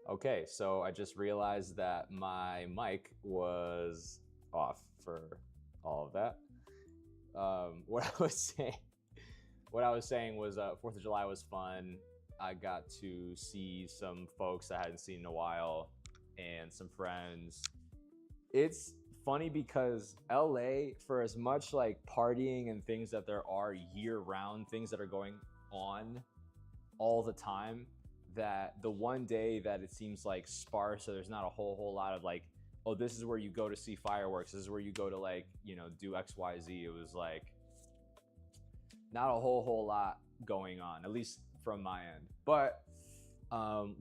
Okay, so I just realized that my mic was off for all of that. What I was saying, was 4th of July was fun. I got to see some folks I hadn't seen in a while and some friends. It's funny because LA, for as much like partying and things that there are year round, things that are going on all the time, that the one day that it seems like sparse, so there's not a whole lot of like, oh, this is where you go to see fireworks, this is where you go to like, do XYZ. It was like not a whole lot going on, at least from my end. But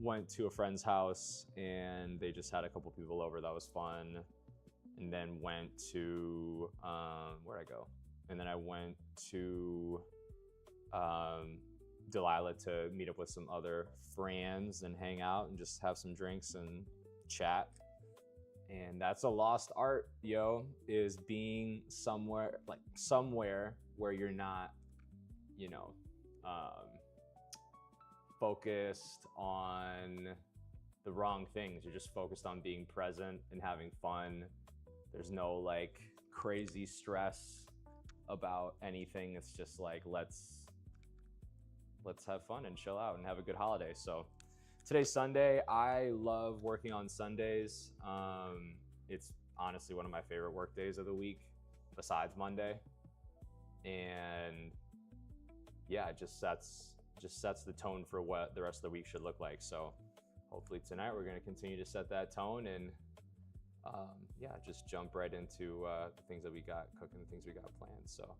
went to a friend's house and they just had a couple people over. That was fun. And then went to where'd I go? And then I went to Delilah to meet up with some other friends and hang out and just have some drinks and chat. And that's a lost art, is being somewhere where you're not, focused on the wrong things. You're just focused on being present and having fun. There's no like crazy stress about anything. It's just like, let's have fun and chill out and have a good holiday. So today's Sunday. I love working on Sundays. It's honestly one of my favorite work days of the week besides Monday. And yeah, it just sets the tone for what the rest of the week should look like. So hopefully tonight we're going to continue to set that tone and just jump right into the things that we got cooking, the things we got planned. So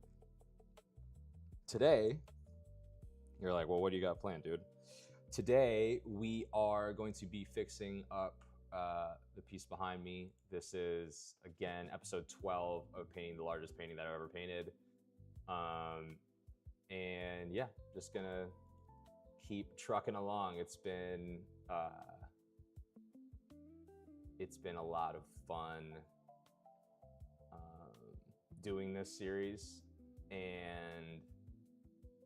today, you're like, well, what do you got planned, dude? Today, we are going to be fixing up the piece behind me. This is, again, episode 12 of painting the largest painting that I've ever painted. And yeah, just gonna keep trucking along. It's been a lot of fun doing this series, and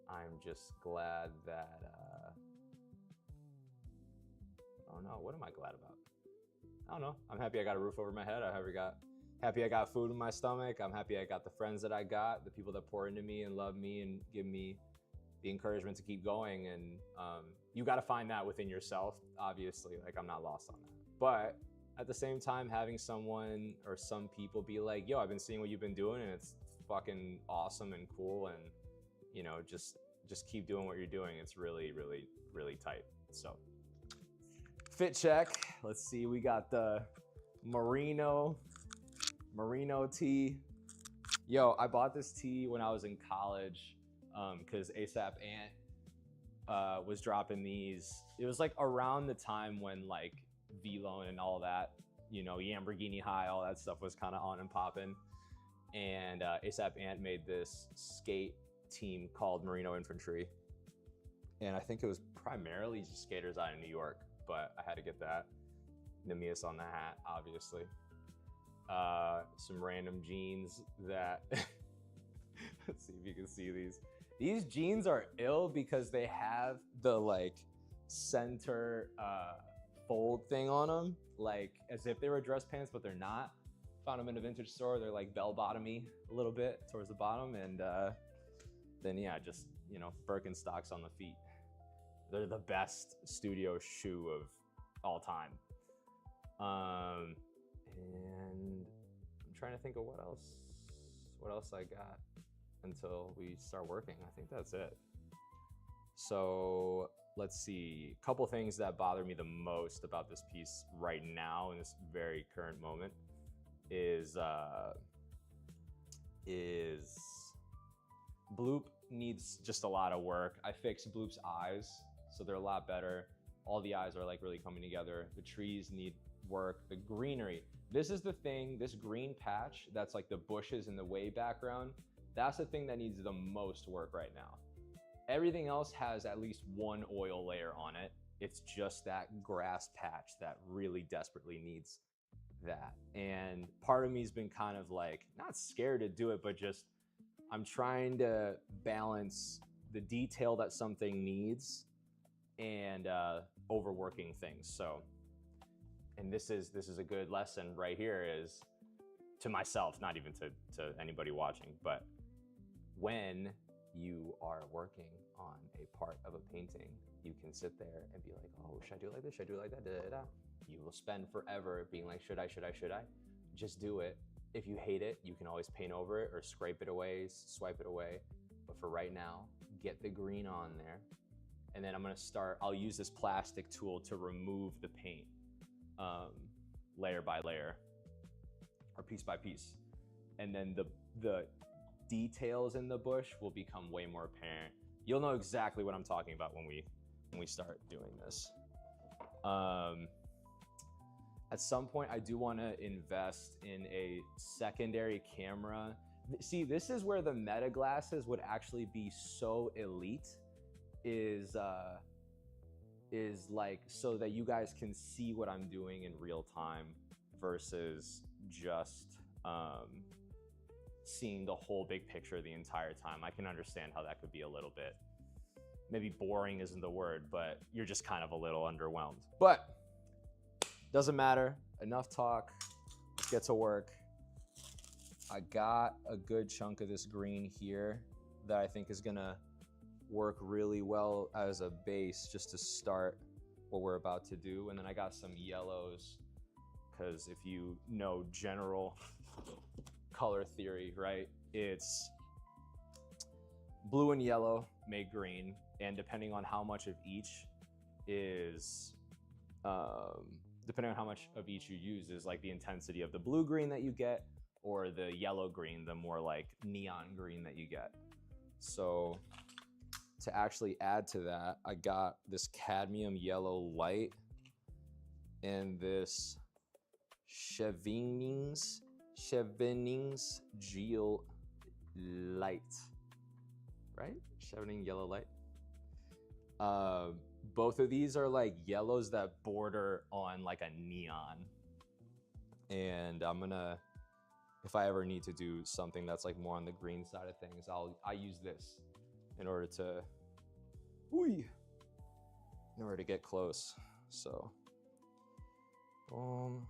I'm just glad that I don't know, what am I glad about? I don't know. I'm happy I got a roof over my head. Happy I got food in my stomach. I'm happy I got the friends that I got, the people that pour into me and love me and give me the encouragement to keep going. And you got to find that within yourself, obviously. Like, I'm not lost on that. But at the same time, having someone or some people be like, yo, I've been seeing what you've been doing and it's fucking awesome and cool. And, just keep doing what you're doing. It's really, really, really tight. So fit check. Let's see. We got the merino tee. Yo, I bought this tee when I was in college because ASAP Ant was dropping these. It was like around the time when like V-Lone and all that, Lamborghini High, all that stuff was kind of on and popping. And ASAP Ant made this skate team called Merino Infantry. And I think it was primarily just skaters out of New York, but I had to get that. Nemesis on the hat, obviously. Some random jeans that, let's see if you can see these. These jeans are ill because they have the like center fold thing on them, like as if they were dress pants, but they're not. Found them in a vintage store. They're like bell-bottomy a little bit towards the bottom. And then yeah, just, Birkenstocks on the feet. They're the best studio shoe of all time. And I'm trying to think of what else I got until we start working. I think that's it. So let's see, a couple things that bother me the most about this piece right now in this very current moment is Bloop needs just a lot of work. I fixed Bloop's eyes, so they're a lot better. All the eyes are like really coming together. The trees need work. The greenery. This is the thing, this green patch that's like the bushes in the way background, that's the thing that needs the most work right now. Everything else has at least one oil layer on it. It's just that grass patch that really desperately needs that. And part of me has been kind of like, not scared to do it, but just I'm trying to balance the detail that something needs and overworking things. So and this is a good lesson right here, is to myself, not even to anybody watching, but when you are working on a part of a painting, you can sit there and be like, oh, should I do it like this? Should I do it like that? Da, da, da. You will spend forever being like, should I? Just do it. If you hate it, you can always paint over it or scrape it away, swipe it away. But for right now, get the green on there. And then I'll use this plastic tool to remove the paint layer by layer or piece by piece. And then the details in the bush will become way more apparent. You'll know exactly what I'm talking about when we start doing this. At some point, I do want to invest in a secondary camera. See, this is where the meta glasses would actually be so elite, is like, so that you guys can see what I'm doing in real time versus just seeing the whole big picture the entire time. I can understand how that could be a little bit, maybe boring isn't the word, but you're just kind of a little underwhelmed. But doesn't matter, enough talk, let's get to work. I got a good chunk of this green here that I think is gonna work really well as a base just to start what we're about to do. And then I got some yellows, because if you know general color theory, right? It's blue and yellow make green, and depending on how much of each is, depending on how much of each you use is like the intensity of the blue green that you get, or the yellow green, the more like neon green that you get. So to actually add to that, I got this cadmium yellow light and this Chevenix Gel light, right? Chevenix yellow light. Both of these are like yellows that border on like a neon. And I'm gonna, if I ever need to do something that's like more on the green side of things, I use this in order to, in order to get close. So, oh,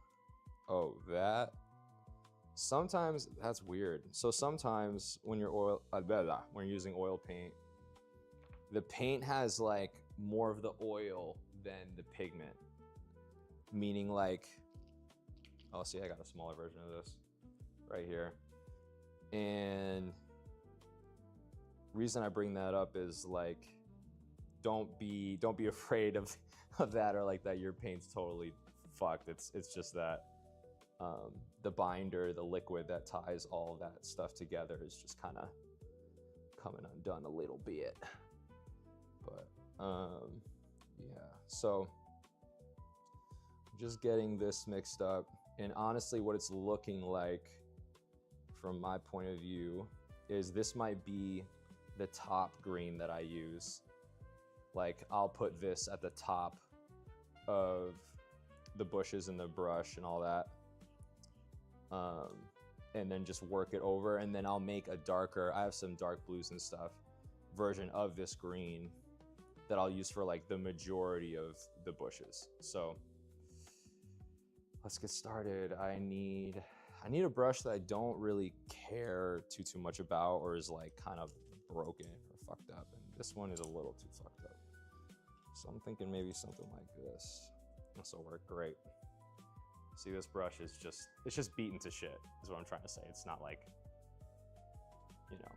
that. Sometimes that's weird. So sometimes when you're when you're using oil paint, the paint has like more of the oil than the pigment. Meaning like, oh, see, I got a smaller version of this right here. And reason I bring that up is like, don't be afraid of that, or like that your paint's totally fucked. It's just that the binder, the liquid that ties all that stuff together is just kind of coming undone a little bit. But yeah, so just getting this mixed up, and honestly what it's looking like from my point of view is this might be the top green that I use. Like I'll put this at the top of the bushes and the brush and all that, and then just work it over, and then I'll make a darker, I have some dark blues and stuff, version of this green that I'll use for like the majority of the bushes. So let's get started. I need a brush that I don't really care too much about, or is like kind of broken or fucked up, and this one is a little too fucked up. So I'm thinking maybe something like this. This will work great. See, this brush is it's just beaten to shit, is what I'm trying to say. It's not like, you know,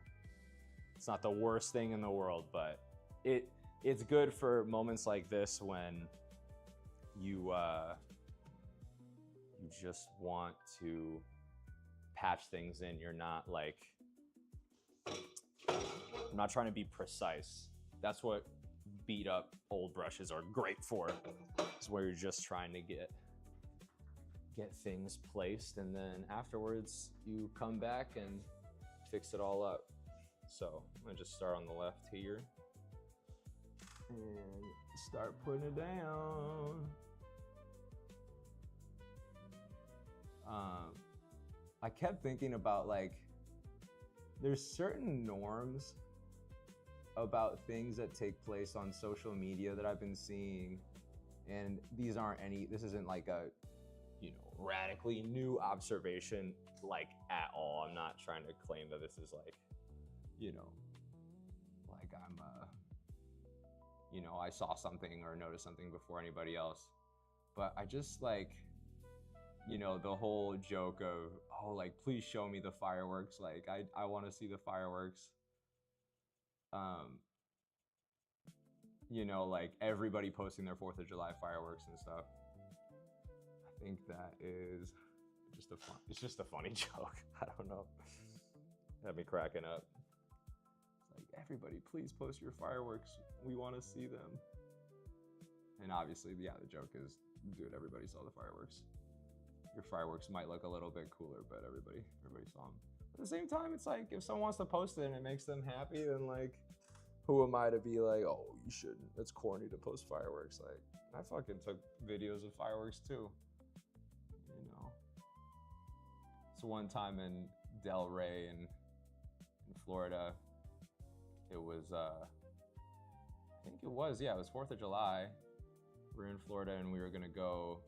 it's not the worst thing in the world, but it's good for moments like this when you just want to patch things in. You're not like, I'm not trying to be precise. That's what beat up old brushes are great for, is where you're just trying to get things placed, and then afterwards you come back and fix it all up. So I'm gonna just start on the left here and start putting it down. I kept thinking about like, there's certain norms about things that take place on social media that I've been seeing, and this isn't like a radically new observation like at all. I'm not trying to claim that this is like, you know, like I'm you know, I saw something or noticed something before anybody else. But I just like, you know, the whole joke of, oh, like, please show me the fireworks. Like, I want to see the fireworks. You know, like everybody posting their 4th of July fireworks and stuff. I think that is it's just a funny joke. I don't know. Had me cracking up. It's like, everybody, please post your fireworks. We want to see them. And obviously, yeah, the joke is, dude, everybody saw the fireworks. Your fireworks might look a little bit cooler, but everybody saw them. At the same time, it's like, if someone wants to post it and it makes them happy, then like, who am I to be like, oh, you shouldn't. It's corny to post fireworks. Like, I fucking took videos of fireworks too. You know. So one time in Del Rey in Florida, it was I think it was 4th of July. We're in Florida and we were gonna go,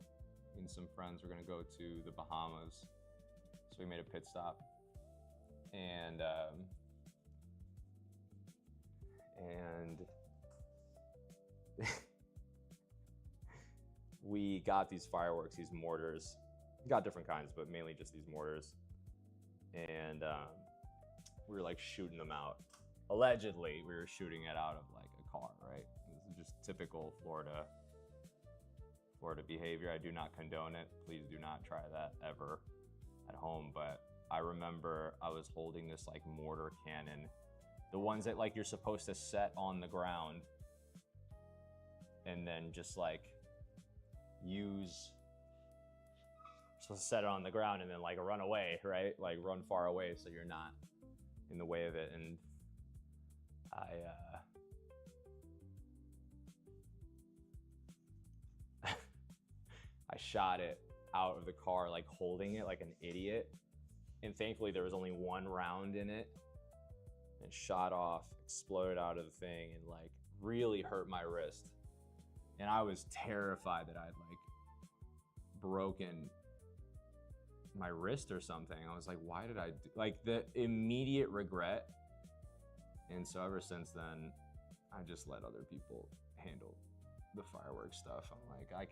me and some friends were gonna go to the Bahamas. So we made a pit stop. And we got these fireworks, these mortars. We got different kinds, but mainly just these mortars. And we were like shooting them out. Allegedly, we were shooting it out of like a car, right? This is just typical Florida behavior. I do not condone it. Please do not try that ever at home. But I remember I was holding this like mortar cannon, the ones that like you're supposed to set on the ground and then just like supposed to set it on the ground and then like run away, right? Like run far away so you're not in the way of it. And I shot it out of the car, like holding it like an idiot. And thankfully there was only one round in it. And shot off, exploded out of the thing, and like really hurt my wrist. And I was terrified that I'd like broken my wrist or something. I was like, why did I do, like the immediate regret. And so ever since then, I just let other people handle the fireworks stuff. I'm like, I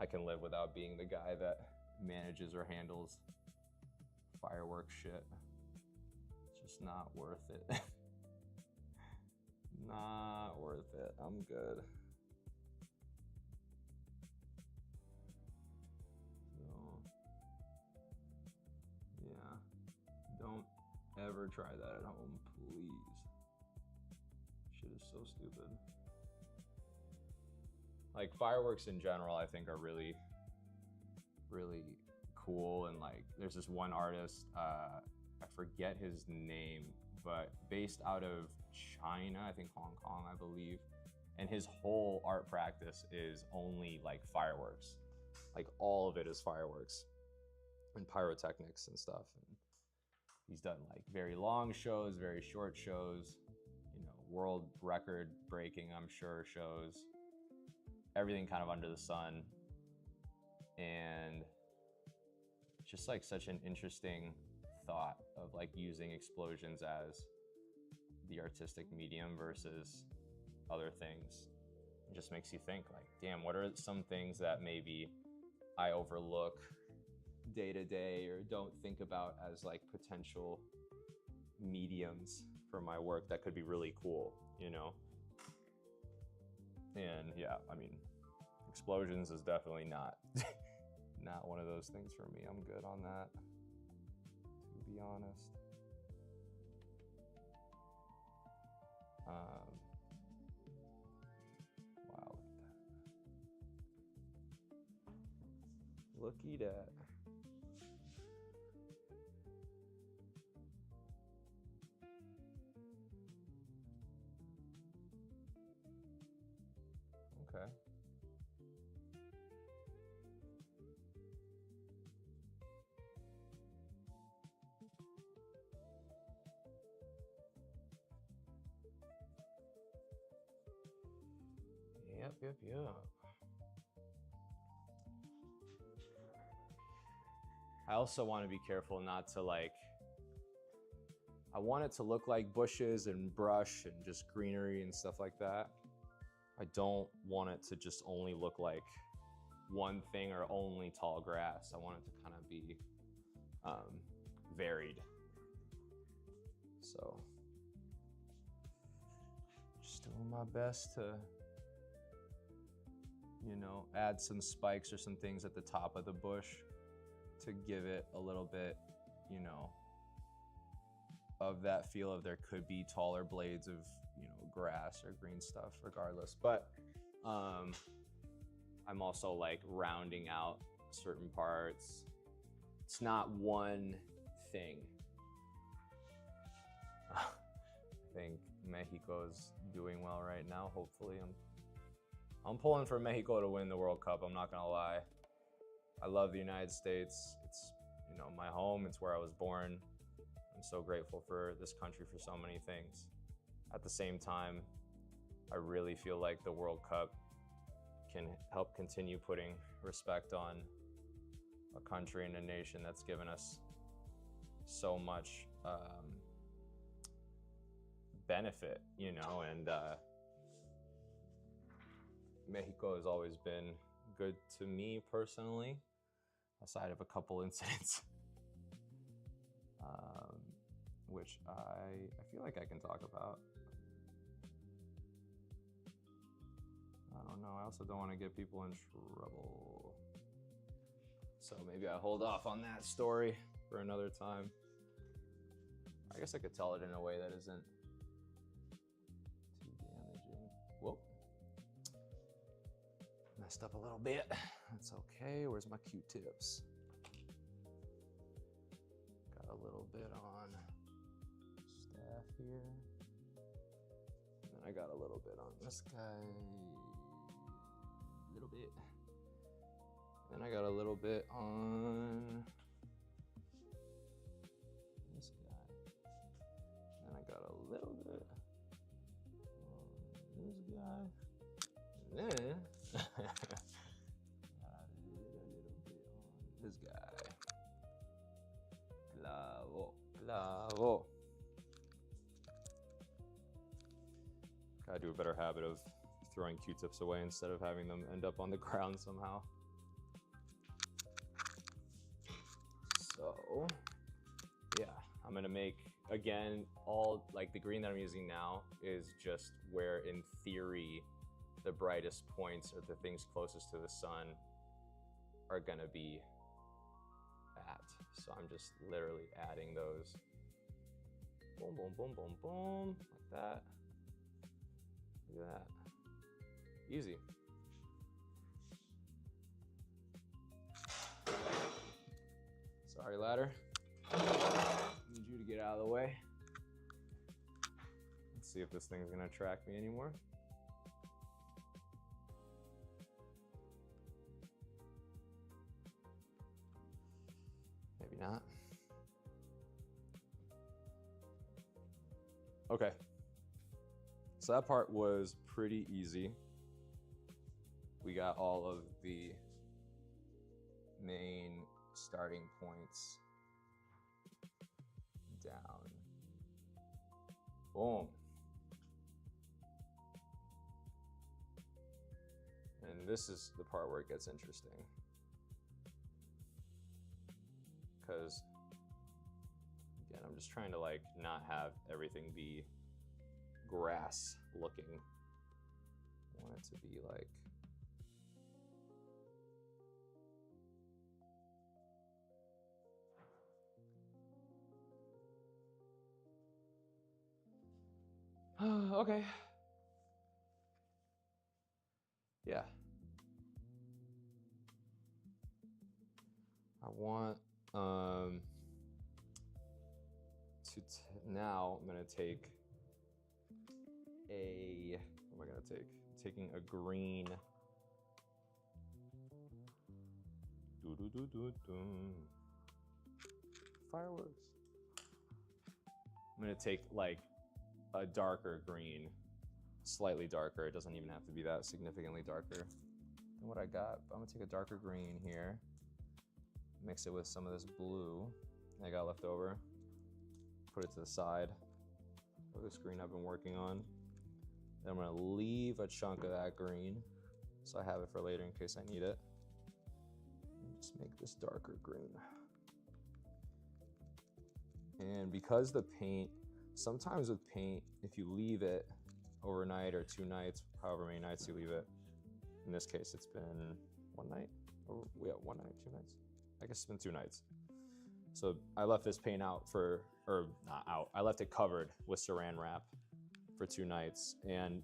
can live without being the guy that manages or handles fireworks shit. It's just not worth it. Not worth it. I'm good. So, yeah. Don't ever try that at home, please. Shit is so stupid. Like fireworks in general, I think are really, really cool. And like, there's this one artist, I forget his name, but based out of China, I think Hong Kong, I believe. And his whole art practice is only like fireworks. Like all of it is fireworks and pyrotechnics and stuff. And he's done like very long shows, very short shows, you know, world record breaking, I'm sure, shows, everything kind of under the sun. And it's just like such an interesting thought of like using explosions as the artistic medium versus other things. It just makes you think like, damn, what are some things that maybe I overlook day to day or don't think about as like potential mediums for my work that could be really cool, you know? And yeah, I mean, explosions is definitely not not one of those things for me. I'm good on that, to be honest. Wow, look at that. Looky that. Okay. Yep. I also want to be careful not to like, I want it to look like bushes and brush and just greenery and stuff like that. I don't want it to just only look like one thing or only tall grass. I want it to kind of be varied. So just doing my best to, you know, add some spikes or some things at the top of the bush to give it a little bit, you know, of that feel of there could be taller blades of, you know, grass or green stuff regardless. But I'm also like rounding out certain parts. It's not one thing. I think Mexico's doing well right now. Hopefully, I'm pulling for Mexico to win the World Cup. I'm not gonna lie. I love the United States. It's, you know, my home. It's where I was born. I'm so grateful for this country for so many things. At the same time, I really feel like the World Cup can help continue putting respect on a country and a nation that's given us so much benefit, you know, and Mexico has always been good to me personally, aside of a couple incidents, which I feel like I can talk about. I don't know, I also don't want to get people in trouble. So maybe I hold off on that story for another time. I guess I could tell it in a way that isn't too damaging. Whoop. Messed up a little bit. That's okay. Where's my Q-tips? Got a little bit on staff here. And then I got a little bit on this guy. A little bit. Then I got a little bit on this guy. Then I got a little bit on this guy. And then got a little bit on this guy. Clavo, clavo. Gotta do a better habit of throwing Q-tips away instead of having them end up on the ground somehow. So yeah, I'm gonna make, again, all like the green that I'm using now is just where in theory the brightest points or the things closest to the sun are gonna be at. So I'm just literally adding those. Boom, boom, boom, boom, boom, like that. Look at that. Easy. Sorry, ladder. Need you to get out of the way. Let's see if this thing's gonna track me anymore. Maybe not. Okay. So that part was pretty easy. We got all of the main starting points down. Boom. And this is the part where it gets interesting. Because, again, I'm just trying to like not have everything be grass looking. I want it to be like, okay. Yeah. I want now I'm gonna take a, what am I gonna take? I'm taking a green. Fireworks. I'm gonna take like a darker green, slightly darker. It doesn't even have to be that significantly darker than what I got. But I'm gonna take a darker green here. Mix it with some of this blue I got left over. Put it to the side of this green I've been working on. Then I'm gonna leave a chunk of that green so I have it for later in case I need it. And just make this darker green. And because the paint, sometimes with paint, if you leave it overnight or 2 nights, however many nights you leave it, in this case it's been 1 night, or yeah, 1 night, 2 nights. I guess it's been 2 nights. So I left this paint out for, or not out, I left it covered with saran wrap for 2 nights. And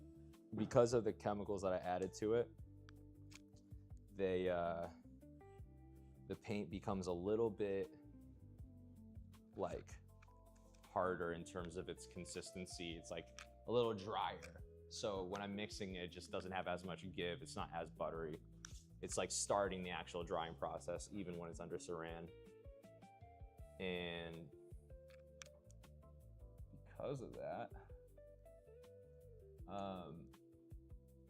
because of the chemicals that I added to it, the paint becomes a little bit like harder in terms of its consistency. It's like a little drier. So when I'm mixing it, it just doesn't have as much give. It's not as buttery. It's like starting the actual drying process even when it's under saran. And because of that,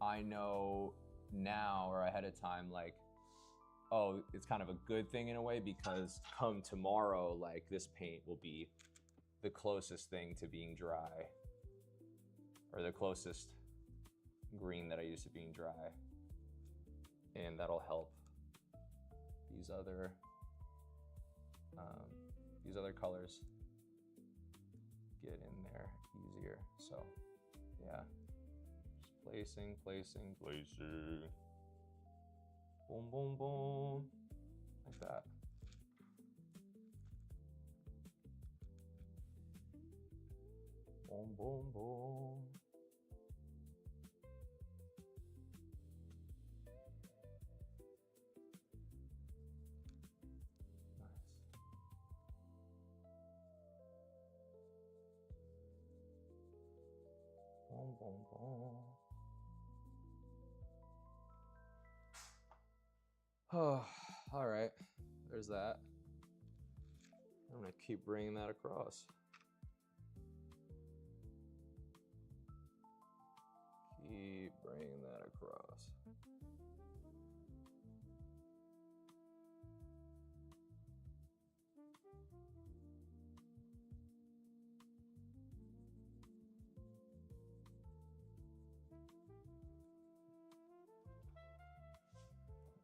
I know now or ahead of time, like, oh, it's kind of a good thing in a way, because come tomorrow, like this paint will be the closest thing to being dry, or the closest green that I use to being dry. And that'll help these other colors get in there easier. So yeah, just placing. Boom, boom, boom, like that. Boom, boom, boom. Boom, boom, boom. Oh, all right, there's that. I'm gonna keep bringing that across. Keep bringing that across.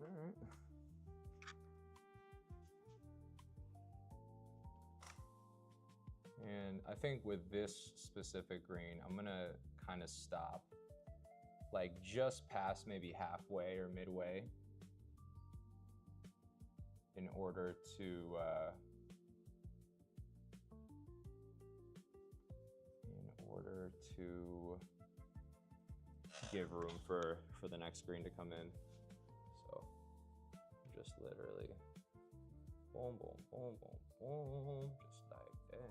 All right. And I think with this specific green, I'm gonna kind of stop like just past maybe halfway or midway in order to give room for the next green to come in. So just literally boom, boom, boom, boom, boom, just like that.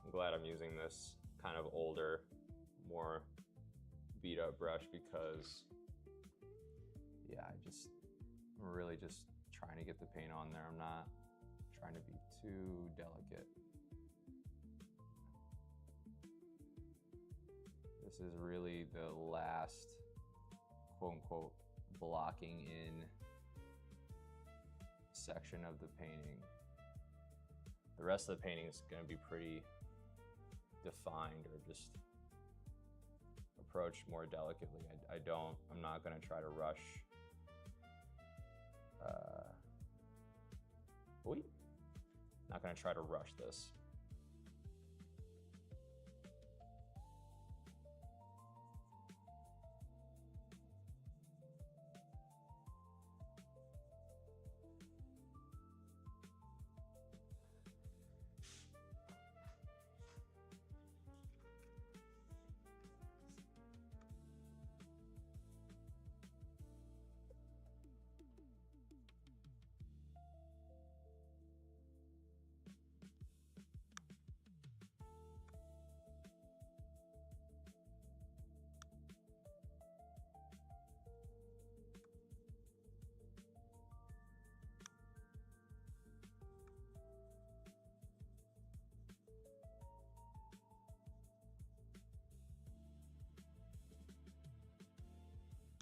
I'm glad I'm using this kind of older, more beat up brush, because yeah, I'm really just trying to get the paint on there. I'm not trying to be too delicate. This is really the last quote unquote blocking in section of the painting. The rest of the painting is going to be pretty defined, or just approached more delicately. I'm not going to try to rush. Not going to try to rush this.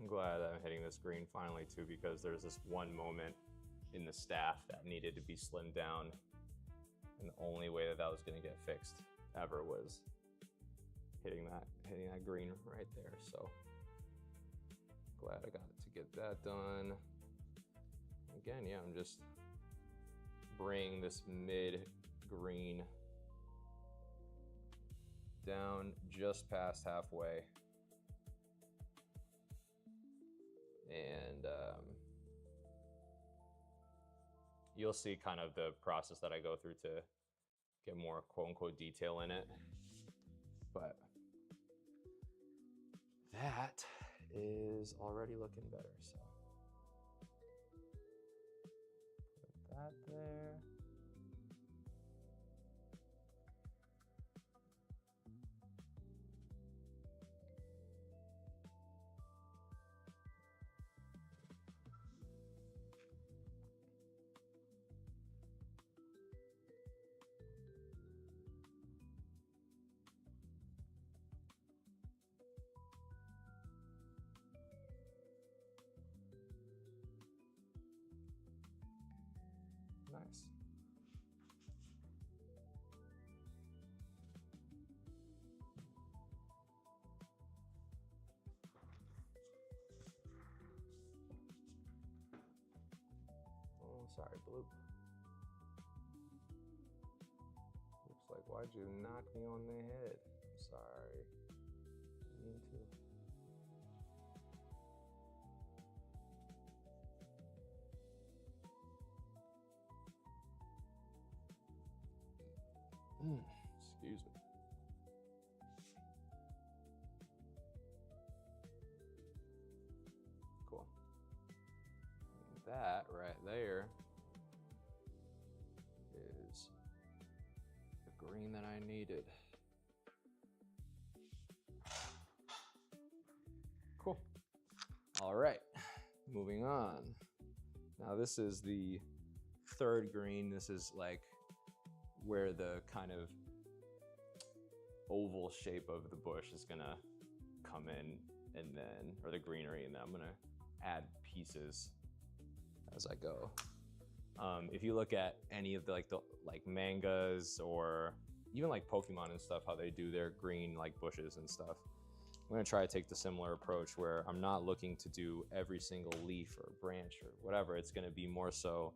I'm glad I'm hitting this green finally too, because there's this one moment in the staff that needed to be slimmed down, and the only way that that was going to get fixed ever was hitting that green right there. So glad I got to get that done. Again, yeah, I'm just bringing this mid green down just past halfway, and you'll see kind of the process that I go through to get more quote-unquote detail in it. But that is already looking better, so put that there. Nice. Oh, sorry, Bloop. Looks like, why'd you knock me on the head? I'm sorry. Me too. Excuse me. Cool. That right there is the green that I needed. Cool. All right, moving on. Now this is the third green. This is like where the kind of oval shape of the bush is gonna come in, and then, or the greenery, and then I'm gonna add pieces as I go. If you look at any of the like mangas or even like Pokemon and stuff, how they do their green like bushes and stuff, I'm gonna try to take the similar approach where I'm not looking to do every single leaf or branch or whatever. It's gonna be more so,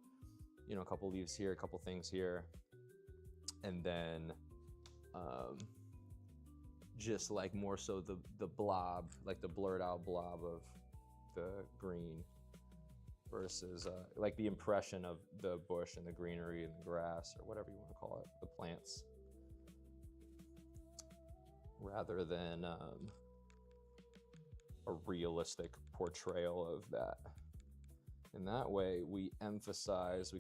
you know, a couple leaves here, a couple things here, and then just like more so the blob, like the blurred out blob of the green versus like the impression of the bush and the greenery and the grass or whatever you want to call it, the plants, rather than a realistic portrayal of that. In that way, we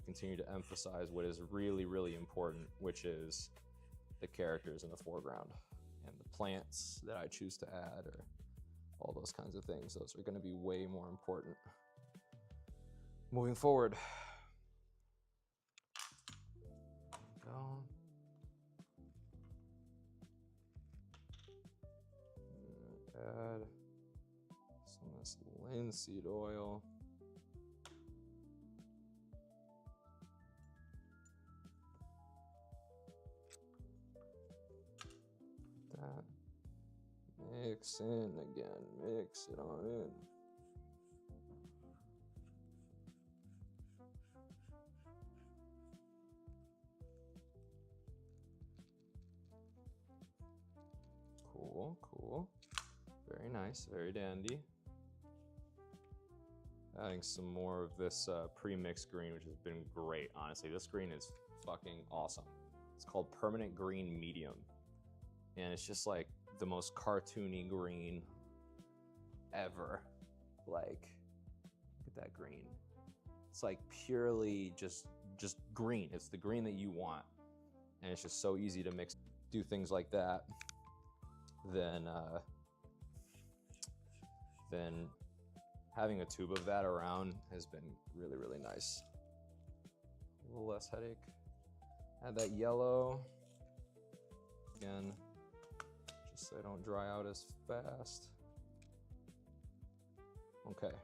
continue to emphasize what is really, really important, which is the characters in the foreground and the plants that I choose to add, or all those kinds of things. Those are going to be way more important moving forward. Go. Add some of this linseed oil. That. Mix in again, mix it on in. Cool, cool. Very nice, very dandy. Adding some more of this pre-mixed green, which has been great, honestly. This green is fucking awesome. It's called Permanent Green Medium. And it's just like the most cartoony green ever. Like, look at that green. It's like purely just green. It's the green that you want. And it's just so easy to mix, do things like that. Then having a tube of that around has been really, really nice. A little less headache. Add that yellow. Again, just so they don't dry out as fast. Okay.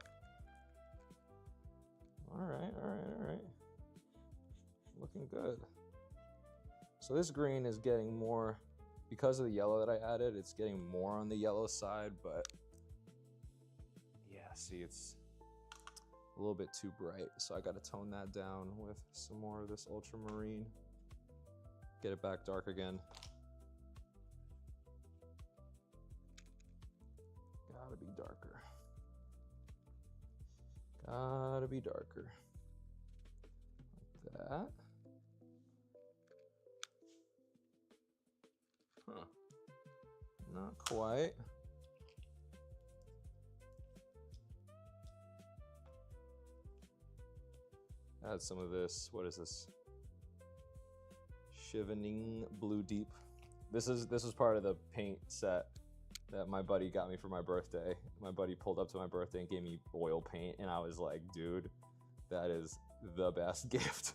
All right, all right, all right. Looking good. So this green is getting more, because of the yellow that I added, it's getting more on the yellow side, but yeah, see, it's a little bit too bright. So I got to tone that down with some more of this ultramarine. Get it back dark again. Gotta be darker. Gotta be darker. Like that. Huh. Not quite. Add some of this. What is this? Chevening Blue Deep. This is part of the paint set that my buddy got me for my birthday. My buddy pulled up to my birthday and gave me oil paint, and I was like, dude, that is the best gift.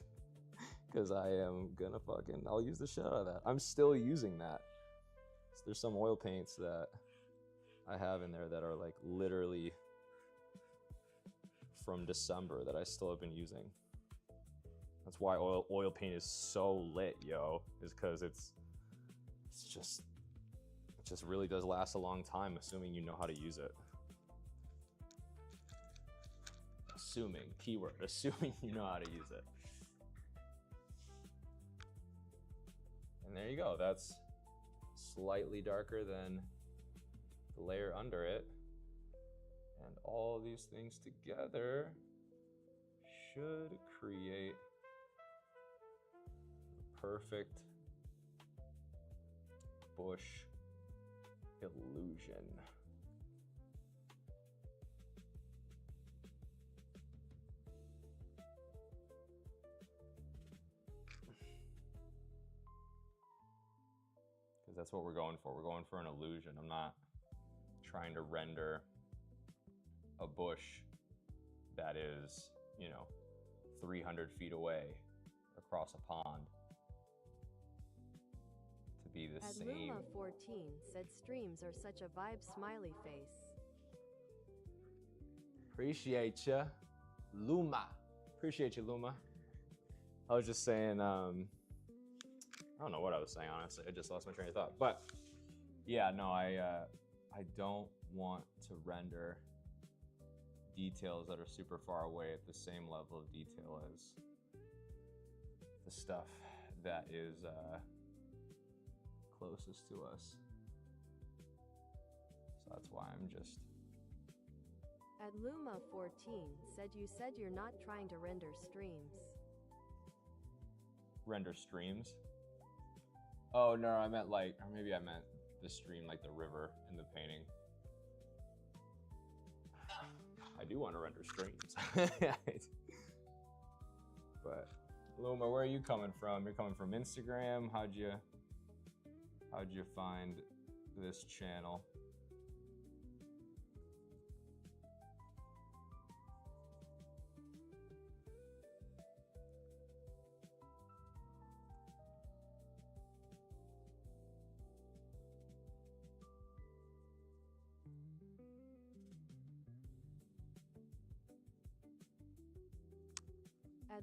Because I am gonna I'll use the shit out of that. I'm still using that. So there's some oil paints that I have in there that are like literally from December that I still have been using. That's why oil paint is so lit, yo, is because it just really does last a long time, assuming you know how to use it. Assuming, keyword, assuming you know how to use it. And there you go, that's slightly darker than the layer under it. And all these things together should create a perfect bush illusion. Because that's what we're going for. We're going for an illusion. I'm not trying to render a bush that is, you know, 300 feet away across a pond to be the same. Luma14 said streams are such a vibe, smiley face. Appreciate ya, Luma. Appreciate you, Luma. I was just saying, I don't know what I was saying, honestly. I just lost my train of thought. But yeah, no, I don't want to render details that are super far away at the same level of detail as the stuff that is closest to us. So that's why I'm just... Luma14 said you said you're not trying to render streams. Render streams? Oh no, I meant like, or maybe I meant the stream, like the river in the painting. I do want to render streams. But Luma, where are you coming from? You're coming from Instagram. How'd you find this channel?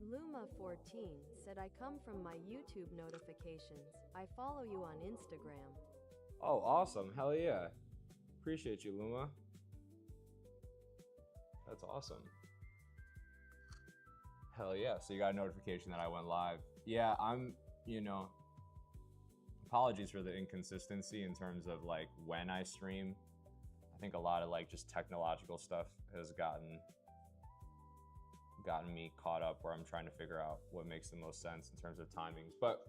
Luma14 said I come from my YouTube notifications. I follow you on Instagram. Oh, awesome. Hell yeah. Appreciate you, Luma. That's awesome. Hell yeah. So you got a notification that I went live. Yeah, I'm, you know, apologies for the inconsistency in terms of like when I stream. I think a lot of like just technological stuff has gotten me caught up where I'm trying to figure out what makes the most sense in terms of timings, but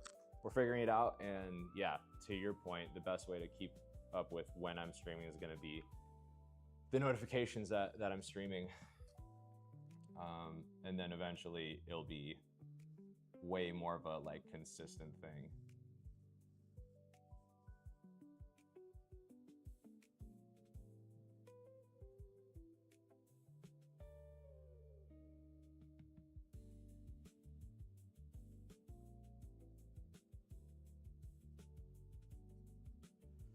we're figuring it out. And yeah, to your point, the best way to keep up with when I'm streaming is going to be the notifications that I'm streaming. And then eventually it'll be way more of a like consistent thing.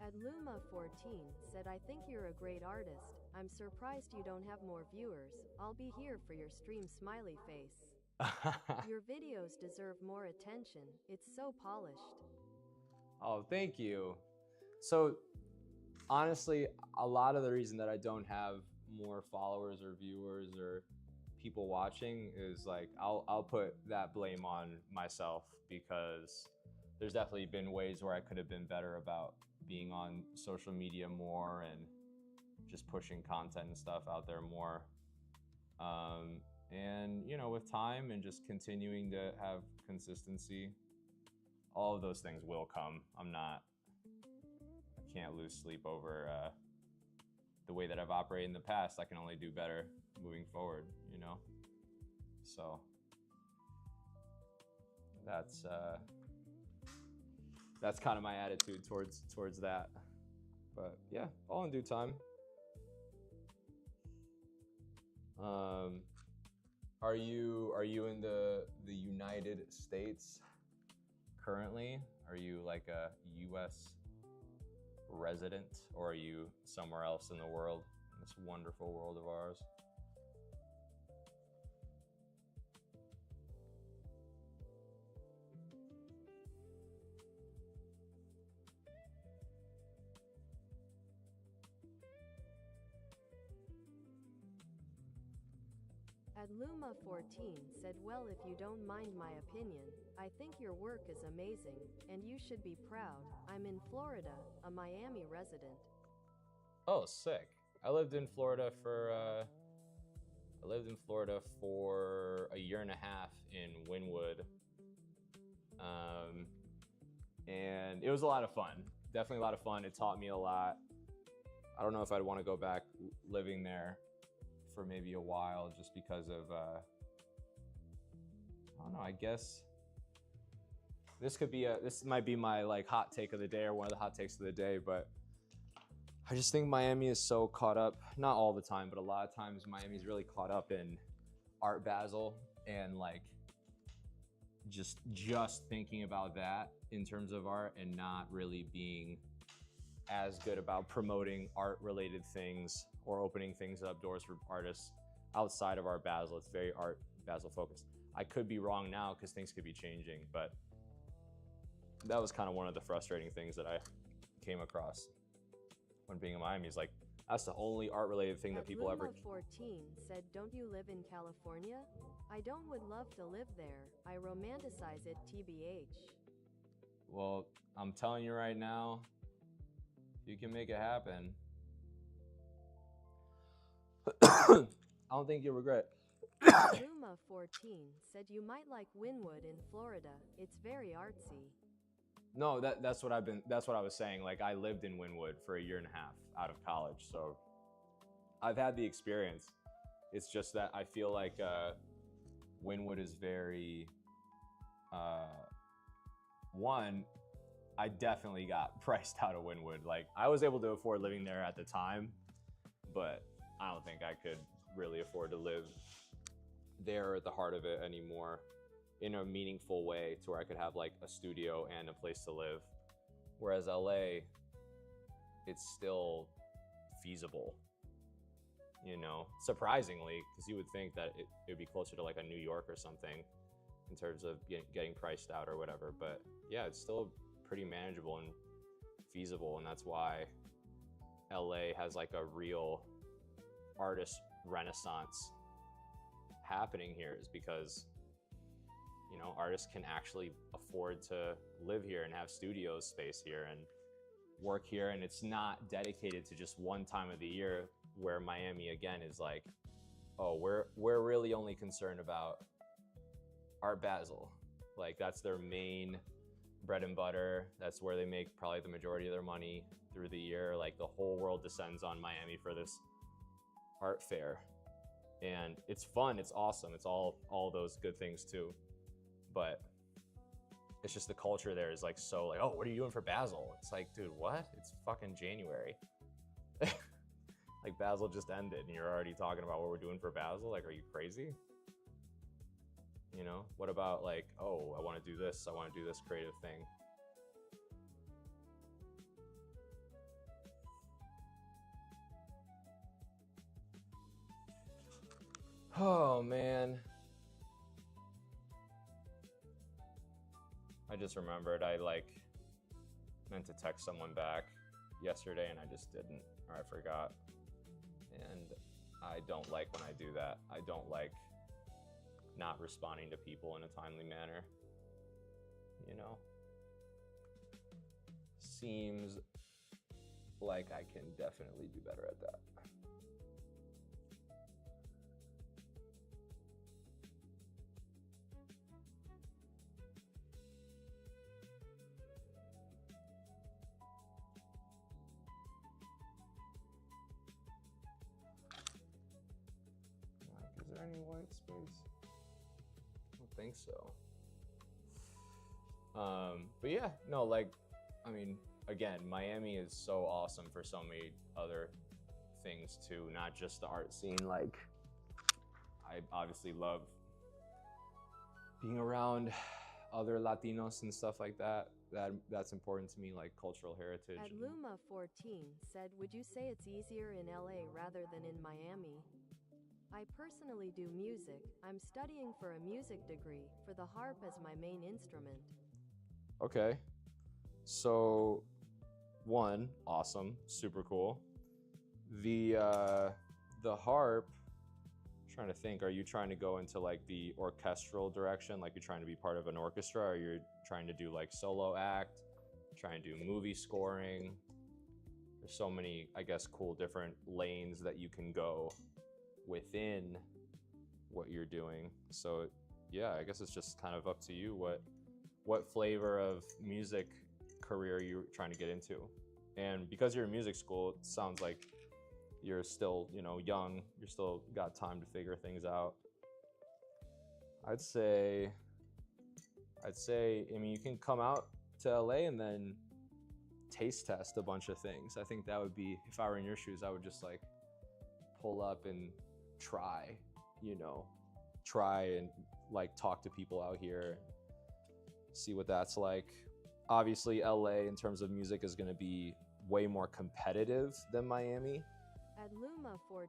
Adluma14 said, I think you're a great artist. I'm surprised you don't have more viewers. I'll be here for your stream, smiley face. Your videos deserve more attention. It's so polished. Oh, thank you. So honestly, a lot of the reason that I don't have more followers or viewers or people watching is like I'll put that blame on myself, because there's definitely been ways where I could have been better about being on social media more and just pushing content and stuff out there more. And you know, with time and just continuing to have consistency, all of those things will come. I can't lose sleep over the way that I've operated in the past. I can only do better moving forward, you know? So that's kind of my attitude towards that. But yeah, all in due time. Are you in the United States currently? Are you like a US resident, or are you somewhere else in the world, in this wonderful world of ours? Adluma14 said, well, if you don't mind my opinion, I think your work is amazing, and you should be proud. I'm in Florida, a Miami resident. Oh, sick. I lived in Florida for a year and a half in Wynwood. And it was a lot of fun. Definitely a lot of fun. It taught me a lot. I don't know if I'd want to go back living there for maybe a while, just because of I don't know, I guess this might be my like hot take of the day, or one of the hot takes of the day, but I just think Miami is so caught up, not all the time, but a lot of times Miami's really caught up in Art Basel, and like just thinking about that in terms of art, and not really being as good about promoting art related things or opening things up, doors for artists outside of Art Basel. It's very Art Basel focused. I could be wrong now, because things could be changing, but that was kind of one of the frustrating things that I came across when being in Miami. Is like, that's the only art related thing that people ever. 14 said, don't you live in California? I would love to live there. I romanticize it, TBH. Well, I'm telling you right now, you can make it happen. I don't think you'll regret. Luma14 said, you might like Wynwood in Florida. It's very artsy. No, that's what I was saying. Like, I lived in Wynwood for a year and a half out of college, so I've had the experience. It's just that I feel like Wynwood is very one, I definitely got priced out of Wynwood. Like, I was able to afford living there at the time, but I don't think I could really afford to live there at the heart of it anymore in a meaningful way, to where I could have like a studio and a place to live. Whereas LA, it's still feasible, you know, surprisingly, because you would think that it would be closer to like a New York or something in terms of getting priced out or whatever. But yeah, it's still pretty manageable and feasible, and that's why LA has like a real artist renaissance happening here, is because, you know, artists can actually afford to live here and have studio space here and work here, and it's not dedicated to just one time of the year, where Miami again is like, oh, we're really only concerned about Art Basel. Like, that's their main bread and butter. That's where they make probably the majority of their money through the year. Like, the whole world descends on Miami for this art fair, and it's fun, it's awesome, it's all those good things too, but it's just the culture there is like, so like, oh, what are you doing for Basel? It's like, dude, what? It's fucking January. Like, Basel just ended and you're already talking about what we're doing for Basel? Like, are you crazy? You know, what about like, oh, I want to do this creative thing. Oh man. I just remembered I like meant to text someone back yesterday and I just didn't, or I forgot. And I don't like when I do that. I don't like not responding to people in a timely manner. You know? Seems like I can definitely do better at that. Is there any white space? I don't think so. But yeah, no, like, I mean, again, Miami is so awesome for so many other things too, not just the art scene. Like, I obviously love being around other Latinos and stuff like that. That's important to me, like cultural heritage. At Luma 14 said, would you say it's easier in LA rather than in Miami? I personally do music. I'm studying for a music degree, for the harp as my main instrument. Okay. So, one, awesome, super cool. The harp, I'm trying to think, are you trying to go into like the orchestral direction, like you're trying to be part of an orchestra, or you're trying to do like solo act, trying to do movie scoring? There's so many, I guess, cool different lanes that you can go within what you're doing. So yeah, I guess it's just kind of up to you what flavor of music career you're trying to get into. And because you're in music school, it sounds like you're still, you know, young, you're still got time to figure things out. I'd say, I mean, you can come out to LA and then taste test a bunch of things. I think that would be, if I were in your shoes, I would just like pull up and try, you know, and like talk to people out here, see what that's like. Obviously, LA in terms of music is going to be way more competitive than Miami. At Luma 14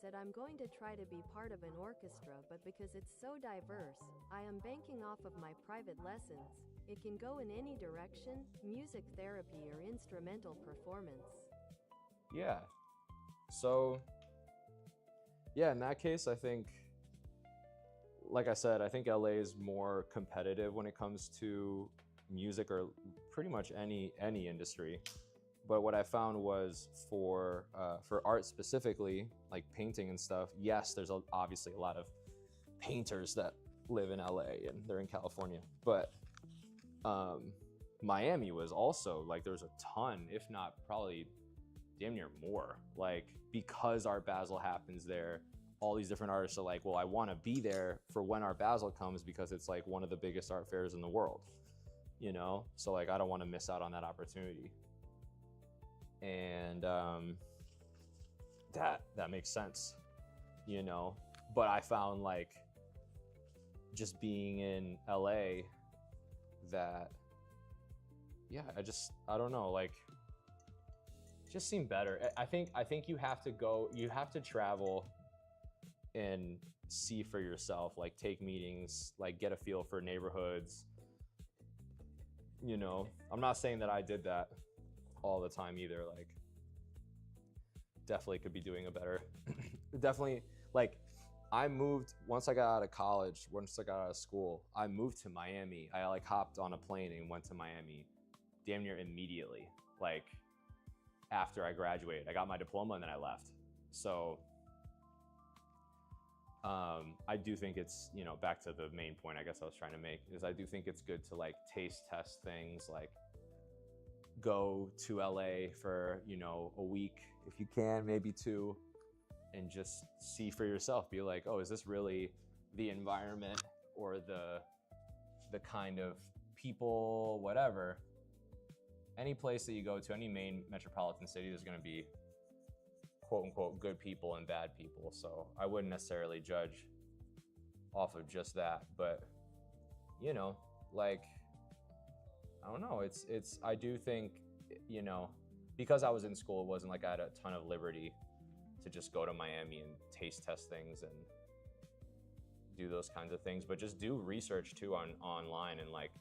said, I'm going to try to be part of an orchestra, but because it's so diverse, I am banking off of my private lessons. It can go in any direction, music therapy or instrumental performance. Yeah. So, yeah, in that case, I think, like I said, I think LA is more competitive when it comes to music or pretty much any industry. But what I found was for art specifically, like painting and stuff, yes, there's obviously a lot of painters that live in LA and they're in California. But Miami was also like, there was a ton, if not probably damn near more, like because Art Basel happens there, all these different artists are like, well, I want to be there for when Art Basel comes because it's like one of the biggest art fairs in the world, you know? So like, I don't want to miss out on that opportunity. And that makes sense, you know? But I found like just being in LA that, yeah, I don't know, like just seemed better. I think you have to travel and see for yourself, like take meetings, like get a feel for neighborhoods, you know? I'm not saying that I did that all the time either. Like definitely could be doing a better definitely, like I moved once I got out of college, once I got out of school, I moved to Miami. I like hopped on a plane and went to Miami damn near immediately, like after I graduated. I got my diploma and then I left. So I do think it's, you know, back to the main point I guess I was trying to make, is I do think it's good to like taste test things, like go to LA for, you know, a week if you can, maybe two, and just see for yourself. Be like, oh, is this really the environment or the kind of people, whatever. Any place that you go to, any main metropolitan city, there's going to be quote unquote good people and bad people. So I wouldn't necessarily judge off of just that, but you know, like, I don't know. I do think, you know, because I was in school, it wasn't like I had a ton of liberty to just go to Miami and taste test things and do those kinds of things, but just do research too online and like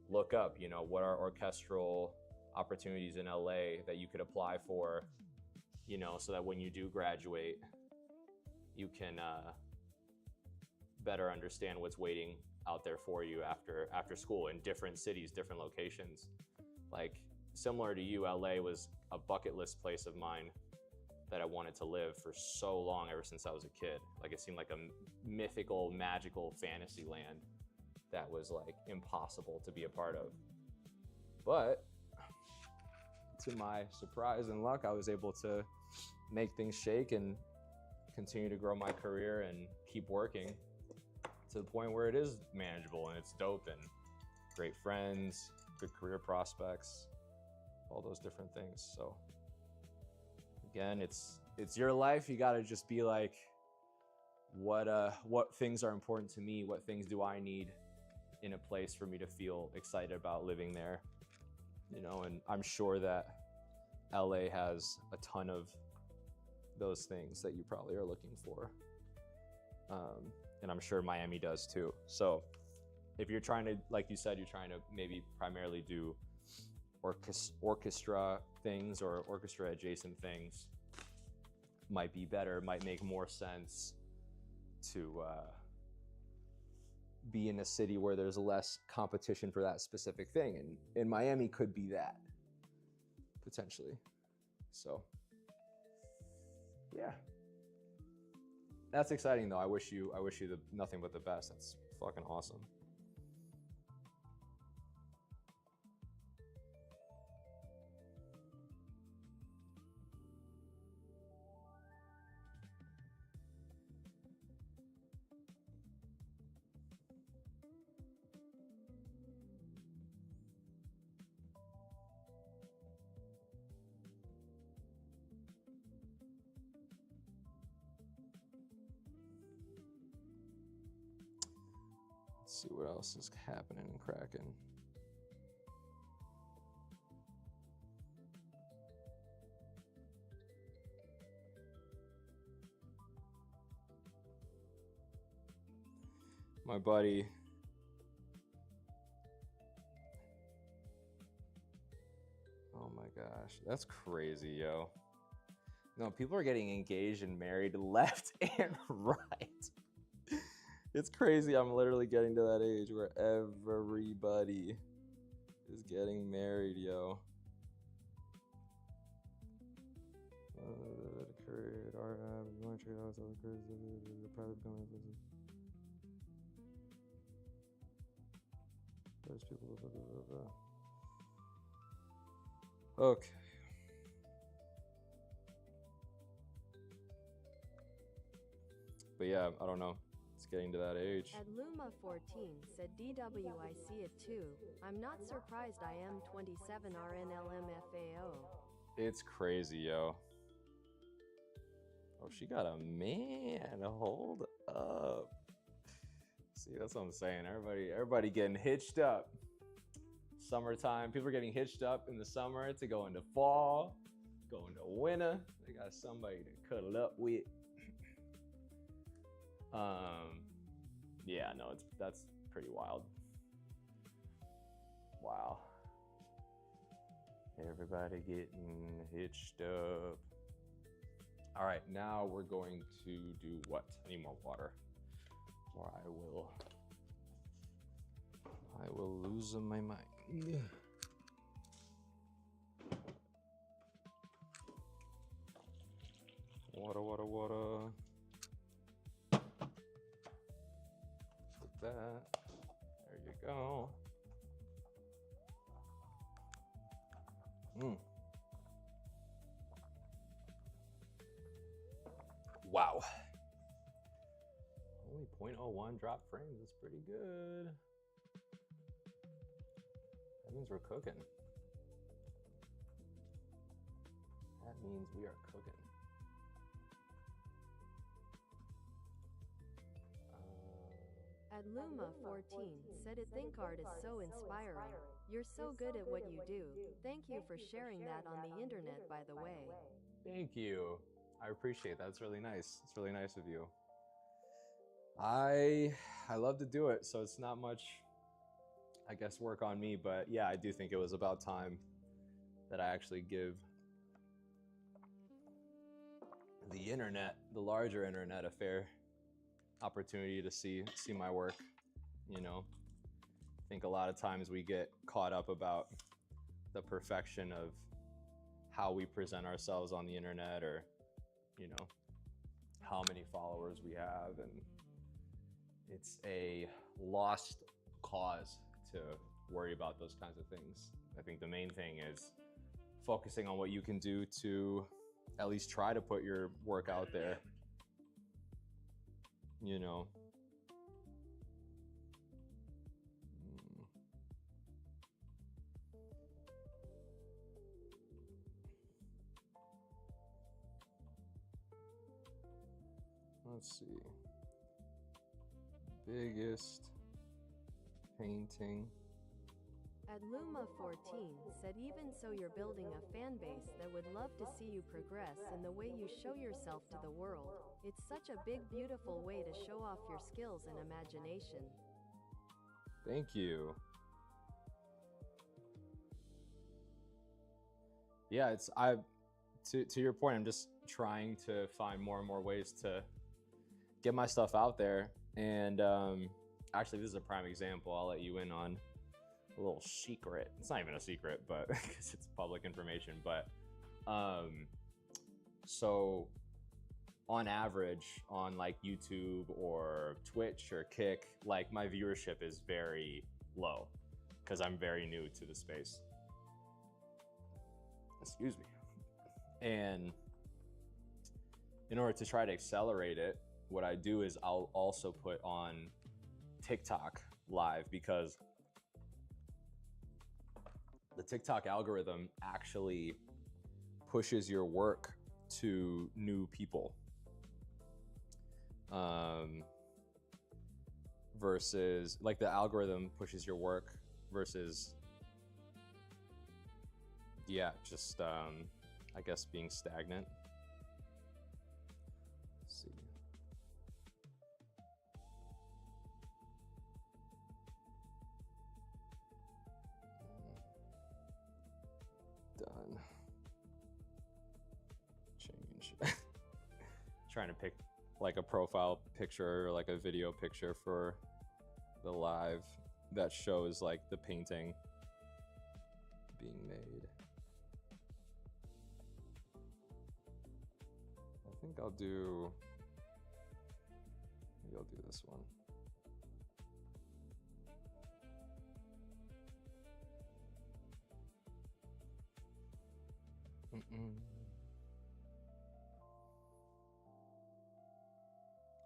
look up, you know, what are orchestral opportunities in LA that you could apply for, you know, so that when you do graduate, you can better understand what's waiting out there for you after school in different cities, different locations. Like similar to you, LA was a bucket list place of mine that I wanted to live for so long, ever since I was a kid. Like it seemed like a mythical, magical fantasy land that was like impossible to be a part of. But to my surprise and luck, I was able to make things shake and continue to grow my career and keep working to the point where it is manageable and it's dope and great friends, good career prospects, all those different things. So again, it's your life. You got to just be like, what things are important to me? What things do I need in a place for me to feel excited about living there? You know, and I'm sure that LA has a ton of those things that you probably are looking for. And I'm sure Miami does too. So if you're trying to, like you said, you're trying to maybe primarily do orchestra things or orchestra adjacent things, might be better, might make more sense to be in a city where there's less competition for that specific thing. And Miami could be that, potentially. So yeah, that's exciting though. I wish you nothing but the best. That's fucking awesome. Let's see what else is happening and cracking. My buddy, oh my gosh, that's crazy, yo. No, people are getting engaged and married left and right. It's crazy. I'm literally getting to that age where everybody is getting married, yo. Okay. But yeah, I don't know. It's getting to that age. At Luma 14 said DW, I see it too. I'm not surprised. I am 27 RNLMFAO. It's crazy, yo. Oh, she got a man. Hold up. See, that's what I'm saying. Everybody getting hitched up. Summertime. People are getting hitched up in the summer to go into fall, go into winter. They got somebody to cuddle up with. Yeah, no, that's pretty wild. Wow. Everybody getting hitched up. All right, now we're going to do what? I need more water, or I will lose my mind. Water. That. There you go. Wow. Only 0.01 drop frames is pretty good. That means we're cooking. That means we are cooking. At Luma 14 said it think art is so inspiring. You're so good at what you do. Thank you for sharing that on the internet, by the way. Thank you. I appreciate that. It's really nice. It's really nice of you. I I love to do it, so it's not much, I guess, work on me. But yeah, I do think it was about time that I actually give the internet, the larger internet, a fair opportunity to see my work. You know, I think a lot of times we get caught up about the perfection of how we present ourselves on the internet, or you know, how many followers we have, and it's a lost cause to worry about those kinds of things. I think the main thing is focusing on what you can do to at least try to put your work out there, you know. Let's see. Biggest painting. At Luma14 said, even so, you're building a fan base that would love to see you progress in the way you show yourself to the world. It's such a big, beautiful way to show off your skills and imagination. Thank you. Yeah, to your point, I'm just trying to find more and more ways to get my stuff out there. And actually, this is a prime example. I'll let you in on a little secret. It's not even a secret, but because it's public information. But so on average, on like YouTube or Twitch or Kick, like my viewership is very low because I'm very new to the space. Excuse me. And in order to try to accelerate it, what I do is I'll also put on TikTok live, because the TikTok algorithm actually pushes your work to new people, versus like the algorithm pushes your work versus, yeah, just I guess being stagnant. Let's see. Done. Change. Trying to pick like a profile picture or like a video picture for the live that shows like the painting being made. I think I'll do, maybe I'll do this one.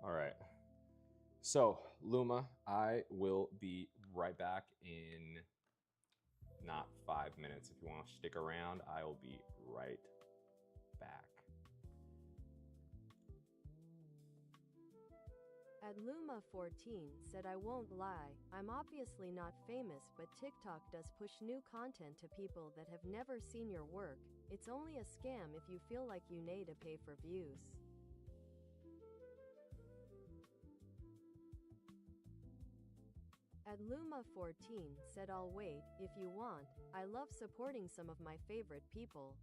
All right. So, Luma, I will be right back in not 5 minutes. If you want to stick around, I will be right back. At Luma14 said, I won't lie, I'm obviously not famous, but TikTok does push new content to people that have never seen your work. It's only a scam if you feel like you need to pay for views. At Luma14 said, I'll wait, if you want. I love supporting some of my favorite people.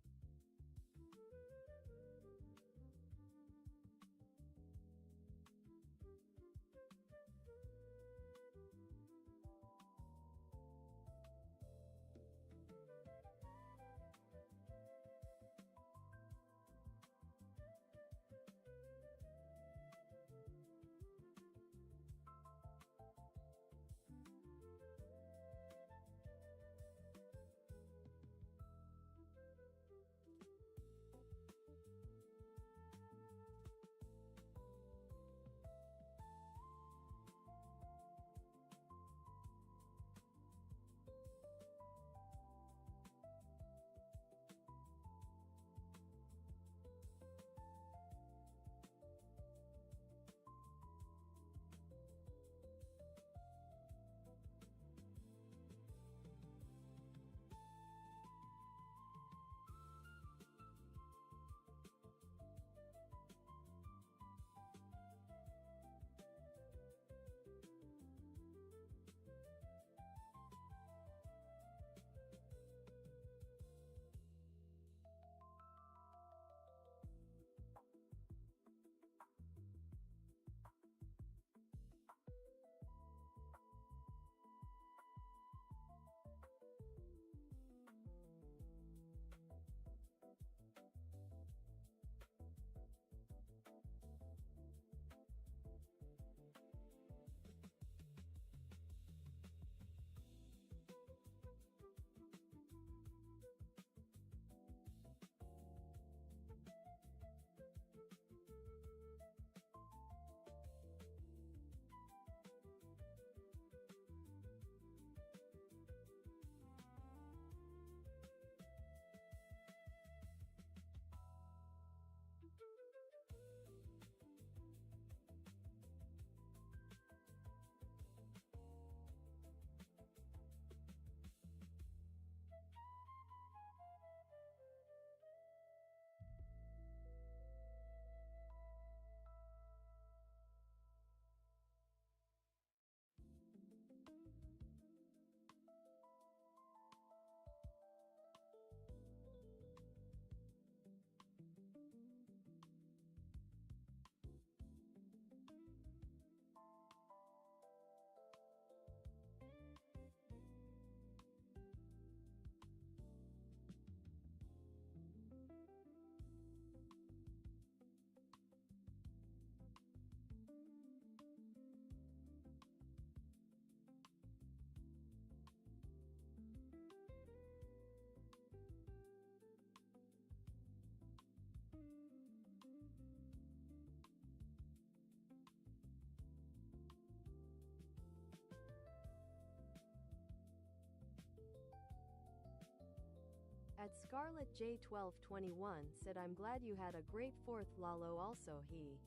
At Scarlet J1221 said, I'm glad you had a great 4th, Lalo. Also he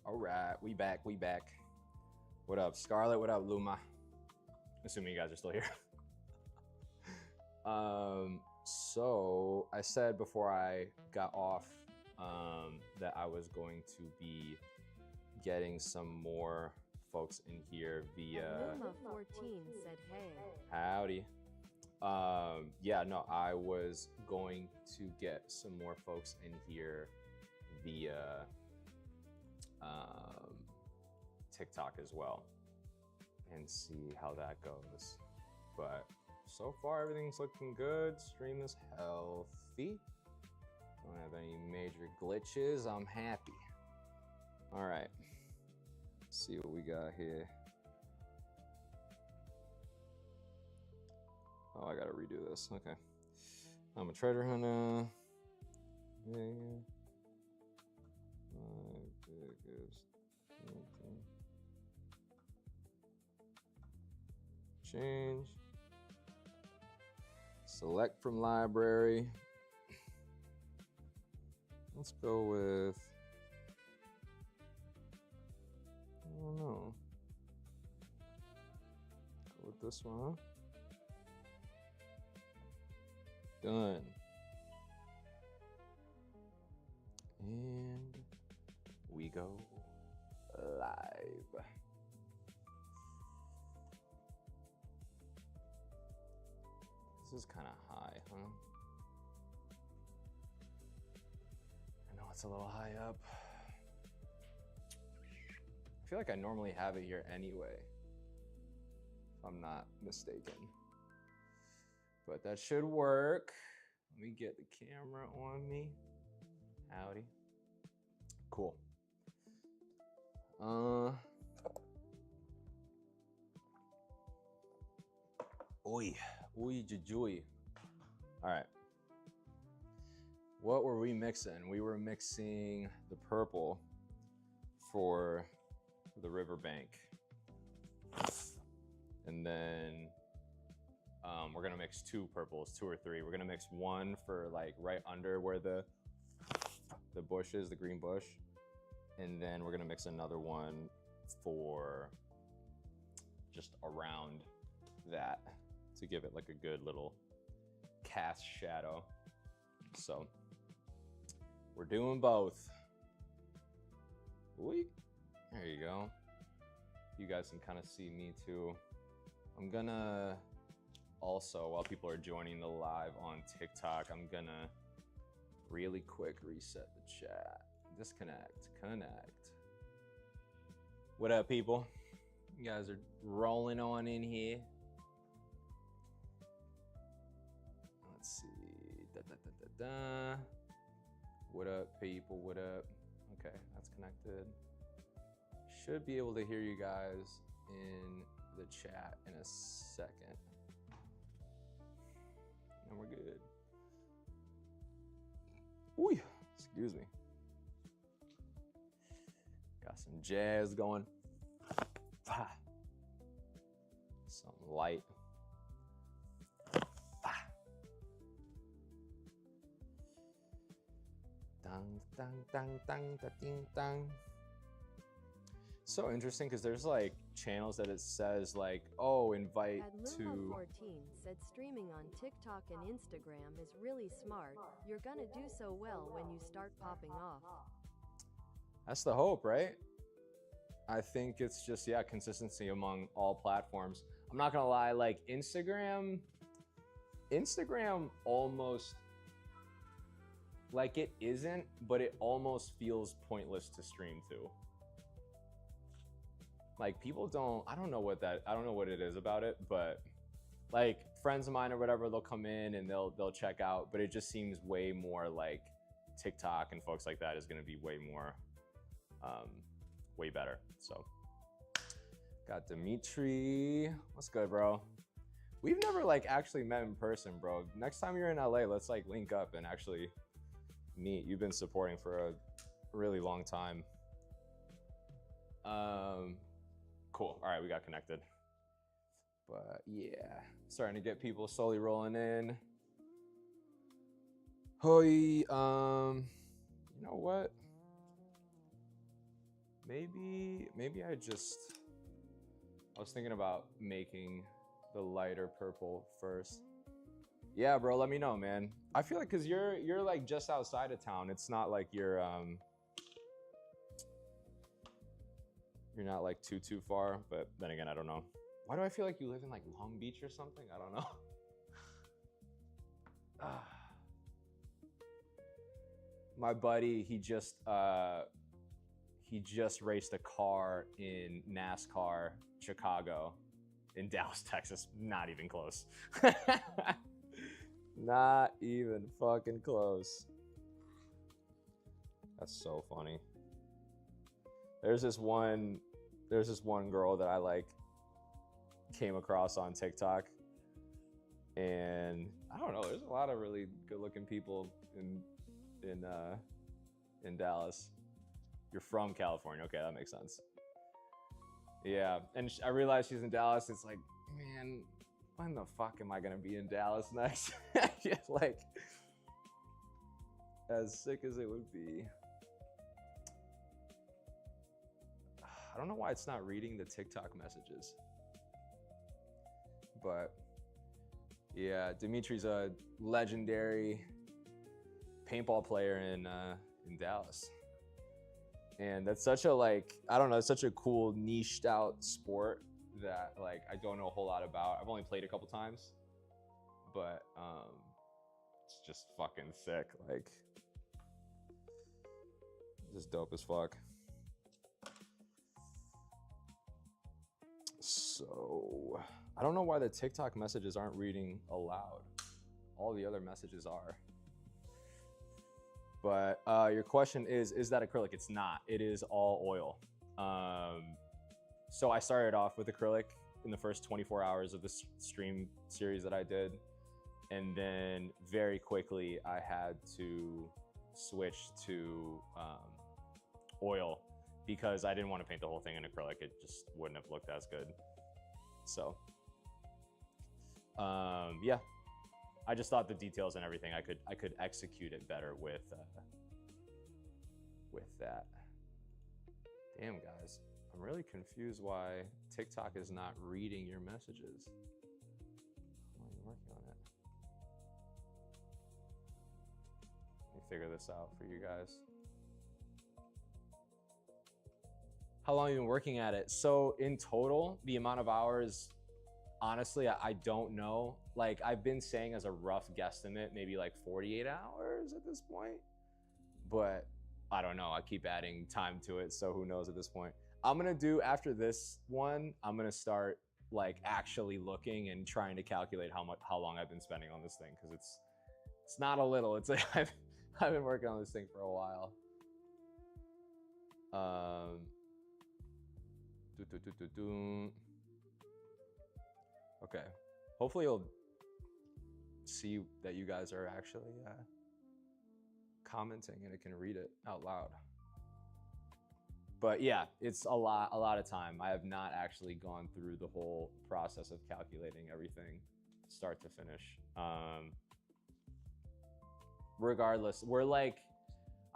All right, we back. What up, Scarlet? What up, Luma? Assuming you guys are still here. So I said before I got off that I was going to be getting some more folks in here via Luma14 said, hey. Howdy. Yeah, no, I was going to get some more folks in here via TikTok as well and see how that goes. But so far, everything's looking good. Stream is healthy. Don't have any major glitches. I'm happy. All right. Let's see what we got here. Oh, I gotta redo this. Okay. I'm a treasure hunter. Yeah. My biggest. Okay. Change. Select from library. Let's go with, I don't know. with this one. Done. And we go live. This is kind of high, huh? I know it's a little high up. I feel like I normally have it here anyway, if I'm not mistaken. But that should work. Let me get the camera on me. Howdy. Cool. Oi, jujuy. All right. What were we mixing? We were mixing the purple for the riverbank. And then we're gonna mix two purples, 2 or 3. We're gonna mix one for like right under where the bush is, the green bush. And then we're gonna mix another one for just around that to give it like a good little cast shadow. So we're doing both. Wait, there you go. You guys can kind of see me too. I'm gonna also, while people are joining the live on TikTok, I'm gonna really quick reset the chat. Disconnect, connect. What up, people? You guys are rolling on in here. Let's see. Da, da, da, da, da. What up, people? What up? Okay, that's connected. Should be able to hear you guys in the chat in a second. And we're good. Ooh, excuse me. Got some jazz going. Some light. Dang, dang, dang, dang, da, ding, dang. So interesting because there's like channels that it says like, oh, invite to. 14 said streaming on TikTok and Instagram is really smart. You're gonna do so well when you start popping off. That's the hope, right? I think it's just, yeah, consistency among all platforms. I'm not gonna lie, like Instagram almost, like it isn't, but it almost feels pointless to stream to. Like people don't, I don't know what it is about it, but like friends of mine or whatever, they'll come in and they'll check out, but it just seems way more like TikTok and folks like that is gonna be way more, way better. So got Dimitri. What's good, bro? We've never like actually met in person, bro. Next time you're in LA, let's like link up and actually meet. You've been supporting for a really long time. Cool. All right, we got connected. But yeah, starting to get people slowly rolling in. Hoi, you know what? Maybe I was thinking about making the lighter purple first. Yeah, bro, let me know, man. I feel like cause you're like just outside of town. It's not like you're not like too far, but then again, I don't know. Why do I feel like you live in like Long Beach or something? I don't know. My buddy, he just raced a car in NASCAR Chicago in Dallas, Texas. Not even close. Not even fucking close. That's so funny. There's this one girl that I like came across on TikTok, and I don't know, there's a lot of really good looking people in Dallas. You're from California. Okay, that makes sense. Yeah, and I realized she's in Dallas. It's like, man, when the fuck am I gonna be in Dallas next? Like, as sick as it would be. I don't know why it's not reading the TikTok messages. But yeah, Dimitri's a legendary paintball player in Dallas. And that's such a, like, I don't know, it's such a cool niched out sport that like I don't know a whole lot about. I've only played a couple times, but it's just fucking sick. Like, just dope as fuck. So I don't know why the TikTok messages aren't reading aloud. All the other messages are. But your question is that acrylic? It's not. It is all oil. So I started off with acrylic in the first 24 hours of this stream series that I did. And then very quickly I had to switch to oil because I didn't want to paint the whole thing in acrylic. It just wouldn't have looked as good. So yeah, I just thought the details and everything, I could execute it better with that. Damn, guys, I'm really confused why TikTok is not reading your messages. How are you working on it? Let me figure this out for you guys. How long have you been working at it? So in total, the amount of hours, honestly, I don't know. Like, I've been saying as a rough guesstimate, maybe like 48 hours at this point, but I don't know. I keep adding time to it, so who knows at this point. I'm gonna do, after this one, I'm gonna start like actually looking and trying to calculate how long I've been spending on this thing, because it's not a little. It's like I've been working on this thing for a while. Okay, hopefully you'll see that you guys are actually commenting and it can read it out loud. But yeah, it's a lot of time. I have not actually gone through the whole process of calculating everything start to finish. Regardless, we're like,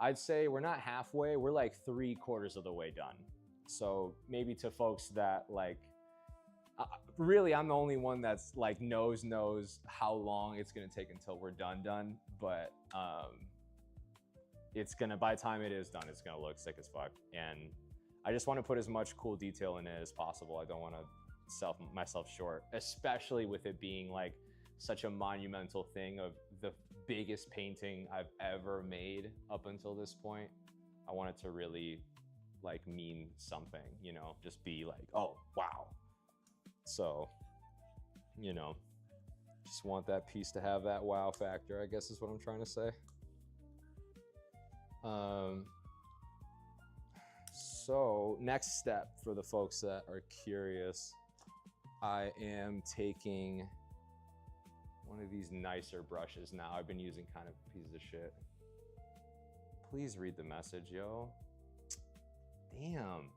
I'd say we're not halfway, we're like 3/4 of the way done. So maybe to folks that like, really, I'm the only one that's like knows how long it's gonna take until we're done. But it's gonna, by the time it is done, it's gonna look sick as fuck. And I just want to put as much cool detail in it as possible. I don't want to sell myself short, especially with it being like such a monumental thing, of the biggest painting I've ever made up until this point. I want it to really like mean something, you know, just be like, oh wow. So, you know, just want that piece to have that wow factor, I guess is what I'm trying to say. So next step, for the folks that are curious, I am taking one of these nicer brushes now. I've been using kind of pieces of shit. Please read the message, yo. Damn.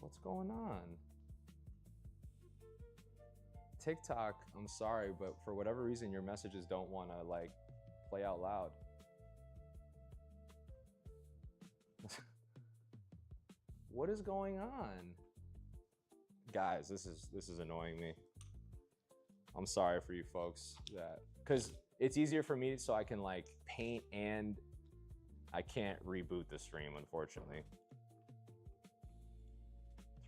What's going on? TikTok, I'm sorry, but for whatever reason, your messages don't want to like play out loud. What is going on? Guys, this is annoying me. I'm sorry for you folks that, because it's easier for me so I can like paint, and I can't reboot the stream, unfortunately.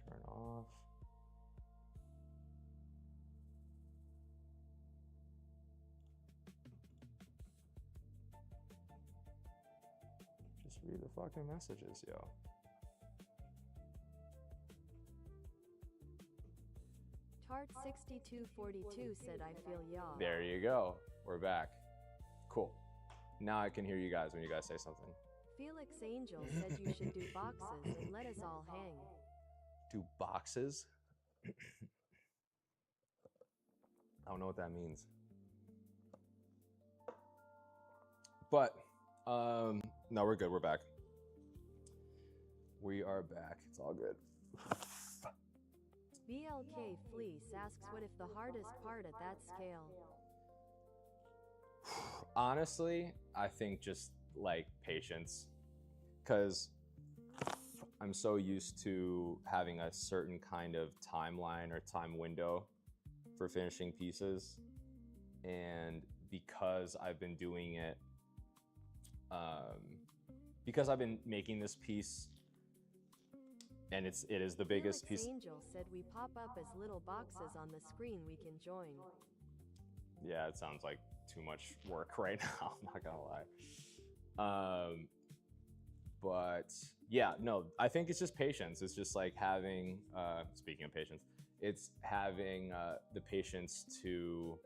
Turn off. Just read the fucking messages, yo. Tart6242 said, I feel y'all. There you go. We're back. Cool. Now I can hear you guys when you guys say something. Felix Angel said you should do boxes and let us all hang. Do boxes? I don't know what that means. But, no, we're good. We're back. We are back. It's all good. BLK Fleece asks, what if the hardest part at that scale? Honestly, I think just like patience, because I'm so used to having a certain kind of timeline or time window for finishing pieces. And because I've been doing it, because I've been making this piece, and it is the biggest Felix piece. Angel said we pop up as little boxes on the screen we can join. Yeah, it sounds like too much work right now. I'm not gonna lie. But yeah, no, I think it's just patience. It's just like having, speaking of patience, it's having the patience to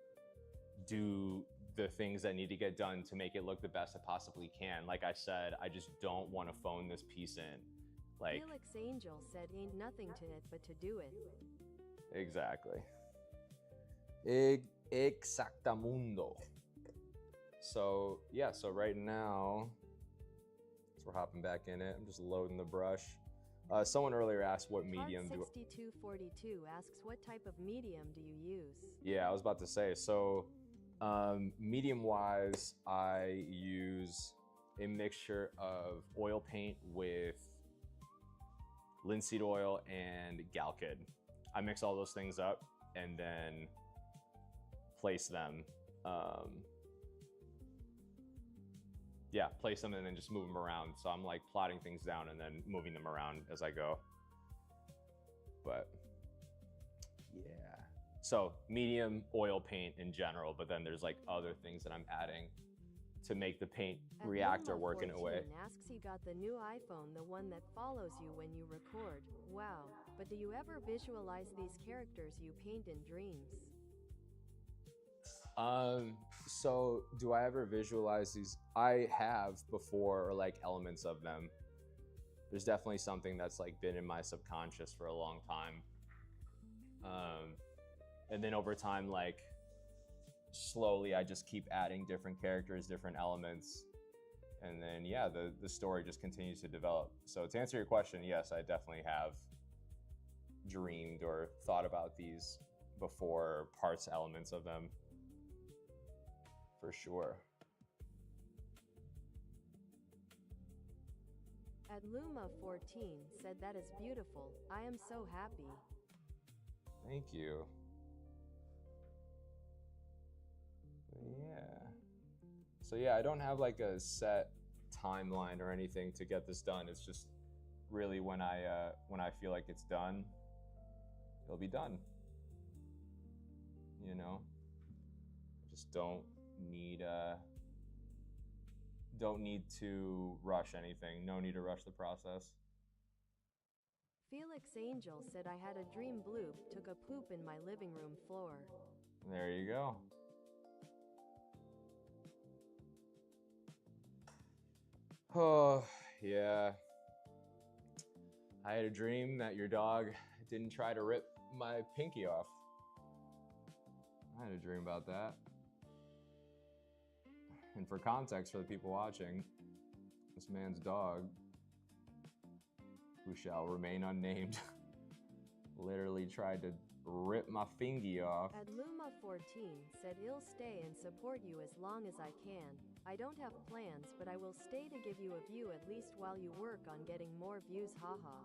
do the things that need to get done to make it look the best it possibly can. Like I said, I just don't want to phone this piece in. Like, Felix Angel said ain't nothing to it but to do it. exactly. Exactamundo. So yeah, so right now, so we're hopping back in it. I'm just loading the brush. Someone earlier asked what medium do. 6242 asks what type of medium do you use? Yeah, I was about to say. So medium wise, I use a mixture of oil paint with linseed oil and Galkid. I mix all those things up and then place them. Place them and then just move them around. So I'm like plotting things down and then moving them around as I go. But yeah. So medium oil paint in general, but then there's like other things that I'm adding to make the paint react or work in a way. Asks he got the new iPhone, the one that follows you when you record. Wow, but do you ever visualize these characters you paint in dreams? So do I ever visualize these? I have before, or like elements of them. There's definitely something that's like been in my subconscious for a long time. And then over time, like slowly I just keep adding different characters, different elements. And then, yeah, the story just continues to develop. So to answer your question, yes, I definitely have dreamed or thought about these before, parts, elements of them. For sure. At Luma14 said that is beautiful. I am so happy. Thank you. Yeah. So yeah, I don't have like a set timeline or anything to get this done. It's just really when I feel like it's done, it'll be done. You know? Just don't need to rush anything. No need to rush the process. Felix Angel said I had a dream bloop, took a poop in my living room floor. There you go. Oh, yeah. I had a dream that your dog didn't try to rip my pinky off. I had a dream about that. And for context for the people watching, this man's dog, who shall remain unnamed, literally tried to rip my fingy off. At Luma14 said he'll stay and support you as long as I can. I don't have plans, but I will stay to give you a view at least while you work on getting more views, haha.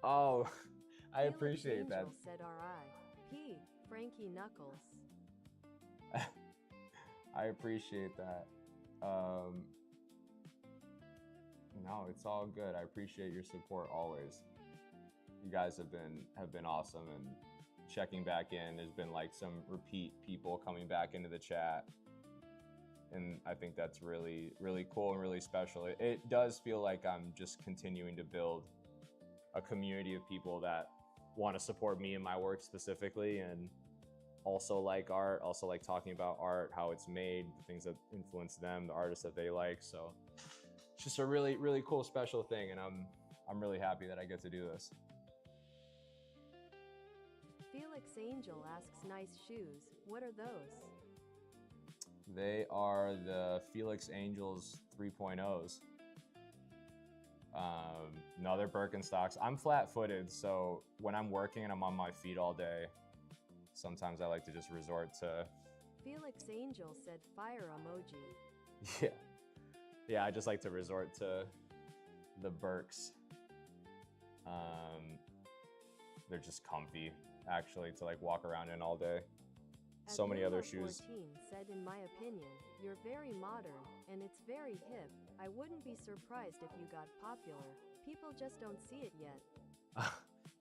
Oh, I Felix appreciate Angel that. said R.I.P. Frankie Knuckles. I appreciate that. No, it's all good. I appreciate your support always. You guys have been awesome and checking back in. There's been like some repeat people coming back into the chat. And I think that's really, really cool and really special. It does feel like I'm just continuing to build a community of people that want to support me and my work specifically, and also like art, also like talking about art, how it's made, the things that influence them, the artists that they like. So it's just a really, really cool, special thing, and I'm really happy that I get to do this. Felix Angel asks nice shoes. What are those? They are the Felix Angels 3.0s. No, they're Birkenstocks. I'm flat-footed, so when I'm working and I'm on my feet all day, sometimes I like to just resort to... Felix Angel said fire emoji. Yeah, I just like to resort to the Birks. They're just comfy, actually, to like walk around in all day. At So many other Luma shoes. 14 said, in my opinion, you're very modern, and it's very hip. I wouldn't be surprised if you got popular. People just don't see it yet.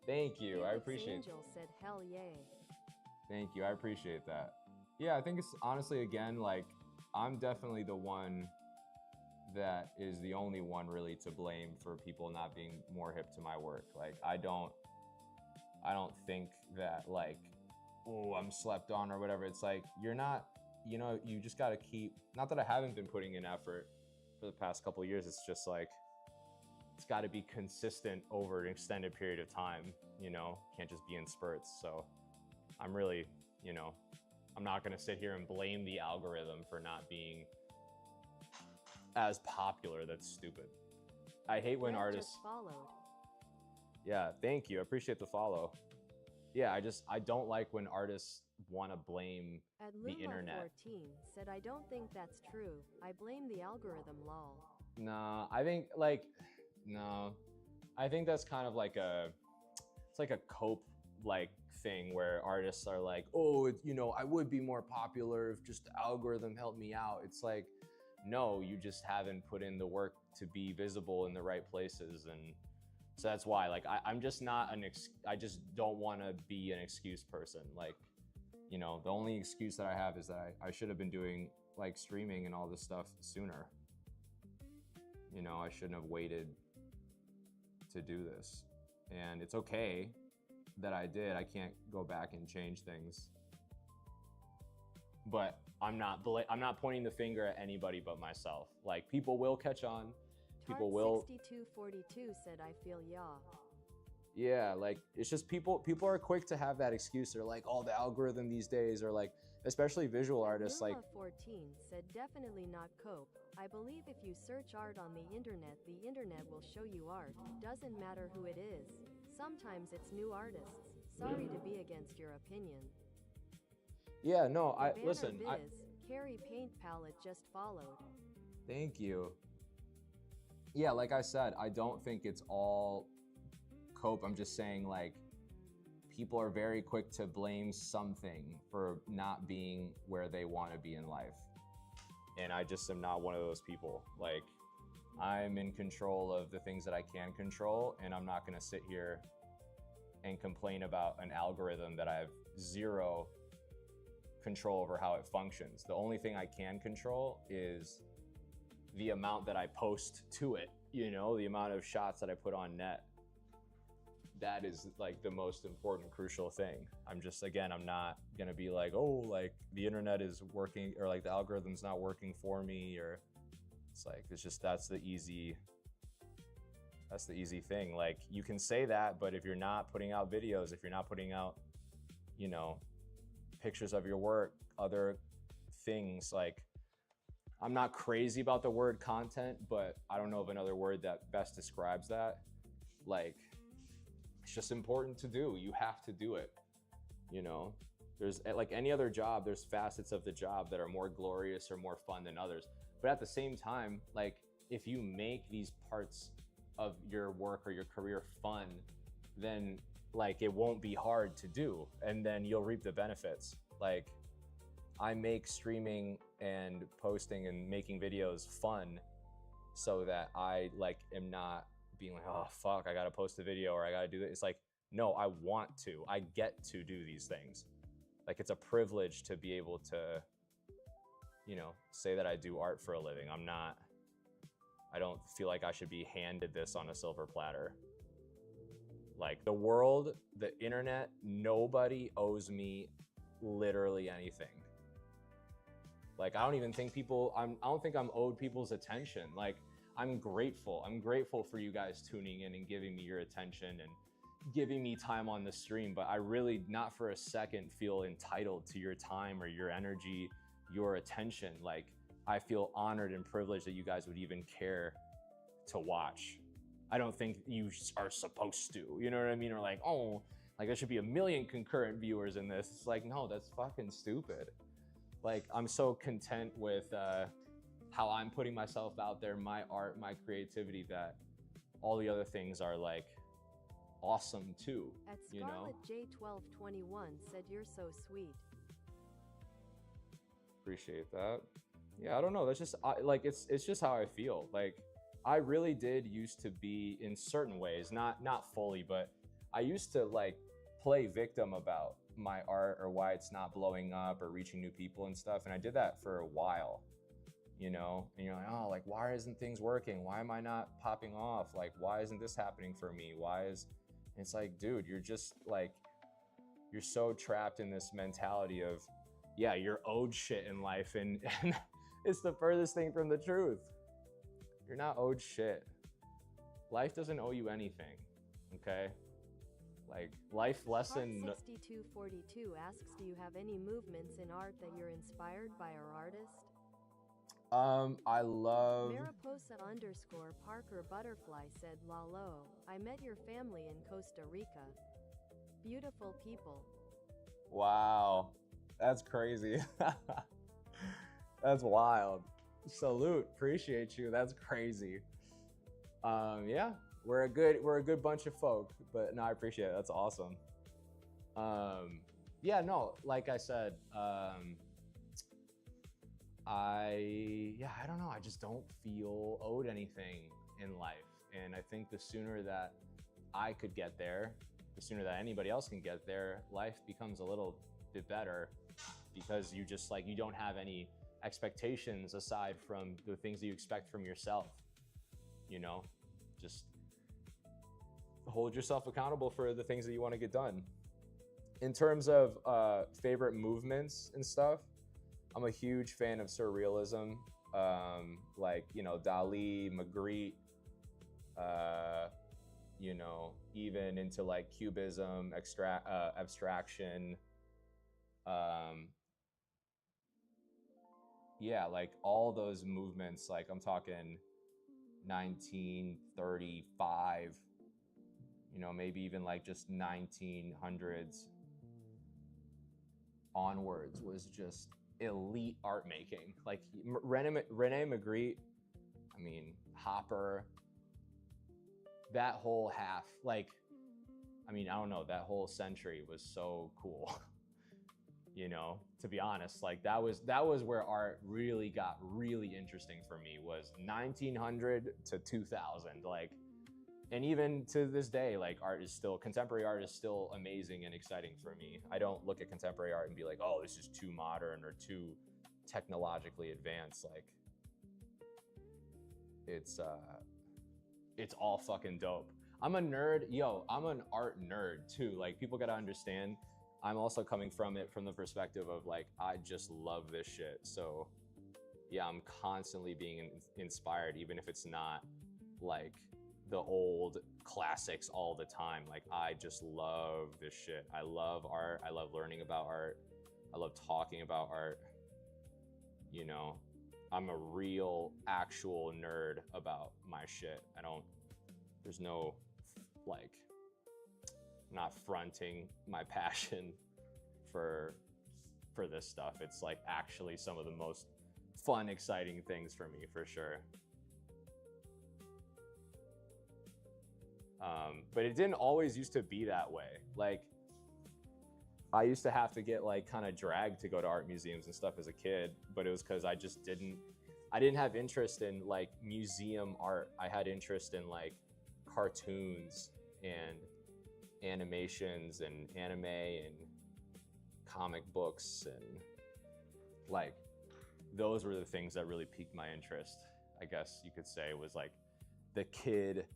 Thank you. I Felix appreciate. Angel said, hell yay. Thank you. I appreciate that. Yeah, I think it's honestly, again, like, I'm definitely the one that is the only one really to blame for people not being more hip to my work. Like, I don't think that, like, oh, I'm slept on or whatever. It's like, you're not, you know, you just got to keep, not that I haven't been putting in effort for the past couple of years. It's just like, it's got to be consistent over an extended period of time, you know, can't just be in spurts. So I'm really, you know, I'm not going to sit here and blame the algorithm for not being as popular. That's stupid. I hate when Brett artists just followed. Yeah, thank you. I appreciate the follow. Yeah, I don't like when artists want to blame At the Luma internet. 14 said, I don't think that's true. I blame the algorithm, lol. Nah, I think like, no, I think that's kind of like it's like a cope like thing where artists are like, oh, you know, I would be more popular if just the algorithm helped me out. It's like, no, you just haven't put in the work to be visible in the right places. And so that's why, like, I'm just not I just don't want to be an excuse person. Like, you know, the only excuse that I have is that I should have been doing like streaming and all this stuff sooner. You know, I shouldn't have waited to do this. And it's okay that I did. I can't go back and change things. But I'm not pointing the finger at anybody but myself. Like, people will catch on. People will. 6242 said, I feel ya. Yeah, like, it's just people are quick to have that excuse. They're like, oh, the algorithm these days, or like, especially visual artists, like, Luma 14 said, definitely not cope. I believe if you search art on the internet will show you art. Doesn't matter who it is. Sometimes it's new artists. Sorry to be against your opinion. yeah, no, The I banner listen. Carrie Paint Palette just followed. Thank you. Yeah, like I said, I don't think it's all cope. I'm just saying, like, people are very quick to blame something for not being where they want to be in life. And I just am not one of those people. Like, I'm in control of the things that I can control, and I'm not going to sit here and complain about an algorithm that I have zero control over how it functions. The only thing I can control is the amount that I post to it, you know, the amount of shots that I put on net. That is like the most important, crucial thing. I'm not gonna be like, oh, like the internet is working, or like the algorithm's not working for me, or it's like, it's just, that's the easy thing. Like, you can say that, but if you're not putting out videos, if you're not putting out, you know, pictures of your work, other things, like, I'm not crazy about the word content, but I don't know of another word that best describes that. Like, it's just important to do. You have to do it. You know, there's, like any other job, there's facets of the job that are more glorious or more fun than others. But at the same time, like, if you make these parts of your work or your career fun, then like it won't be hard to do, and then you'll reap the benefits. Like, I make streaming and posting and making videos fun so that I like am not being like, oh fuck, I gotta post a video or I gotta do this. It's like, no, I want to. I get to do these things. Like, it's a privilege to be able to, you know, say that I do art for a living. I don't feel like I should be handed this on a silver platter. Like, the world, the internet, nobody owes me literally anything. Like, I don't even think I don't think I'm owed people's attention. Like, I'm grateful. I'm grateful for you guys tuning in and giving me your attention and giving me time on the stream, but I really, not for a second, feel entitled to your time or your energy, your attention. Like, I feel honored and privileged that you guys would even care to watch. I don't think you are supposed to, you know what I mean? Or like, oh, like there should be 1 million concurrent viewers in this. It's like, no, that's fucking stupid. Like, I'm so content with how I'm putting myself out there, my art, my creativity, that all the other things are like awesome too. At You know, Scarlet J1221 said you're so sweet. appreciate that. Yeah, I don't know. That's just like it's just how I feel. Like I really did used to be in certain ways, not fully, but I used to like play victim about my art or why it's not blowing up or reaching new people and stuff. And I did that for a while, you know, and you're like, oh, like, why isn't things working? Why am I not popping off? Like, why isn't this happening for me? It's like, dude, you're just like, you're so trapped in this mentality of, yeah, you're owed shit in life. And it's the furthest thing from the truth. You're not owed shit. Life doesn't owe you anything, okay? Like, life lesson. 6242 asks, do you have any movements in art that you're inspired by our artist? I love... Mariposa _ Parker Butterfly said, Lalo, I met your family in Costa Rica. Beautiful people. Wow, that's crazy. That's wild. Salute, appreciate you. That's crazy. Yeah, we're a good bunch of folk, but no, I appreciate it. That's awesome. Yeah, no, like I said, I don't know. I just don't feel owed anything in life. And I think the sooner that I could get there, the sooner that anybody else can get there, life becomes a little bit better because you just like, you don't have any expectations aside from the things that you expect from yourself, you know, just hold yourself accountable for the things that you want to get done. In terms of favorite movements and stuff, I'm a huge fan of surrealism, like, you know, Dali, Magritte, you know, even into like Cubism, abstraction. Yeah, like all those movements, like I'm talking 1935, you know, maybe even like just 1900s onwards was just elite art making. Like Rene Magritte, I mean, Hopper, that whole half, like, I mean, I don't know, that whole century was so cool. You know, to be honest, like that was where art really got really interesting for me, was 1900 to 2000. Like, and even to this day, like contemporary art is still amazing and exciting for me. I don't look at contemporary art and be like, oh, this is too modern or too technologically advanced. Like, it's all fucking dope. I'm a nerd. Yo, I'm an art nerd too. Like, people gotta understand, I'm also coming from it from the perspective of like, I just love this shit. So yeah, I'm constantly being inspired, even if it's not like the old classics all the time. Like, I just love this shit. I love art. I love learning about art. I love talking about art. You know, I'm a real, actual nerd about my shit. There's no, like, not fronting my passion for this stuff. It's like actually some of the most fun, exciting things for me, for sure. But it didn't always used to be that way. Like, I used to have to get like kind of dragged to go to art museums and stuff as a kid, but it was because I didn't have interest in like museum art. I had interest in like cartoons and animations and anime and comic books, and like those were the things that really piqued my interest, I guess you could say, was like the kid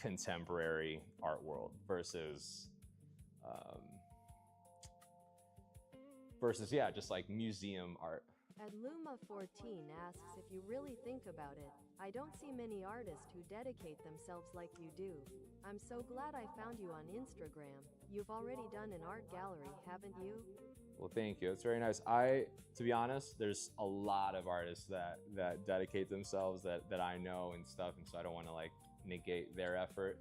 contemporary art world versus yeah, just like museum art. At Luma14 asks, if you really think about it, I don't see many artists who dedicate themselves like you do. I'm so glad I found you on Instagram. You've already done an art gallery, haven't you? Well, thank you. It's very nice. To be honest, there's a lot of artists that dedicate themselves that I know and stuff, and so I don't want to like negate their effort.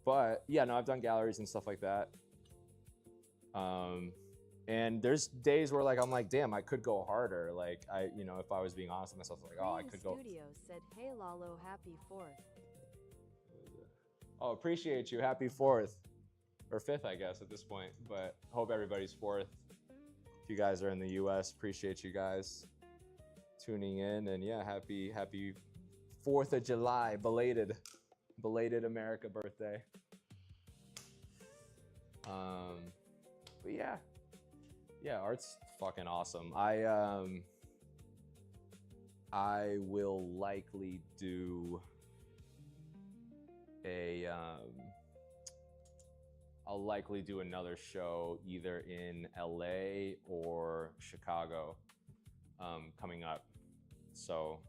But yeah, no, I've done galleries and stuff like that. And there's days where like I'm like, damn, I could go harder. Like, you know, if I was being honest with myself, like, oh, I could go. Studio said, hey Lalo, happy 4th. Oh, appreciate you. Happy 4th. Or 5th, I guess, at this point. But hope everybody's 4th. If you guys are in the US, appreciate you guys tuning in. And yeah, happy 4th of July. Belated America birthday. But yeah. Yeah, art's fucking awesome. I will likely do I'll likely do another show either in LA or Chicago coming up. So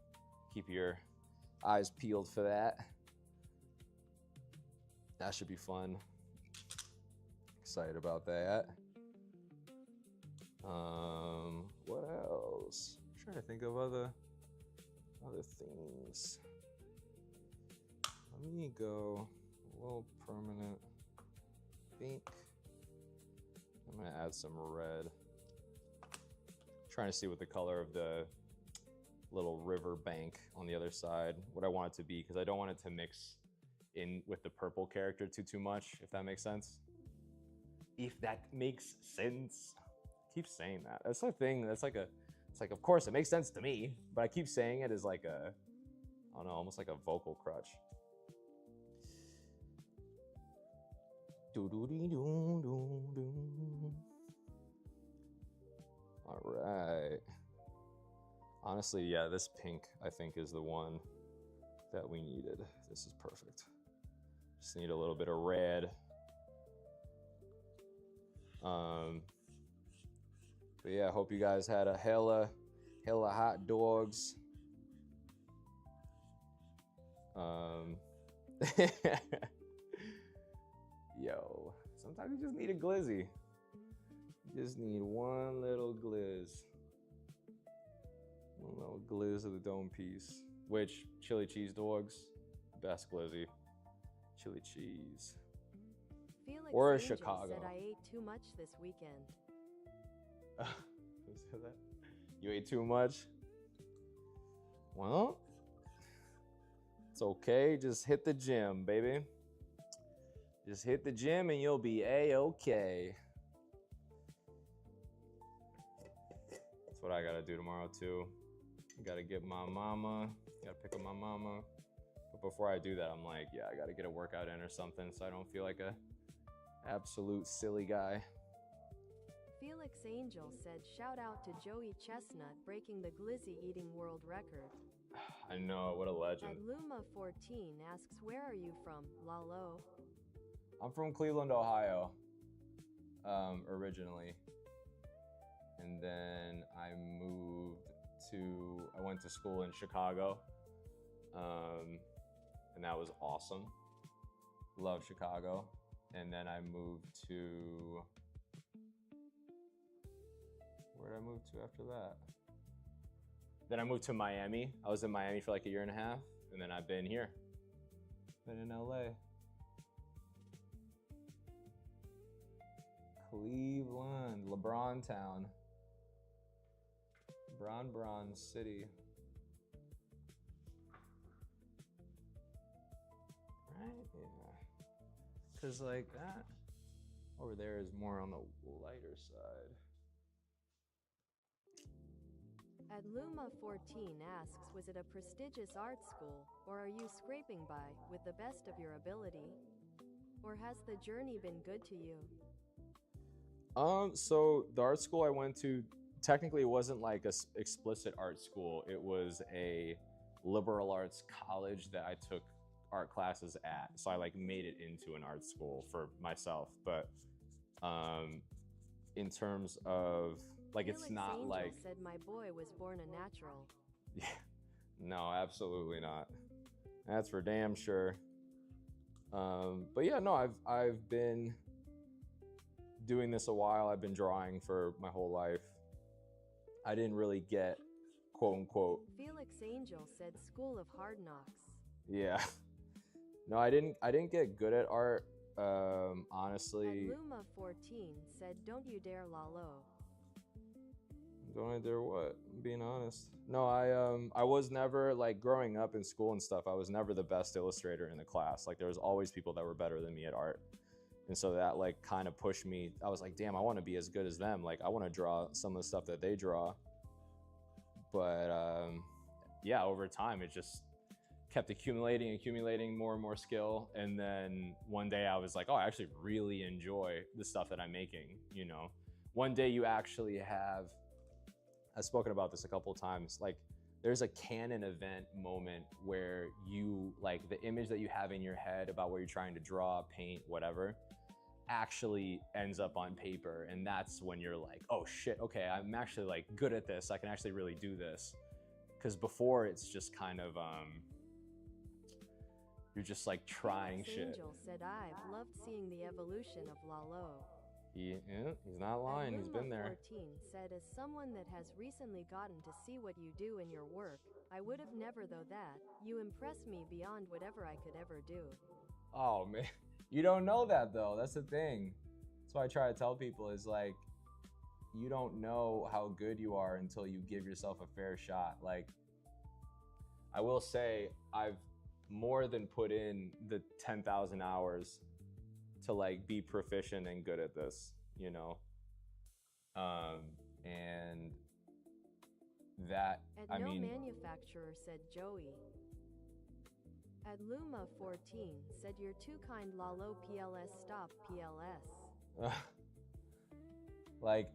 keep your eyes peeled for that. That should be fun. Excited about that. What else? I'm trying to think of other things. Let me go a little permanent pink. I'm gonna add some red. Trying to see what the color of the little river bank on the other side, what I want it to be, because I don't want it to mix in with the purple character too much, if that makes sense. If that makes sense. I keep saying that. That's the thing. It's like, of course it makes sense to me, but I keep saying it as like a, I don't know, almost like a vocal crutch. All right. Honestly, yeah, this pink I think is the one that we needed. This is perfect. Just need a little bit of red. But yeah, I hope you guys had a hella hot dogs. Yo, sometimes you just need a glizzy. You just need one little glizz. One little glizz of the dome piece. Which, chili cheese dogs, best glizzy. Chili cheese. Felix Or Angel Chicago. said I ate too much this weekend. Who said that? You ate too much? Well, it's okay. Just hit the gym, baby. Just hit the gym and you'll be A-okay. That's what I gotta do tomorrow too. I gotta get my mama. Gotta pick up my mama. But before I do that, I'm like, yeah, I gotta get a workout in or something so I don't feel like a absolute silly guy. Felix Angel said shout out to Joey Chestnut breaking the glizzy eating world record. I know, what a legend. And Luma14 asks, where are you from, Lalo? I'm from Cleveland, Ohio, originally. And then I went to school in Chicago. And that was awesome. Love Chicago. And then I moved to, where did I move to after that? Then I moved to Miami. I was in Miami for like a year and a half, and then I've been here. Been in LA. Cleveland, LeBron Town. Bron City. Right? Yeah. Cause like that over there is more on the lighter side. At Luma14 asks, was it a prestigious art school, or are you scraping by with the best of your ability? Or has the journey been good to you? So the art school I went to, technically it wasn't like a explicit art school. It was a liberal arts college that I took art classes at. So I like made it into an art school for myself. But in terms of like, Felix it's not Angel like, said my boy was born a natural. yeah, no, absolutely not. That's for damn sure. But yeah, no, I've been doing this a while. I've been drawing for my whole life. I didn't really get quote unquote. Felix Angel said School of Hard Knocks. Yeah. No, I didn't get good at art. Honestly. At Luma14 said, don't you dare Lalo. Don't I dare what? I'm being honest. No, I was never like growing up in school and stuff. I was never the best illustrator in the class. Like there was always people that were better than me at art. And so that like kind of pushed me. I was like, damn, I want to be as good as them. Like I want to draw some of the stuff that they draw. But yeah, over time it just kept accumulating more and more skill. And then one day I was like, oh, I actually really enjoy the stuff that I'm making, you know. One day you actually have, I've spoken about this a couple of times, like there's a canon event moment where you, like the image that you have in your head about what you're trying to draw, paint, whatever, actually ends up on paper. And that's when you're like, oh shit, okay, I'm actually like good at this. I can actually really do this. Because before it's just kind of, you're just like trying shit. Angel said, I've loved seeing the evolution of Lalo. Yeah, he's not lying. He's been there. 14 said, as someone that has recently gotten to see what you do in your work, I would have never though that. You impress me beyond whatever I could ever do. Oh man, you don't know that though. That's the thing. That's why I try to tell people is like, you don't know how good you are until you give yourself a fair shot. Like, I will say I've more than put in the 10,000 hours to like be proficient and good at this, you know? And that, At no manufacturer, said Joey. At Luma 14 said, you're too kind, Lalo. PLS, stop PLS. Like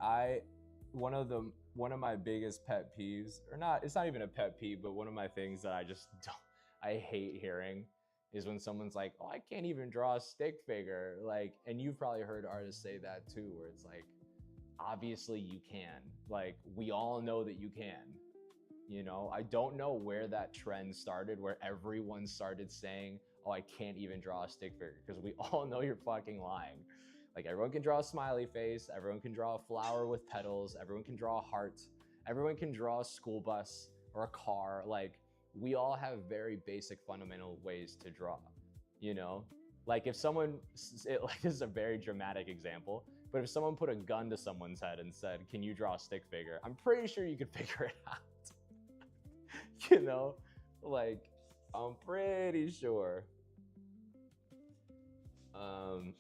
one of my biggest pet peeves, or not, it's not even a pet peeve, but one of my things that I just don't, I hate hearing is when someone's like, oh, I can't even draw a stick figure. Like, and you've probably heard artists say that too, where it's like, obviously you can. Like, we all know that you can. You know, I don't know where that trend started, where everyone started saying, oh, I can't even draw a stick figure, because we all know you're fucking lying. Like, everyone can draw a smiley face, everyone can draw a flower with petals, everyone can draw a heart, everyone can draw a school bus or a car. Like, we all have very basic fundamental ways to draw, you know? Like if someone, like this is a very dramatic example, but if someone put a gun to someone's head and said, can you draw a stick figure? I'm pretty sure you could figure it out. You know, like I'm pretty sure.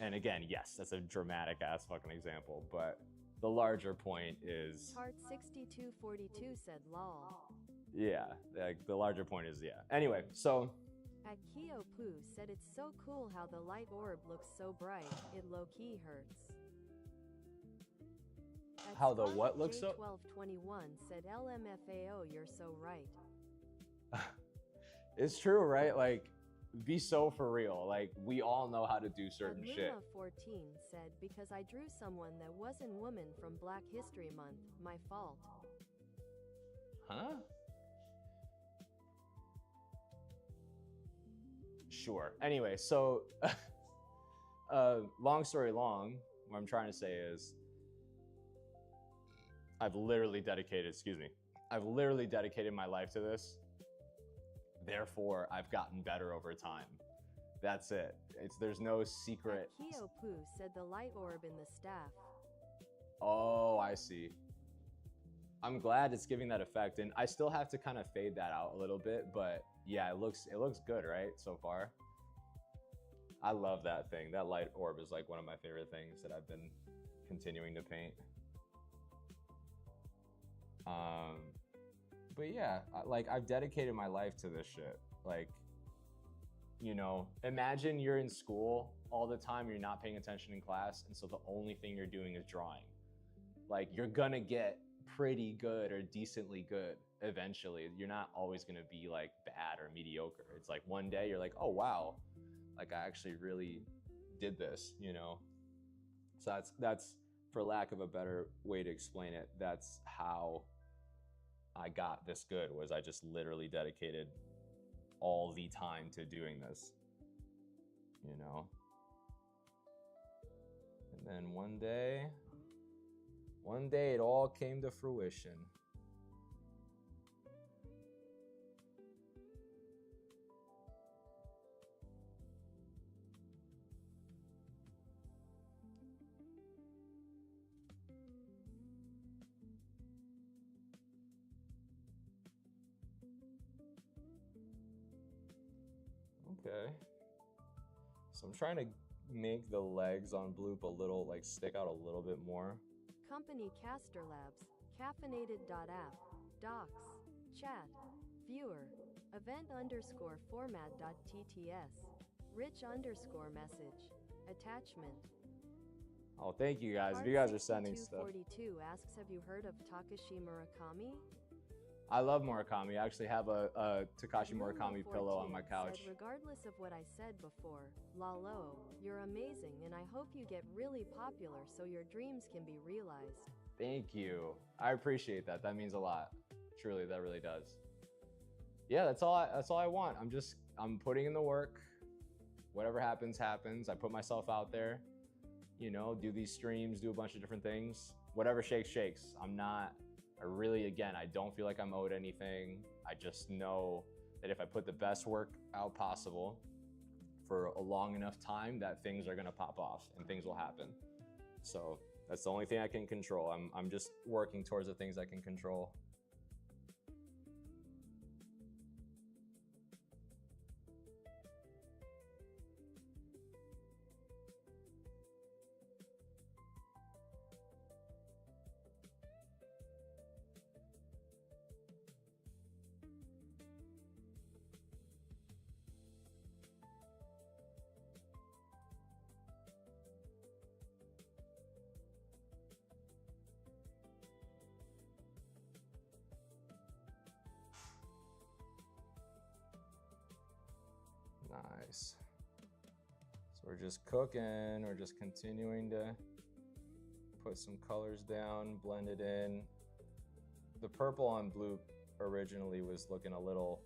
And again, yes, that's a dramatic ass fucking example, but the larger point is. Part 6242 said lol. Yeah, like the larger point is, yeah. Anyway, so. At Kyo Poo said, it's so cool how the light orb looks so bright, it low-key hurts. At how the what looks so? 1221 said, LMFAO, you're so right. It's true, right? Like, be so for real. Like, we all know how to do certain Luma shit. 14 said, because I drew someone that wasn't woman from Black History Month, my fault. Huh? Sure. Anyway, so long story long, what I'm trying to say is I've literally dedicated my life to this. Therefore, I've gotten better over time. That's it. There's no secret. Kyo Poo said the light orb in the staff. Oh, I see. I'm glad it's giving that effect, and I still have to kind of fade that out a little bit, but yeah, it looks good, right? So far. I love that thing. That light orb is like one of my favorite things that I've been continuing to paint. But yeah, like I've dedicated my life to this shit. Like, you know, imagine you're in school all the time, you're not paying attention in class, and so the only thing you're doing is drawing. Like, you're gonna get pretty good or decently good eventually. You're not always gonna be like bad or mediocre. It's like one day you're like, oh wow, like I actually really did this, you know? So that's for lack of a better way to explain it, that's how I got this good, was I just literally dedicated all the time to doing this, you know? And then one day it all came to fruition. Okay. So I'm trying to make the legs on Bloop a little, like, stick out a little bit more. Company Caster Labs, caffeinated.app, docs, chat, viewer, event_format.tts, rich_message, attachment. Oh, thank you guys. If you guys are sending stuff. 6242 asks, have you heard of Takashi Murakami? I love Murakami. I actually have a Takashi Murakami pillow on my couch. Said, regardless of what I said before, Lalo, you're amazing and I hope you get really popular so your dreams can be realized. Thank you. I appreciate that. That means a lot. Truly, that really does. Yeah, that's all I want. I'm putting in the work. Whatever happens, happens. I put myself out there, you know, do these streams, do a bunch of different things. Whatever shakes, shakes. I don't feel like I'm owed anything. I just know that if I put the best work out possible for a long enough time, that things are gonna pop off and things will happen. So that's the only thing I can control. I'm just working towards the things I can control. Nice. So we're just cooking, we're just continuing to put some colors down, blend it in. The purple on Bloop originally was looking a little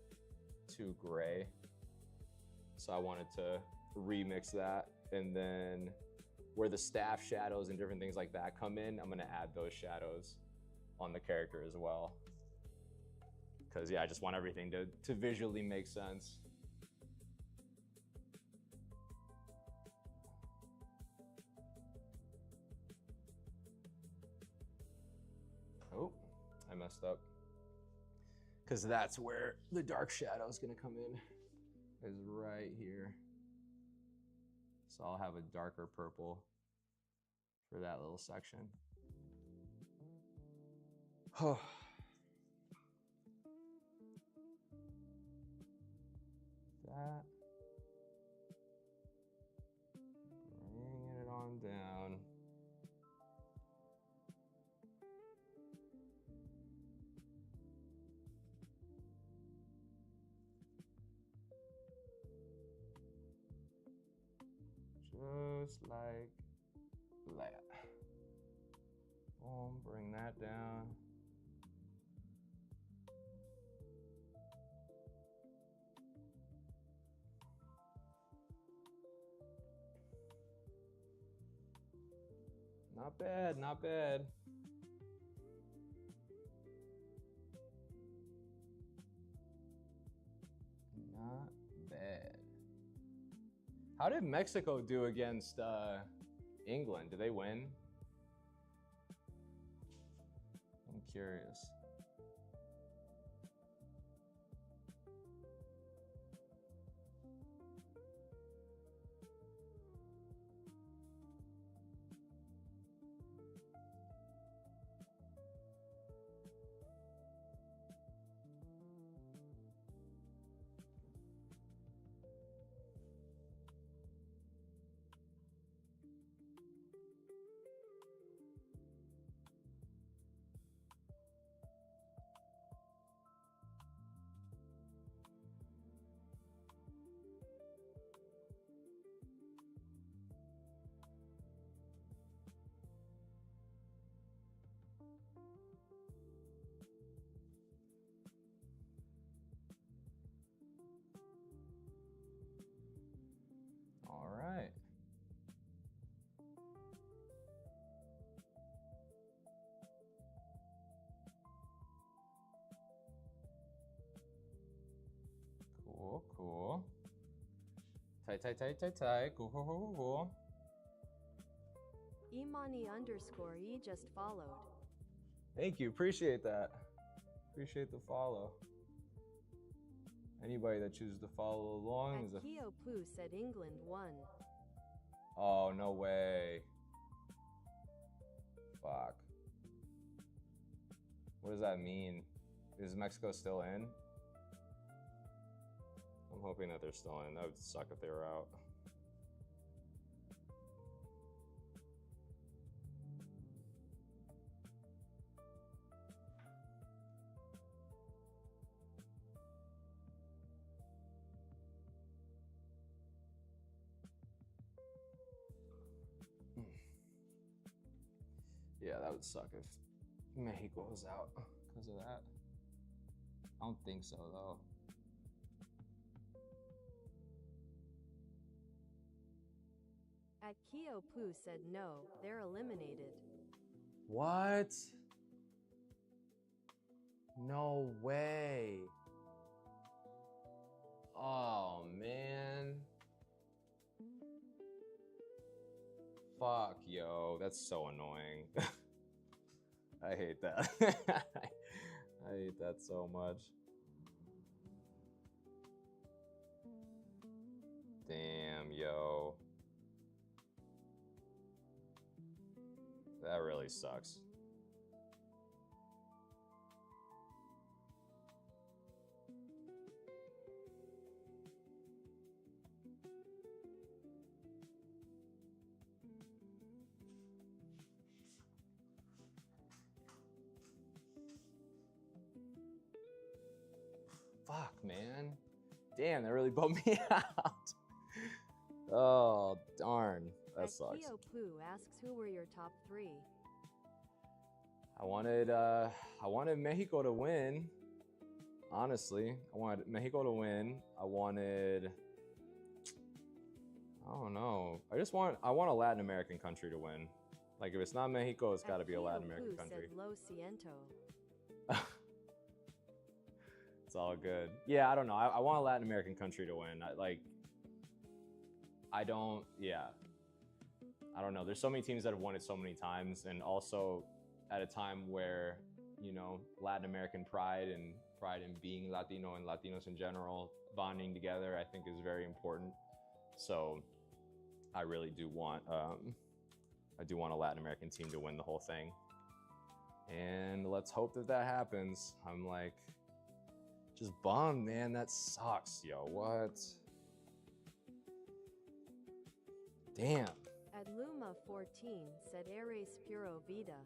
too gray. So I wanted to remix that. And then where the staff shadows and different things like that come in, I'm gonna add those shadows on the character as well. Cause yeah, I just want everything to visually make sense. Oh, I messed up. Because that's where the dark shadow is going to come in, is right here. So I'll have a darker purple for that little section. Oh. That. Bringing it on down. Just like that. Boom, bring that down. Not bad, not bad. Not bad. How did Mexico do against England? Did they win? I'm curious. All right. Cool, cool. Tight, tight, tight, tight, tight. Cool, cool, cool, cool. Imani_E just followed. Thank you. Appreciate that. Appreciate the follow. Anybody that chooses to follow along is a... Akio Poo said England won. Oh, no way. Fuck. What does that mean? Is Mexico still in? I'm hoping that they're still in. That would suck if they were out. Yeah, that would suck if Mexico was out because of that. I don't think so, though. Akio Poo said no, they're eliminated. What? No way. Oh, man. Fuck, yo. That's so annoying. I hate that. I hate that so much. Damn, yo. That really sucks. Fuck, man. Damn, that really bummed me out. Oh, darn. That sucks. Akio Poo asks who were your top 3. I wanted Mexico to win. Honestly, I wanted Mexico to win. I don't know. I want a Latin American country to win. Like if it's not Mexico, it's got to be a Latin American country. Said Lo Siento. It's all good. Yeah, I don't know. I want a Latin American country to win. I don't know. There's so many teams that have won it so many times, and also at a time where, you know, Latin American pride in being Latino and Latinos in general, bonding together, I think is very important. So I really do want, a Latin American team to win the whole thing. And let's hope that that happens. I'm like, just bummed, man. That sucks, yo. What? Damn. At Luma 14 said Eres puro vida.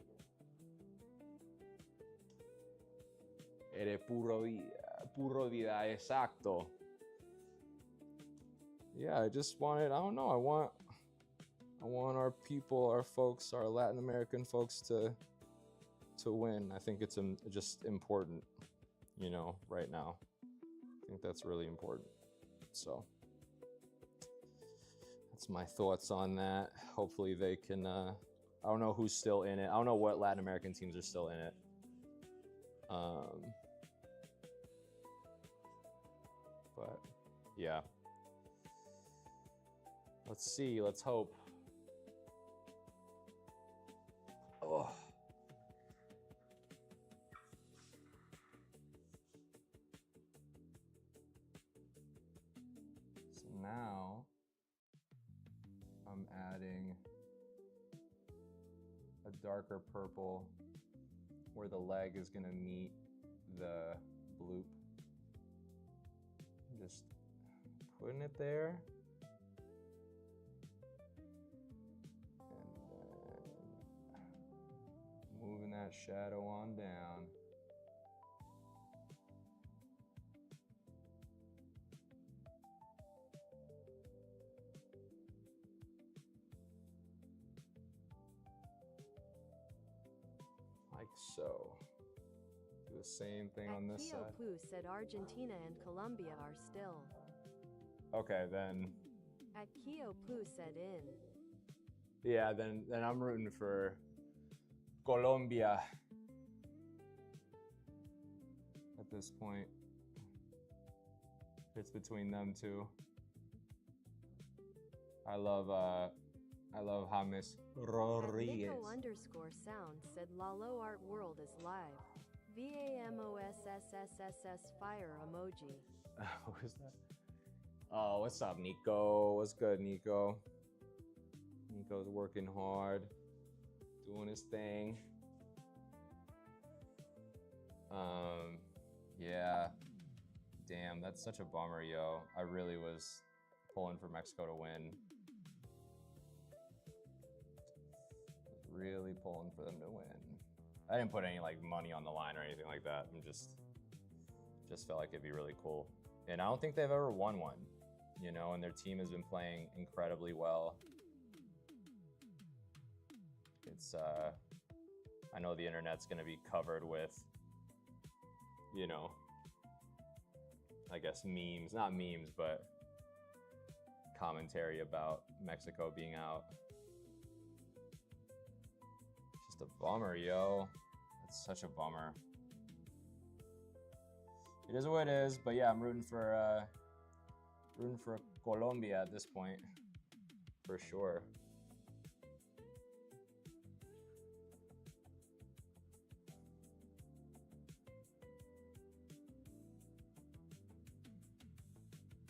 Eres puro vida, exacto. Yeah, I just wanted, I don't know, I want our people, our folks, our Latin American folks to win. I think it's just important, you know, right now. I think that's really important. So that's my thoughts on that. Hopefully they can, I don't know who's still in it. I don't know what Latin American teams are still in it. But yeah. Let's see, let's hope. Oh. So now I'm adding a darker purple where the leg is gonna meet the bloop. Just putting it there. Moving that shadow on down. Like so. Do the same thing on this side. Akio Poo said Argentina and Colombia are still. Okay, then. Akio Poo said in. Yeah, then I'm rooting for Colombia at this point. It's between them two. I love James Rodriguez. Nico_sound said Lalo Art World is live. VAMOSSSSS fire emoji. What was that? Oh, what's up, Nico? What's good, Nico? Nico's working hard, doing his thing. Yeah. Damn, that's such a bummer, yo. I really was pulling for Mexico to win. Really pulling for them to win. I didn't put any like money on the line or anything like that. I'm just felt like it'd be really cool. And I don't think they've ever won one, you know, and their team has been playing incredibly well. It's I know the internet's gonna be covered with, you know, I guess memes, not memes, but commentary about Mexico being out. Just a bummer, yo. It's such a bummer. It is what it is, but yeah, I'm rooting for Colombia at this point, for sure.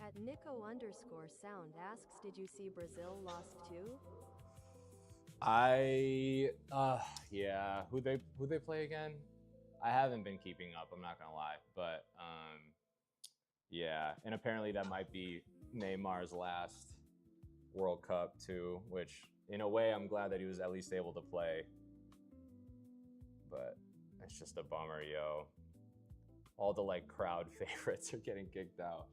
At Nico_sound asks, did you see Brazil lost too? Yeah, who they play again? I haven't been keeping up, I'm not gonna lie, but yeah, and apparently that might be Neymar's last World Cup too, which in a way I'm glad that he was at least able to play, but it's just a bummer, yo. All the like crowd favorites are getting kicked out.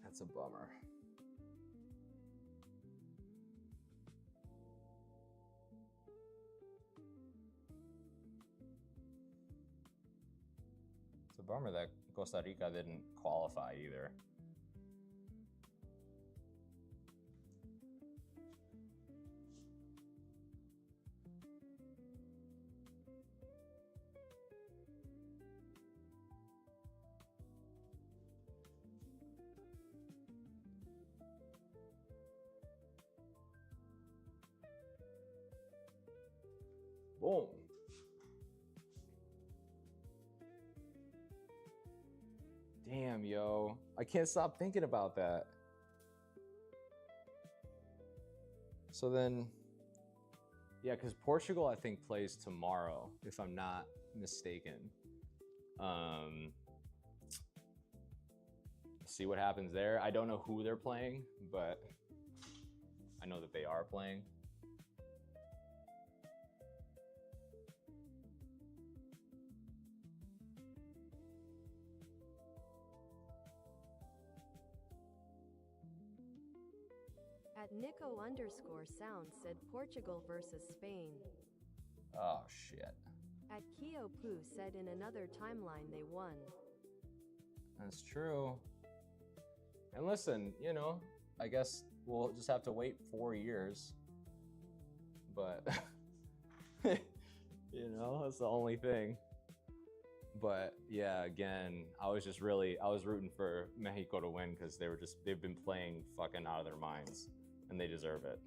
That's a bummer. It's a bummer that Costa Rica didn't qualify either. Boom. Damn, yo. I can't stop thinking about that. So then, yeah, because Portugal, I think, plays tomorrow, if I'm not mistaken. See what happens there. I don't know who they're playing, but I know that they are playing. At Nico_sound said Portugal versus Spain. Oh, shit. At Kyo Poo said in another timeline they won. That's true. And listen, you know, I guess we'll just have to wait 4 years. But, you know, that's the only thing. But yeah, again, I was rooting for Mexico to win because they've been playing fucking out of their minds and they deserve it.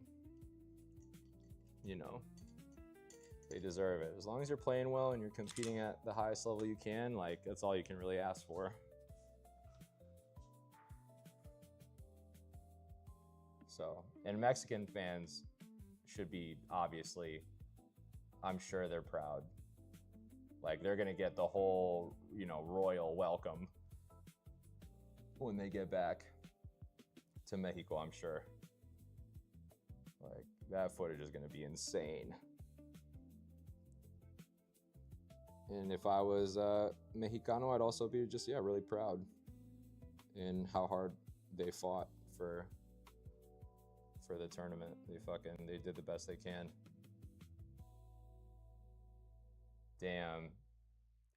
You know, they deserve it. As long as you're playing well and you're competing at the highest level you can, like, that's all you can really ask for. So, and Mexican fans should be, obviously, I'm sure they're proud. Like, they're gonna get the whole, you know, royal welcome when they get back to Mexico, I'm sure. Like, that footage is gonna be insane. And if I was Mexicano, I'd also be just, yeah, really proud in how hard they fought for the tournament. They did the best they can. Damn.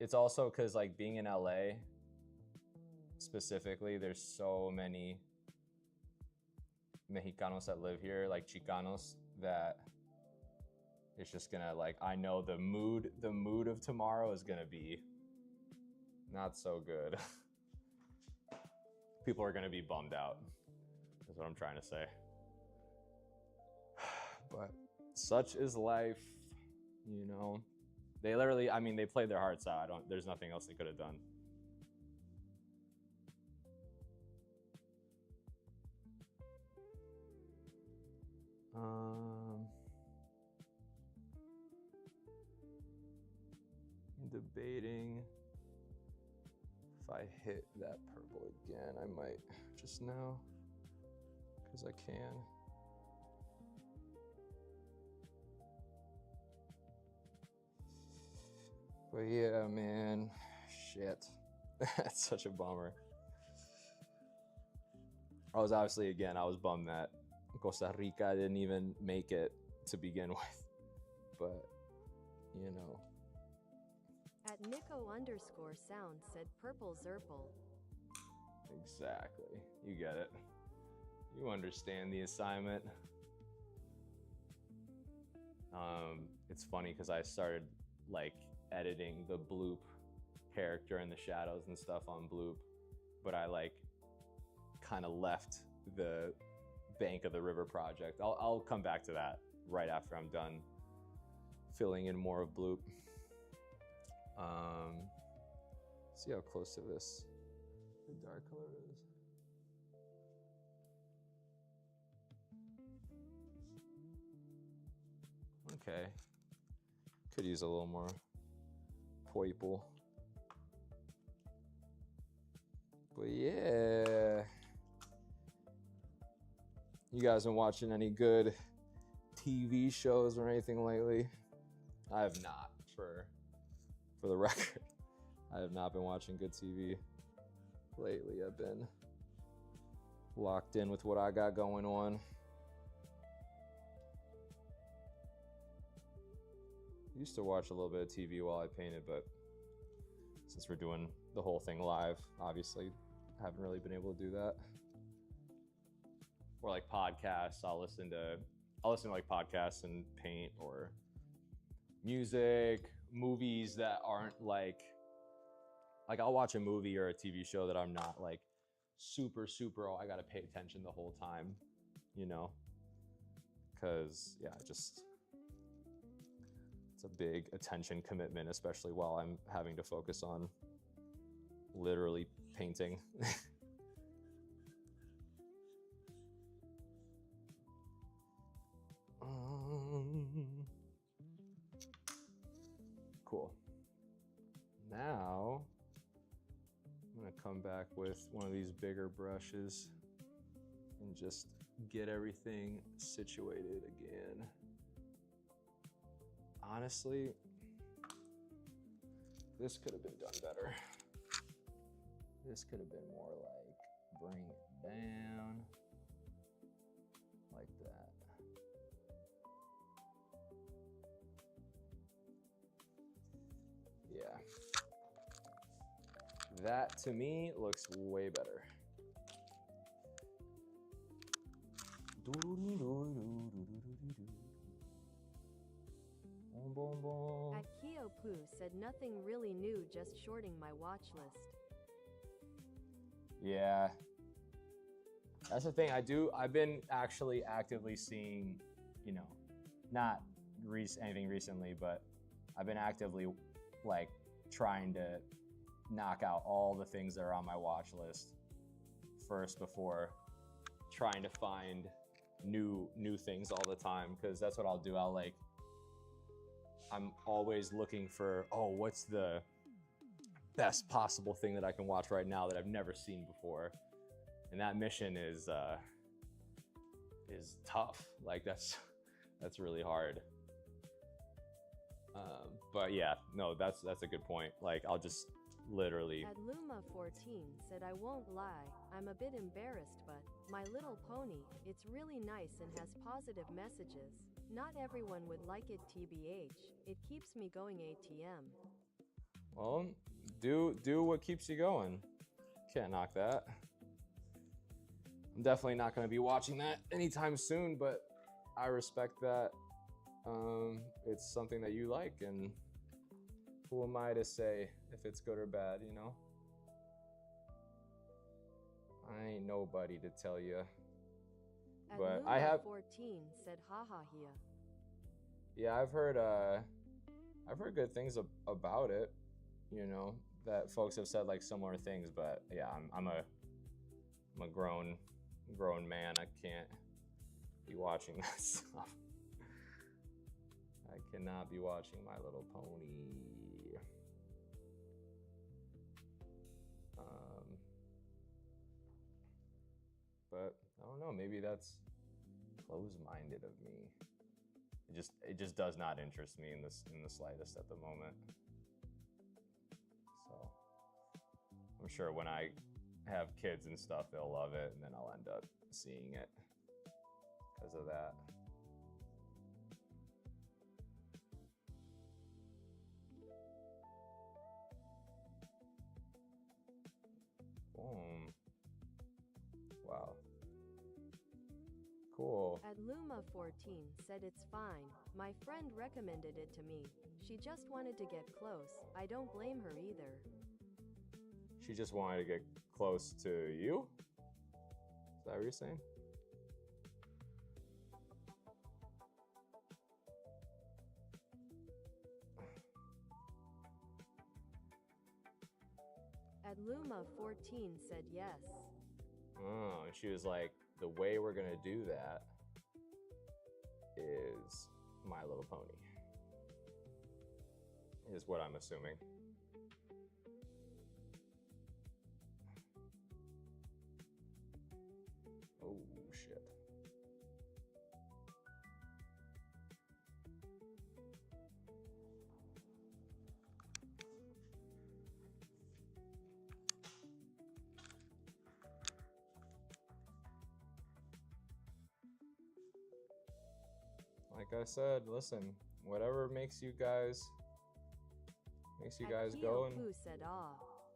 It's also because, like, being in LA specifically, there's so many Mexicanos that live here, like Chicanos, that it's just gonna, like, I know the mood of tomorrow is gonna be not so good. People are gonna be bummed out, is what I'm trying to say. But such is life, you know. They literally, I mean, they played their hearts out. There's nothing else they could have done. Debating if I hit that purple again. I might just now, because I can. But yeah, man, shit. That's such a bummer. I was obviously, again, I was bummed that Costa Rica didn't even make it to begin with. But, you know. At Nico_sound said purple Zerple. Exactly. You get it. You understand the assignment. It's funny because I started like editing the Bloop character and the shadows and stuff on Bloop, but I like kind of left the Bank of the River project. I'll come back to that right after I'm done filling in more of Bloop. See how close to this the dark color is. Okay, could use a little more purple. But yeah, you guys been watching any good TV shows or anything lately? I have not, for the record. I have not been watching good TV lately. I've been locked in with what I got going on. Used to watch a little bit of TV while I painted, but since we're doing the whole thing live, obviously haven't really been able to do that. Or like podcasts, I'll listen to like podcasts and paint, or music, movies that aren't like I'll watch a movie or a TV show that I'm not like super, oh, I gotta pay attention the whole time, you know? Cause yeah, it's a big attention commitment, especially while I'm having to focus on literally painting. Cool. Now, I'm gonna come back with one of these bigger brushes and just get everything situated again. Honestly, this could have been done better. This could have been more like bring it down like that. Yeah. That to me looks way better. At Kyo Poo said nothing really new, just shorting my watch list. Yeah. That's the thing. I've been actually actively seeing, you know, not anything recently, but I've been actively like trying to knock out all the things that are on my watch list first before trying to find new things all the time, because that's what I'll do. I'm always looking for, oh, what's the best possible thing that I can watch right now that I've never seen before, and that mission is tough. Like that's really hard. But yeah, no, that's a good point. Like I'll just literally. At Luma14 said, I won't lie, I'm a bit embarrassed, but My Little Pony, it's really nice and has positive messages. Not everyone would like it, TBH. It keeps me going, ATM. Well, do what keeps you going. Can't knock that. I'm definitely not going to be watching that anytime soon, but I respect that. It's something that you like, and who am I to say if it's good or bad, you know? I ain't nobody to tell you. But I have 14 said haha here. Yeah, I've heard I've heard good things about it, you know, that folks have said like similar things, but yeah, I'm a grown man. I can't be watching that stuff. I cannot be watching My Little Pony. But I don't know, maybe that's close-minded of me. It just does not interest me in the slightest at the moment. So I'm sure when I have kids and stuff, they'll love it, and then I'll end up seeing it because of that. Boom. Wow. Cool. At Luma 14 said it's fine. My friend recommended it to me. She just wanted to get close. I don't blame her either. She just wanted to get close to you? Is that what you're saying? At Luma 14 said yes. Oh, and she was like, the way we're gonna do that is My Little Pony, is what I'm assuming. Oh, shit. Like I said, listen, whatever makes you guys go and Who said,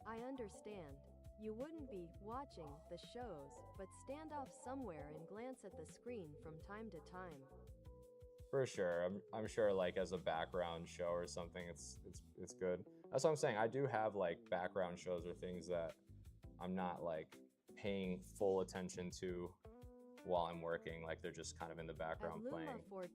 I understand. You wouldn't be watching the shows, but stand off somewhere and glance at the screen from time to time. For sure. I'm sure like as a background show or something, it's good. That's what I'm saying. I do have like background shows or things that I'm not like paying full attention to while I'm working, like they're just kind of in the background Luma playing. 14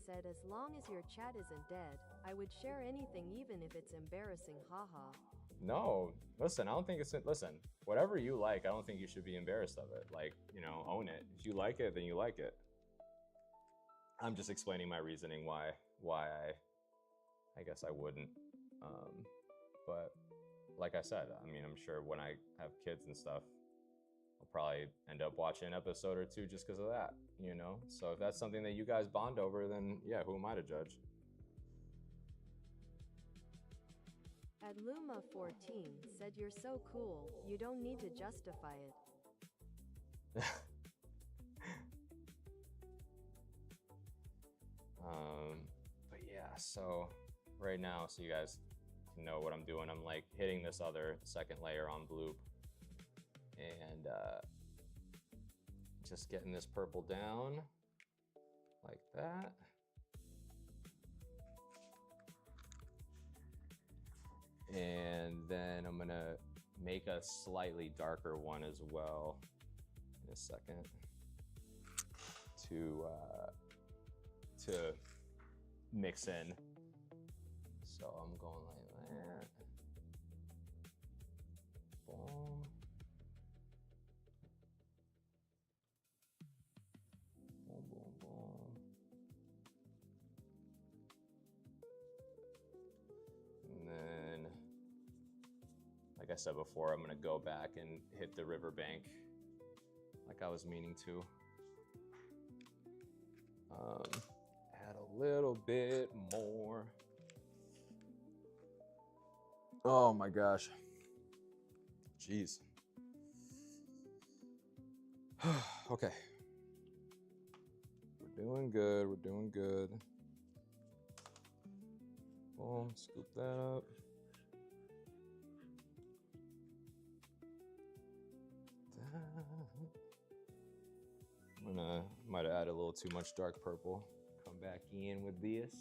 said as long as your chat isn't dead, I would share anything even if it's embarrassing, haha. No, listen, I don't think it's, listen, whatever you like, I don't think you should be embarrassed of it. Like, you know, own it. If you like it, then you like it. I'm just explaining my reasoning why I guess I wouldn't. But like I said, I mean, I'm sure when I have kids and stuff, I'll probably end up watching an episode or two just because of that, you know? So if that's something that you guys bond over, then yeah, who am I to judge? At Luma 14 said you're so cool, you don't need to justify it. But yeah, so right now, so you guys can know what I'm doing, I'm like hitting this other second layer on Bloop and just getting this purple down like that. And then I'm gonna make a slightly darker one as well in a second to mix in. So I'm going like that. Boom. Boom, boom, boom. And then, like I said before, I'm gonna go back and hit the riverbank like I was meaning to. Add a little bit more. Oh my gosh. Jeez. Okay. We're doing good. We're doing good. Boom, scoop that up. Might have added a little too much dark purple. Come back in with this.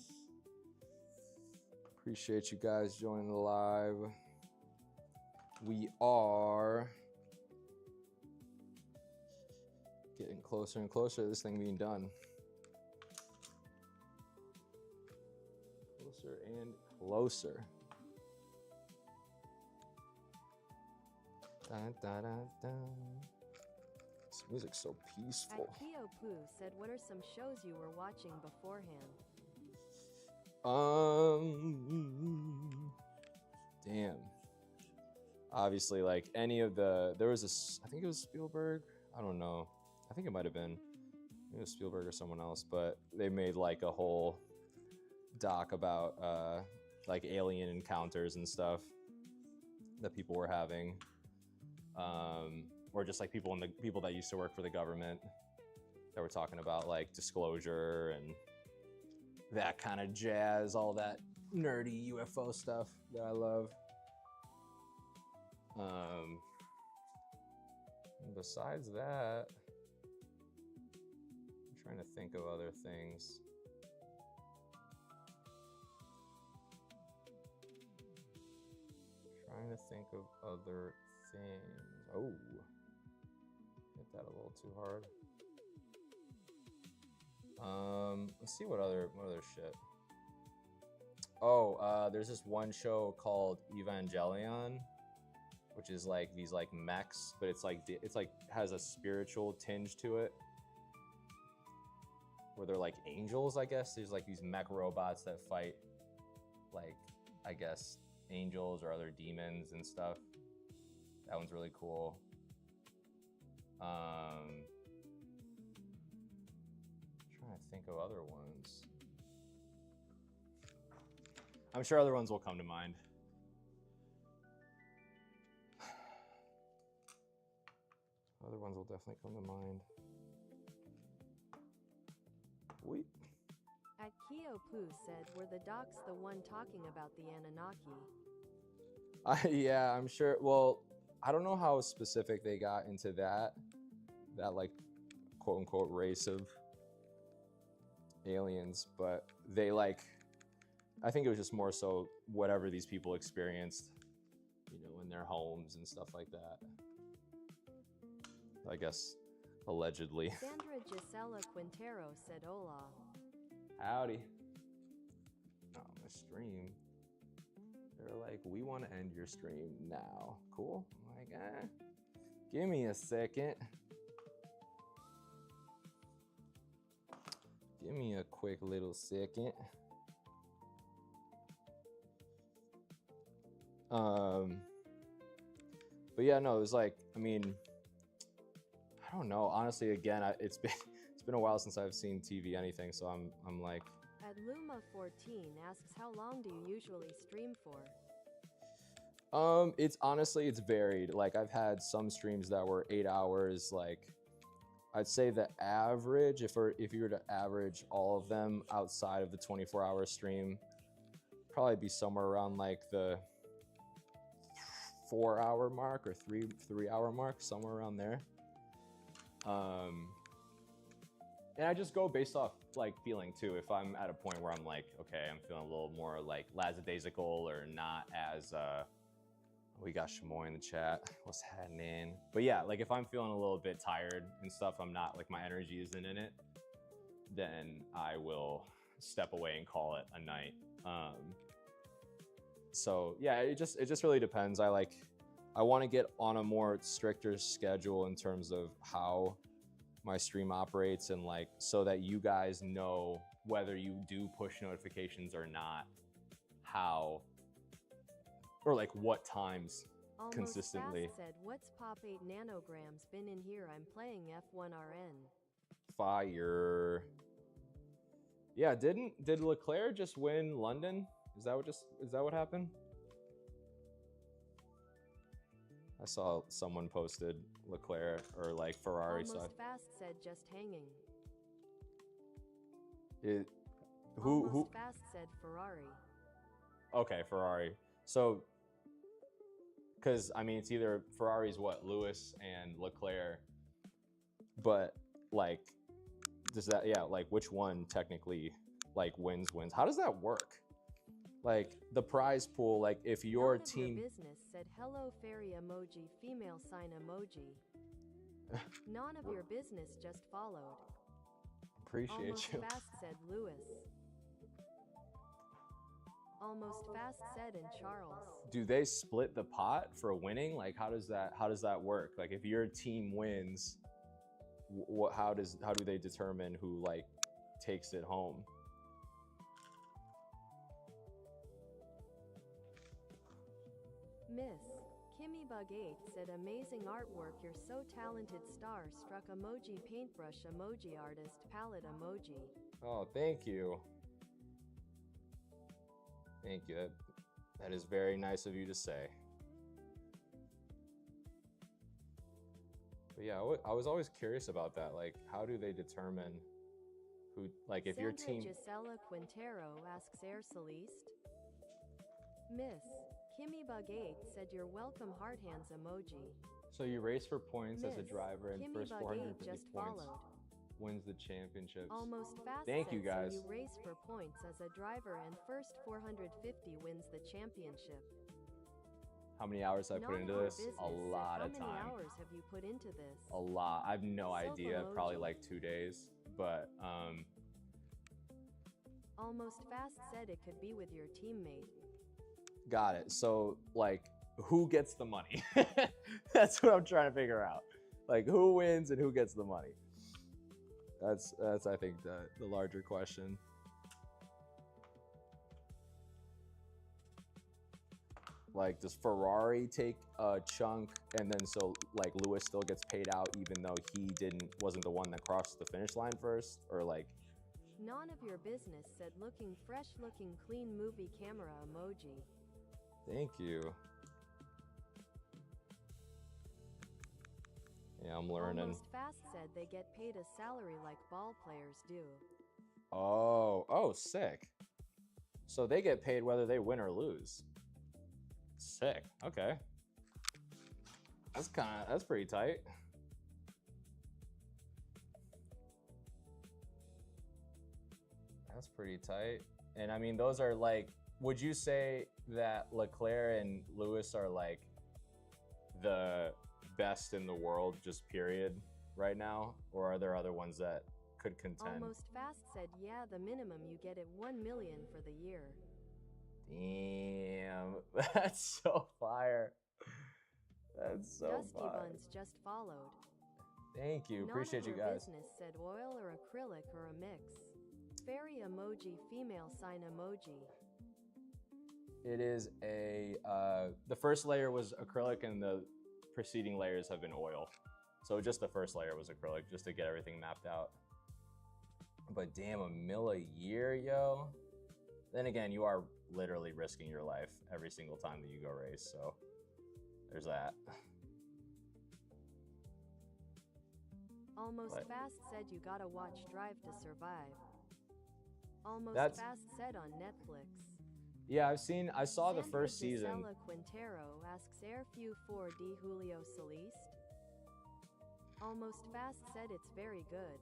Appreciate you guys joining the live. We are getting closer and closer to this thing being done. Closer and closer. Dun, dun, dun, dun. This music's so peaceful. Akio Poo said, what are some shows you were watching beforehand? Damn. Obviously, like any of the, there was this, I think it was Spielberg. I don't know. I think it might have been. It was Spielberg or someone else, but they made like a whole doc about like alien encounters and stuff that people were having, or just like people that used to work for the government that were talking about like disclosure and that kind of jazz, all that nerdy UFO stuff that I love. Besides that, I'm trying to think of other things. Trying to think of other things. Oh, hit that a little too hard. Let's see what other shit. Oh, there's this one show called Evangelion, which is like these like mechs, but it's like has a spiritual tinge to it, where they're like angels, I guess. There's like these mech robots that fight, like, I guess, angels or other demons and stuff. That one's really cool. Trying to think of other ones. I'm sure other ones will come to mind. Other ones will definitely come to mind. Wait. Akio Poo said, were the docs the one talking about the Anunnaki? Yeah, I'm sure. Well, I don't know how specific they got into that like quote unquote race of aliens, but they like, I think it was just more so whatever these people experienced, you know, in their homes and stuff like that. I guess, allegedly. Sandra Gisela Quintero said, hola. Howdy. Oh, my stream. They're like, we want to end your stream now. Cool. I'm like, give me a second. Give me a quick little second. But yeah, no, it was like, I mean, I don't know. Honestly, again, it's been a while since I've seen TV anything, so I'm like. Adluma14 asks, how long do you usually stream for? It's honestly, it's varied. Like I've had some streams that were 8 hours. Like I'd say the average, if you were to average all of them outside of the 24-hour stream, probably be somewhere around like the 4-hour mark or 3-hour mark, somewhere around there. And I just go based off like feeling too. If I'm at a point where I'm like, okay, I'm feeling a little more like lackadaisical or not as, we got Shamoy in the chat. What's happening? But yeah, like if I'm feeling a little bit tired and stuff, I'm not like my energy isn't in it, then I will step away and call it a night. So yeah, it just really depends. I want to get on a more stricter schedule in terms of how my stream operates, and like so that you guys know whether you do push notifications or not, how or like what times. Almost consistently. Fast said, what's Pop 8 nanograms been in here? I'm playing F1RN. Fire. Yeah, did Leclerc just win London? Is that what happened? I saw someone posted Leclerc or like Ferrari side. Almost Fast said, just hanging. Almost Fast said Ferrari. Okay, Ferrari. So, because I mean, it's either Ferrari's what, Lewis and Leclerc, but like, does that, yeah, like which one technically like wins? How does that work? Like the prize pool, like if your None of team. Your business said hello fairy emoji, female sign emoji. None of your business just followed. Appreciate Almost you. Fast said Lewis. Almost fast said in Charles. Do they split the pot for winning? Like, how does that work? Like, if your team wins, how do they determine who like takes it home? Miss Kimmy Bug 8 said amazing artwork, you're so talented, star struck emoji, paintbrush emoji, artist palette emoji. Oh, thank you. Thank you. That is very nice of you to say. But yeah, I was always curious about that. Like, how do they determine who, like, if your team... Gisela Quintero asks Air Celeste. Miss Kimmy Bug 8 said you're welcome, heart hands emoji. So you race for points Miss as a driver, and Kimmy first Bug 450 8 just points followed. Wins the championships. Almost fast. Thank you, said, guys. So you race for points as a driver, and first 450 wins the championship. How many hours I put into this? A lot of time. How many hours have you put into this? A lot. I have no Self idea. emoji. Probably like 2 days. But Almost fast said it could be with your teammate. got it. So like, who gets the money? That's what I'm trying to figure out. Like, who wins and who gets the money? That's I think the larger question. Like, does Ferrari take a chunk, and then so like Lewis still gets paid out even though he wasn't the one that crossed the finish line first, or like? None of your business said looking fresh, looking clean movie camera emoji. Thank you. Yeah, I'm learning. Almost fast said they get paid a salary like ball players do. Oh, sick. So they get paid whether they win or lose. Sick. Okay. That's pretty tight. That's pretty tight. And I mean, those are like, would you say that Leclerc and Lewis are like the best in the world, just period, right now? Or are there other ones that could contend? Almost fast said, yeah, the minimum you get at 1 million for the year. Damn, that's so fire. That's so Dusty fire. Buns just followed. Thank you, None appreciate of you your guys. business said oil or acrylic or a mix. Fairy emoji, female sign emoji. It is a, the first layer was acrylic and the preceding layers have been oil. So just the first layer was acrylic, just to get everything mapped out. But damn, $1 million a year, yo. Then again, you are literally risking your life every single time that you go race, so there's that. Almost But fast said you gotta watch Drive to Survive. Almost That's- fast said on Netflix. yeah, I saw the Sandra first season. Gisela Quintero asks Airfew 4D Julio Celeste. Almost fast said it's very good.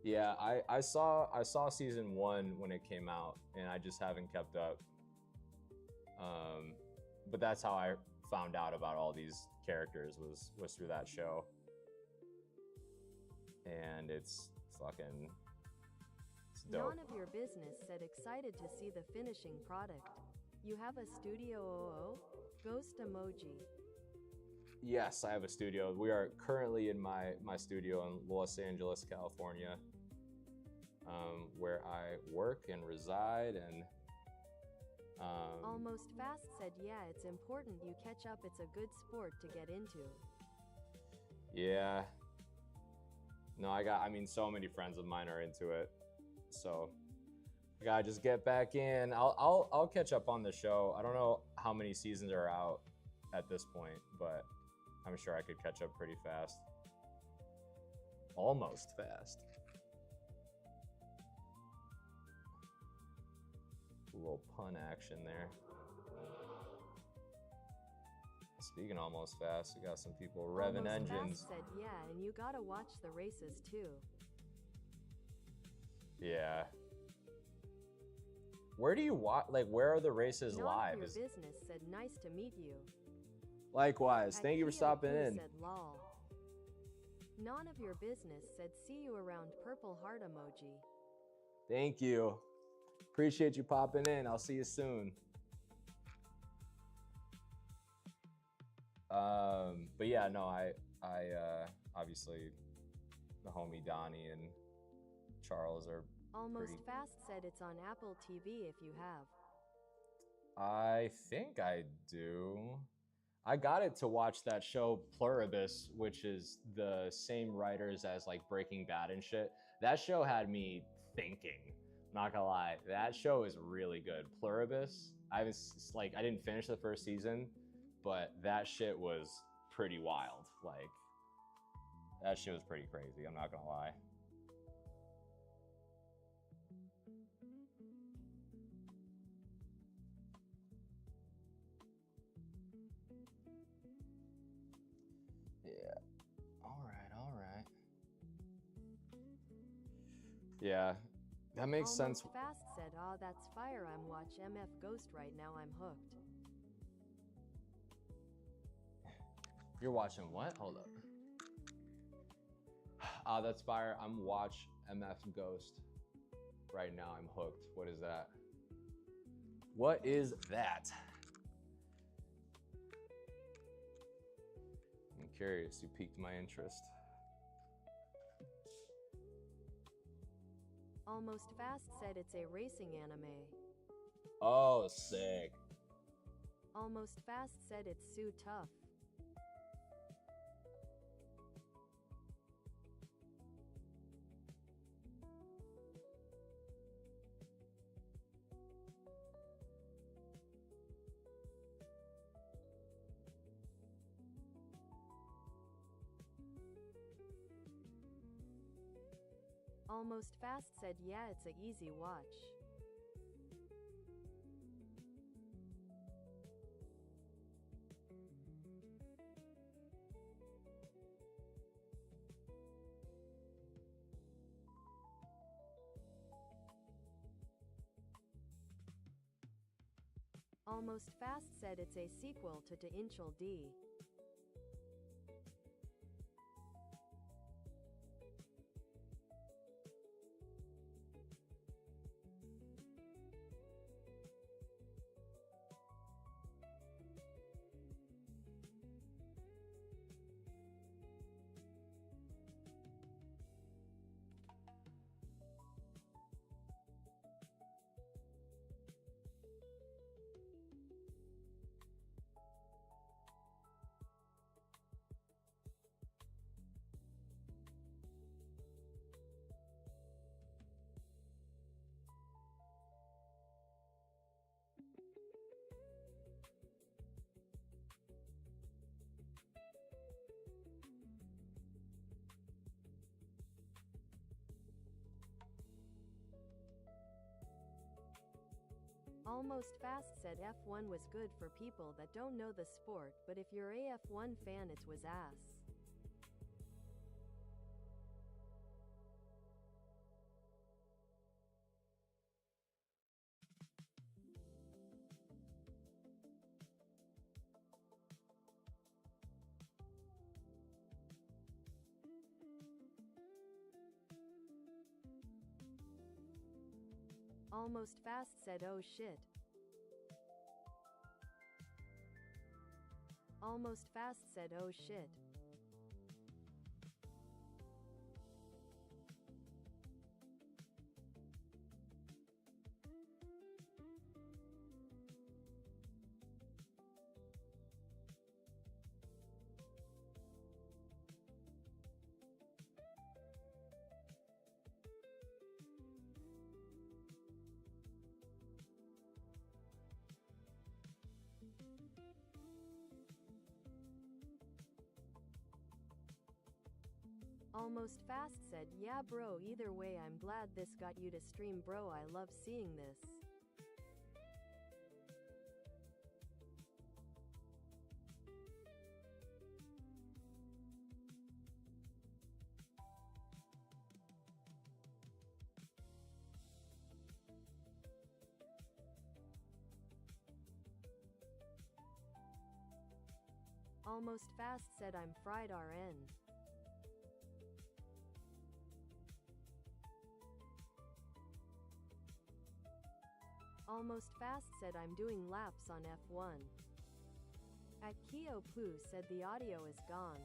Yeah, I saw season 1 when it came out, and I just haven't kept up. But that's how I found out about all these characters was through that show. And it's fucking, it's dope. None of your business said excited to see the finishing product. You have a Studio 00? Ghost emoji. Yes, I have a studio. We are currently in my studio in Los Angeles, California, where I work and reside. And Almost fast said, yeah, it's important you catch up. It's a good sport to get into. yeah, no, I mean, so many friends of mine are into it, so I gotta just get back in. I'll catch up on the show. I don't know how many seasons are out at this point, but I'm sure I could catch up pretty fast. Almost fast. A little pun action there. Speaking of almost fast, we got some people revving Almost engines. Fast said, yeah, and you gotta watch the races too. Yeah. Where do you watch? Like, where are the races Not live? Your Is- business said, nice to meet you. Likewise. Thank you for Ikea stopping Poo in. Said, lol. None of your business said, see you around purple heart emoji. Thank you. Appreciate you popping in. I'll see you soon. But yeah, no, I obviously the homie Donnie and Charles are Almost pretty. Fast said it's on Apple TV if you have. I think I do. I got it to watch that show Pluribus, which is the same writers as like Breaking Bad and shit. That show had me thinking. Not gonna lie, that show is really good. Pluribus. I didn't finish the first season, but that shit was pretty wild. Like that shit was pretty crazy. I'm not gonna lie. Yeah. All right. Yeah, that makes sense. Almost Fast said, "Aw, that's fire. I'm watch MF Ghost right now. I'm hooked." You're watching what? Hold up. That's fire. I'm watch MF Ghost right now. I'm hooked. What is that? What is that? I'm curious. You piqued my interest. Almost Fast said it's a racing anime. Oh, sick. Almost Fast said it's so tough. Almost Fast said, yeah, it's a easy watch. Almost Fast said it's a sequel to Initial D. Almost Fast said F1 was good for people that don't know the sport, but if you're a F1 fan it was ass. Almost Fast said, oh shit. Almost Fast said, oh shit. Almost Fast said, yeah bro, either way I'm glad this got you to stream bro, I love seeing this. Almost Fast said, I'm fried RN. Almost Fast said I'm doing laps on F1. At Kyo Poo said the audio is gone.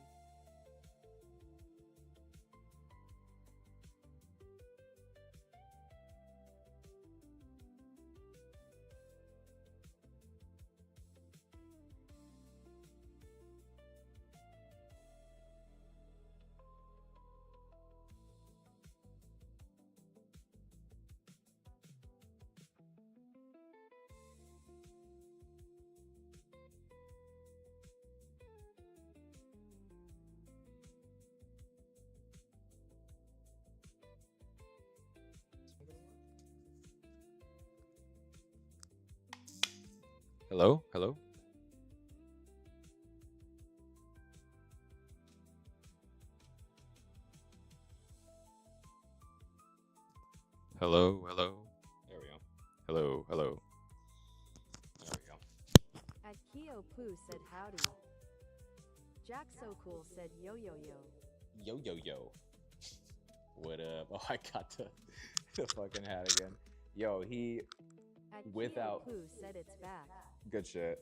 Hello? Hello? Hello? Hello? There we go. Hello? Hello? There we go. At Kyo Poo said howdy. Jack So Cool said yo yo yo. Yo, yo, yo. What up? Oh, I got the fucking hat again. Yo, he... At Without- Kyo Poo said it's back. Good shit.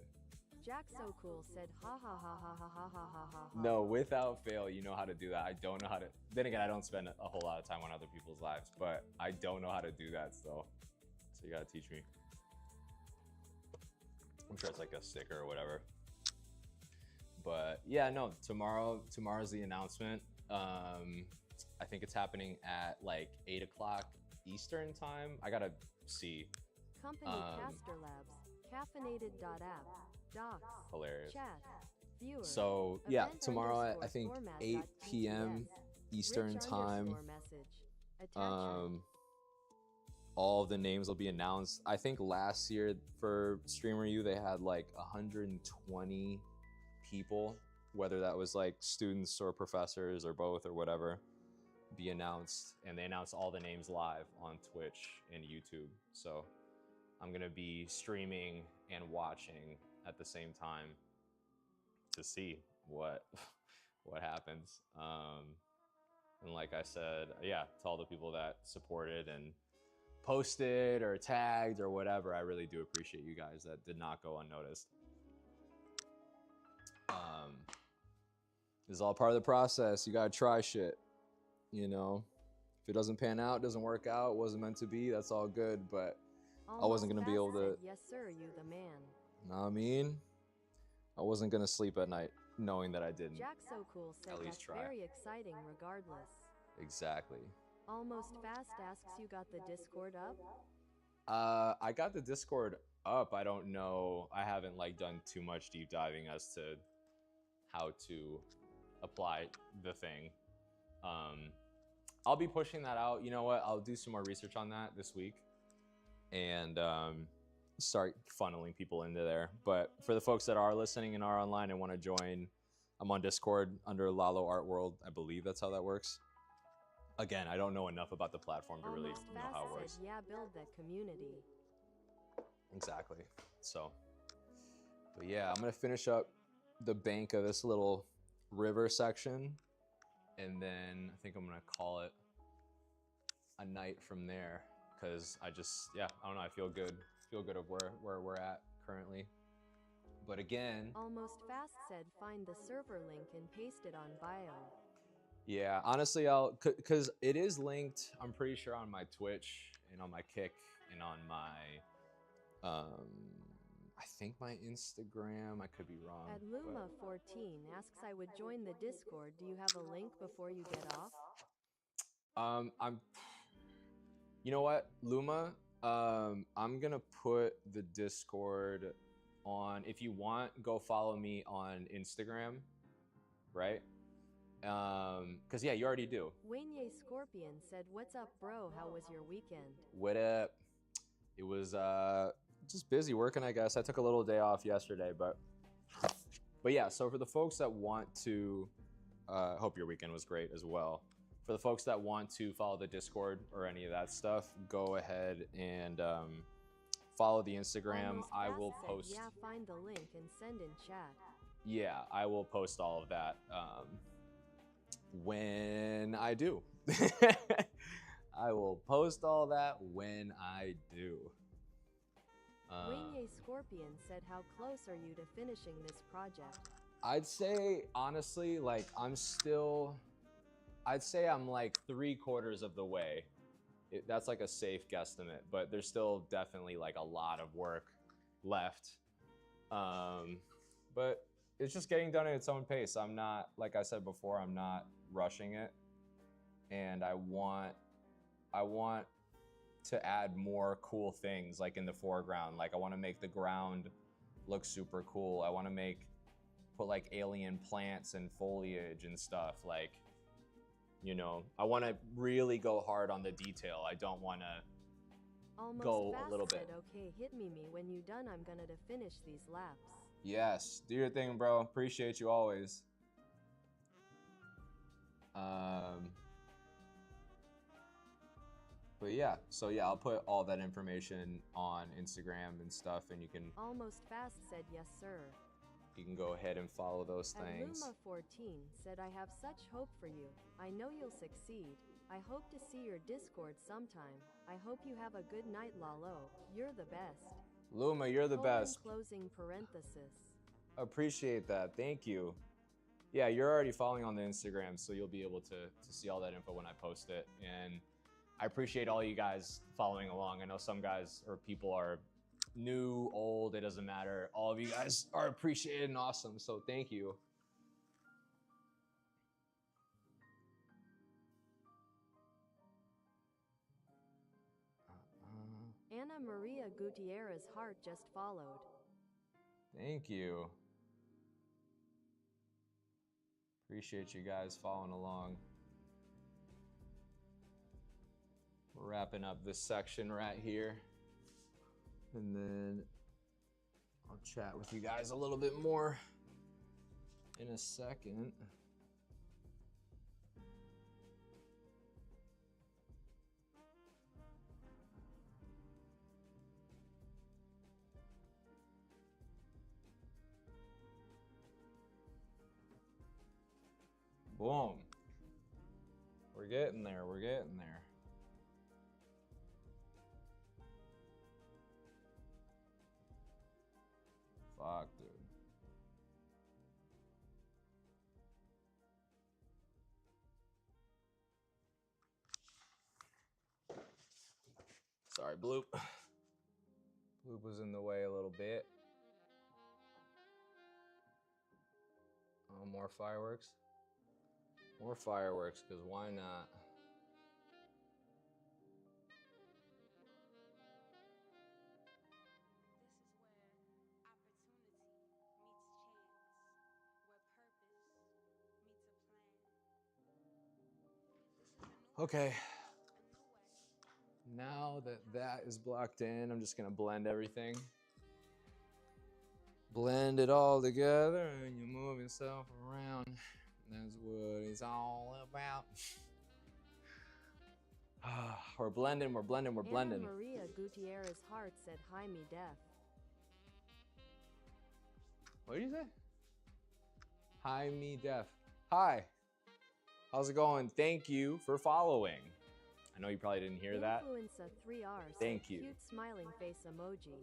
Jack So Cool said ha ha ha ha ha ha ha ha ha. No, without fail, you know how to do that. I don't know how to... Then again, I don't spend a whole lot of time on other people's lives, but I don't know how to do that still. So you gotta teach me. I'm sure it's like a sticker or whatever. But yeah, no, tomorrow's the announcement. I think it's happening at like 8 o'clock Eastern time. I gotta see. Company Caster Labs. Caffeinated.app. Docs. Hilarious. Chat. Viewer. So yeah, Event tomorrow at I underscore think format 8 dot p.m. GTS. Eastern Rich time. underscore message. Attachment. All of the names will be announced. I think last year for Streamer U they had like 120 people, whether that was like students or professors or both or whatever, be announced, and they announced all the names live on Twitch and YouTube. So I'm gonna be streaming and watching at the same time to see what happens. And like I said, yeah, to all the people that supported and posted or tagged or whatever, I really do appreciate you guys. That did not go unnoticed. This is all part of the process. You gotta try shit, you know. If it doesn't pan out, doesn't work out, wasn't meant to be, that's all good. But I wasn't gonna be able to. Yes, sir, you the man. Know what I mean? I wasn't gonna sleep at night knowing that I didn't. Jack So Cool said At least that's try. very exciting regardless. Exactly. Almost Fast asks you got the Discord up? I got the Discord up. I don't know. I haven't like done too much deep diving as to how to apply the thing. I'll be pushing that out. You know what? I'll do some more research on that this week and start funneling people into there. But for the folks that are listening and are online and want to join, I'm on Discord under Lalo Art World. I believe that's how that works. Again, I don't know enough about the platform to really Almost know Fast how it works. said, yeah, build that community. Exactly. So, but yeah, I'm gonna finish up the bank of this little river section, and then I think I'm gonna call it a night from there. Cause I just, yeah, I don't know. I feel good of where we're at currently. But again, Almost Fast said, find the server link and paste it on bio. yeah, honestly, cause it is linked. I'm pretty sure on my Twitch and on my Kick and on my, I think my Instagram. I could be wrong. At Luma14 asks I would join the Discord. Do you have a link before you get off? You know what, Luma? I'm gonna put the Discord on. If you want, go follow me on Instagram, right? Cause yeah, you already do. Wayne Scorpion said, what's up, bro? How was your weekend? What up? It was just busy working, I guess. I took a little day off yesterday, but yeah. So for the folks that want to, hope your weekend was great as well. For the folks that want to follow the Discord or any of that stuff, go ahead and follow the Instagram. Almost I Fast will said, post. yeah, find the link and send in chat. Yeah, I will post all of that when I do. I will post all that when I do. Wayne Scorpion said, how close are you to finishing this project? I'd say, honestly, like, I'd say I'm like 3/4 of the way. That's like a safe guesstimate, but there's still definitely like a lot of work left. But it's just getting done at its own pace. I'm not, like I said before, I'm not rushing it. And I want to add more cool things like in the foreground. Like I want to make the ground look super cool. I want to put like alien plants and foliage and stuff. Like, you know, I want to really go hard on the detail. I don't want to Almost go fast a little bit. said, okay, hit me when you done. I'm gonna to finish these laps. Yes, do your thing, bro. Appreciate you always. But yeah, so yeah, I'll put all that information on Instagram and stuff, and you can Almost fast said, yes, sir. go ahead and follow those things. And Luma14 said, I have such hope for you. I know you'll succeed. I hope to see your Discord sometime. I hope you have a good night, Lalo. You're the best. Luma, you're the best. Closing parenthesis. Appreciate that. Thank you. Yeah, you're already following on the Instagram, so you'll be able to see all that info when I post it. And I appreciate all you guys following along. I know some guys or people are new, old, it doesn't matter. All of you guys are appreciated and awesome, so thank you. Ana Maria Gutierrez heart just followed. Thank you. Appreciate you guys following along. We're wrapping up this section right here. And then I'll chat with you guys a little bit more in a second. Boom. We're getting there. We're getting there. Fuck, dude. Sorry, Bloop. Bloop was in the way a little bit. Oh, more fireworks? More fireworks, because why not? Okay. Now that that is blocked in, I'm just gonna blend everything. Blend it all together and you move yourself around. That's what it's all about. We're blending, we're blending, we're blending. Ana Maria Gutierrez heart said, hi me deaf. What did you say? Hi me deaf. Hi. How's it going? Thank you for following. I know you probably didn't hear that. Influenza 3R said, thank you. Cute smiling face emoji.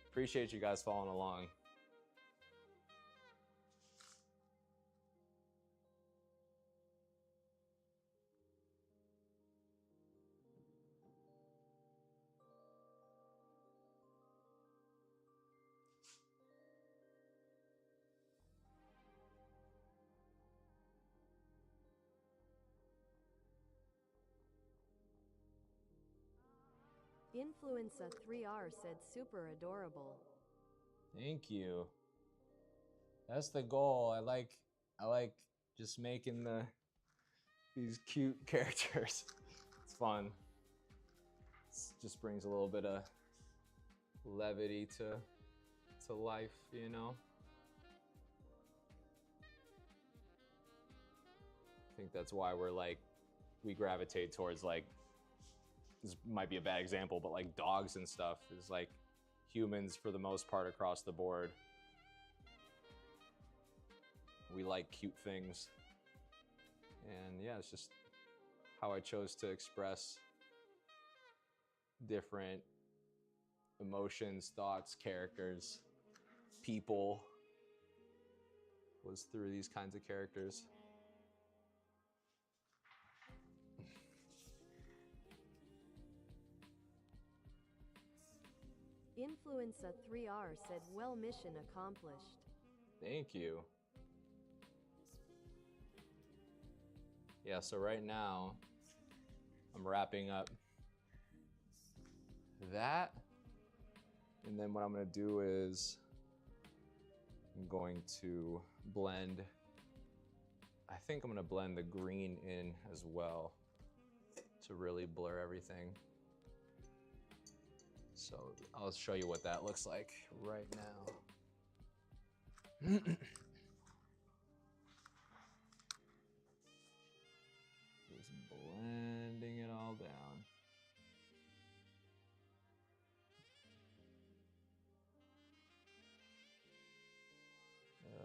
Appreciate you guys following along. Influenza 3R said, super adorable. Thank you. That's the goal. I like just making these cute characters. It's fun. It just brings a little bit of levity to life, you know. I think that's why we gravitate towards like, this might be a bad example, but like dogs and stuff is like humans for the most part across the board. We like cute things. And yeah, it's just how I chose to express different emotions, thoughts, characters, people was through these kinds of characters. Influenza 3R said, well, mission accomplished. Thank you. Yeah, so right now I'm wrapping up that. And then what I'm gonna do is I'm going to blend, I think I'm gonna blend the green in as well to really blur everything. So I'll show you what that looks like right now. Just blending it all down.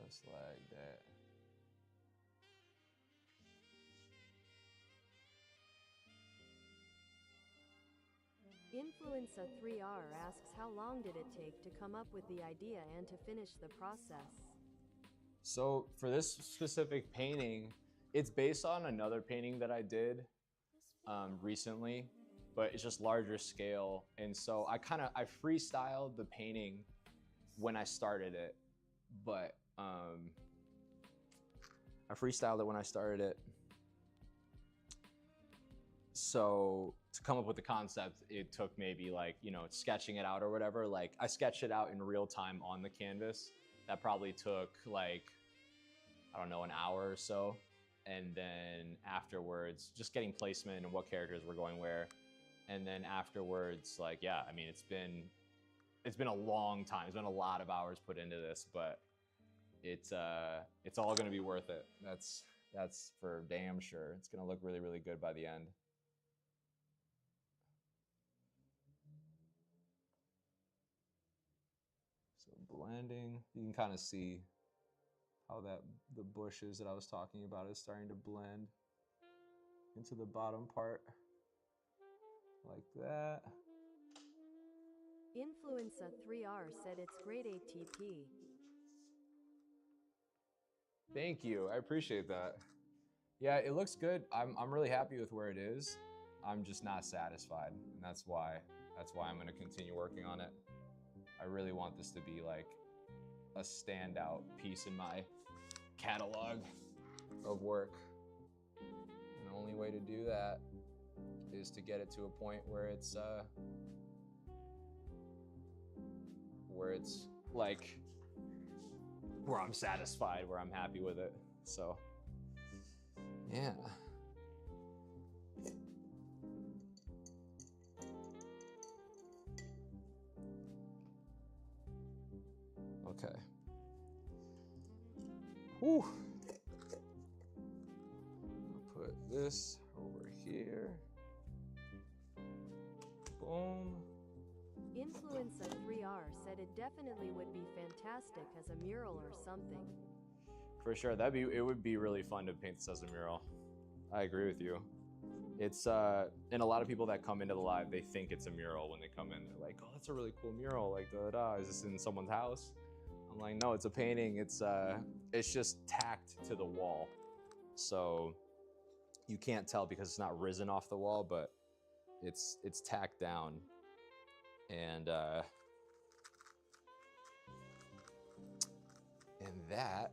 Just like that. Influenza 3R asks, how long did it take to come up with the idea and to finish the process? So for this specific painting, it's based on another painting that I did recently, but it's just larger scale. And so I freestyled the painting when I started it, but I freestyled it when I started it. So to come up with the concept, it took maybe like, you know, sketching it out or whatever. Like I sketched it out in real time on the canvas. That probably took like, I don't know, an hour or so. And then afterwards, just getting placement and what characters were going where. And then afterwards, like, yeah, I mean, it's been a long time. It's been a lot of hours put into this, but it's all gonna be worth it. That's for damn sure. It's gonna look really, really good by the end. So blending, you can kind of see how the bushes that I was talking about is starting to blend into the bottom part, like that. Influenza 3R said, it's great ATP. Thank you, I appreciate that. Yeah, it looks good. I'm really happy with where it is. I'm just not satisfied, and that's why I'm gonna continue working on it. I really want this to be like a standout piece in my catalog of work. And the only way to do that is to get it to a point where it's like where I'm satisfied, where I'm happy with it. So yeah. Okay. Whew. I'll put this over here. Boom. Influenza 3R said, it definitely would be fantastic as a mural or something. For sure, it would be really fun to paint this as a mural. I agree with you. It's and a lot of people that come into the live, they think it's a mural when they come in. They're like, "Oh, that's a really cool mural." Like, da da da. Is this in someone's house? I'm like, no, it's a painting. It's just tacked to the wall, so you can't tell because it's not risen off the wall, but it's tacked down, and that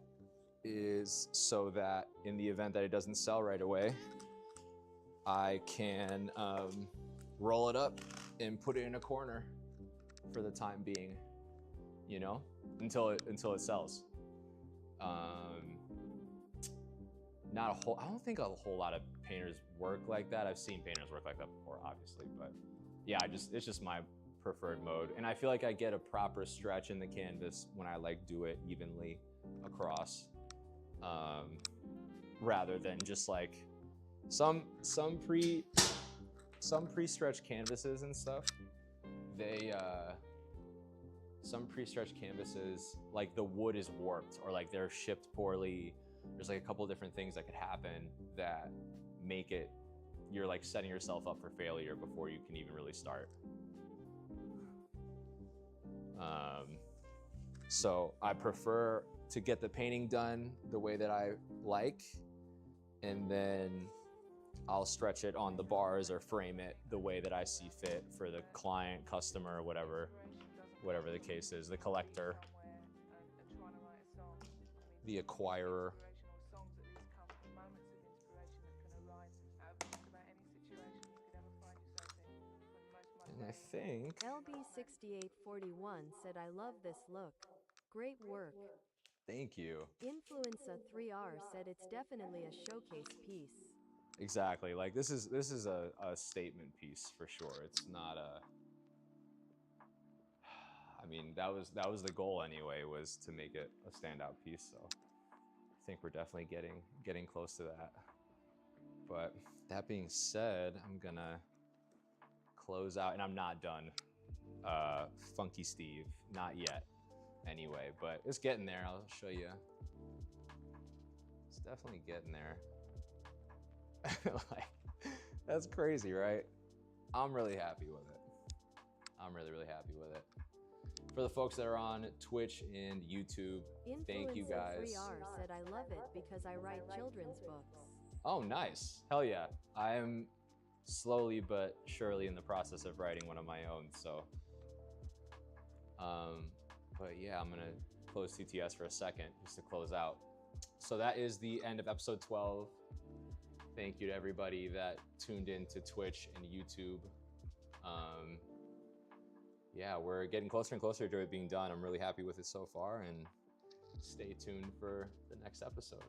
is so that in the event that it doesn't sell right away, I can roll it up and put it in a corner for the time being, you know, until it sells. Not a whole. I don't think a whole lot of painters work like that. I've seen painters work like that before, obviously, but yeah, it's just my preferred mode, and I feel like I get a proper stretch in the canvas when I like do it evenly across, rather than just like some pre-stretched canvases and stuff. Some pre-stretched canvases, like the wood is warped or like they're shipped poorly. There's like a couple different things that could happen that make it, you're like setting yourself up for failure before you can even really start. So I prefer to get the painting done the way that I like, and then I'll stretch it on the bars or frame it the way that I see fit for the client, customer, whatever the case is, the collector, the acquirer. And I think LB6841 said, I love this look. Great work. Thank you. Influenza3R said it's definitely a showcase piece. Exactly. Like this is a statement piece for sure. It's not a. I mean, that was the goal anyway, was to make it a standout piece. So I think we're definitely getting close to that. But that being said, I'm gonna close out, and I'm not done. Funky Steve, not yet. Anyway, but it's getting there. I'll show you. It's definitely getting there. Like, that's crazy, right? I'm really happy with it. I'm really happy with it. For the folks that are on Twitch and YouTube, thank you guys. Influencer3R said, I love it because I write children's books. Oh, nice. Hell yeah. I am slowly but surely in the process of writing one of my own, so. But yeah, I'm gonna close TTS for a second just to close out. So that is the end of episode 12. Thank you to everybody that tuned in to Twitch and YouTube. Yeah, we're getting closer and closer to it being done. I'm really happy with it so far, and stay tuned for the next episode.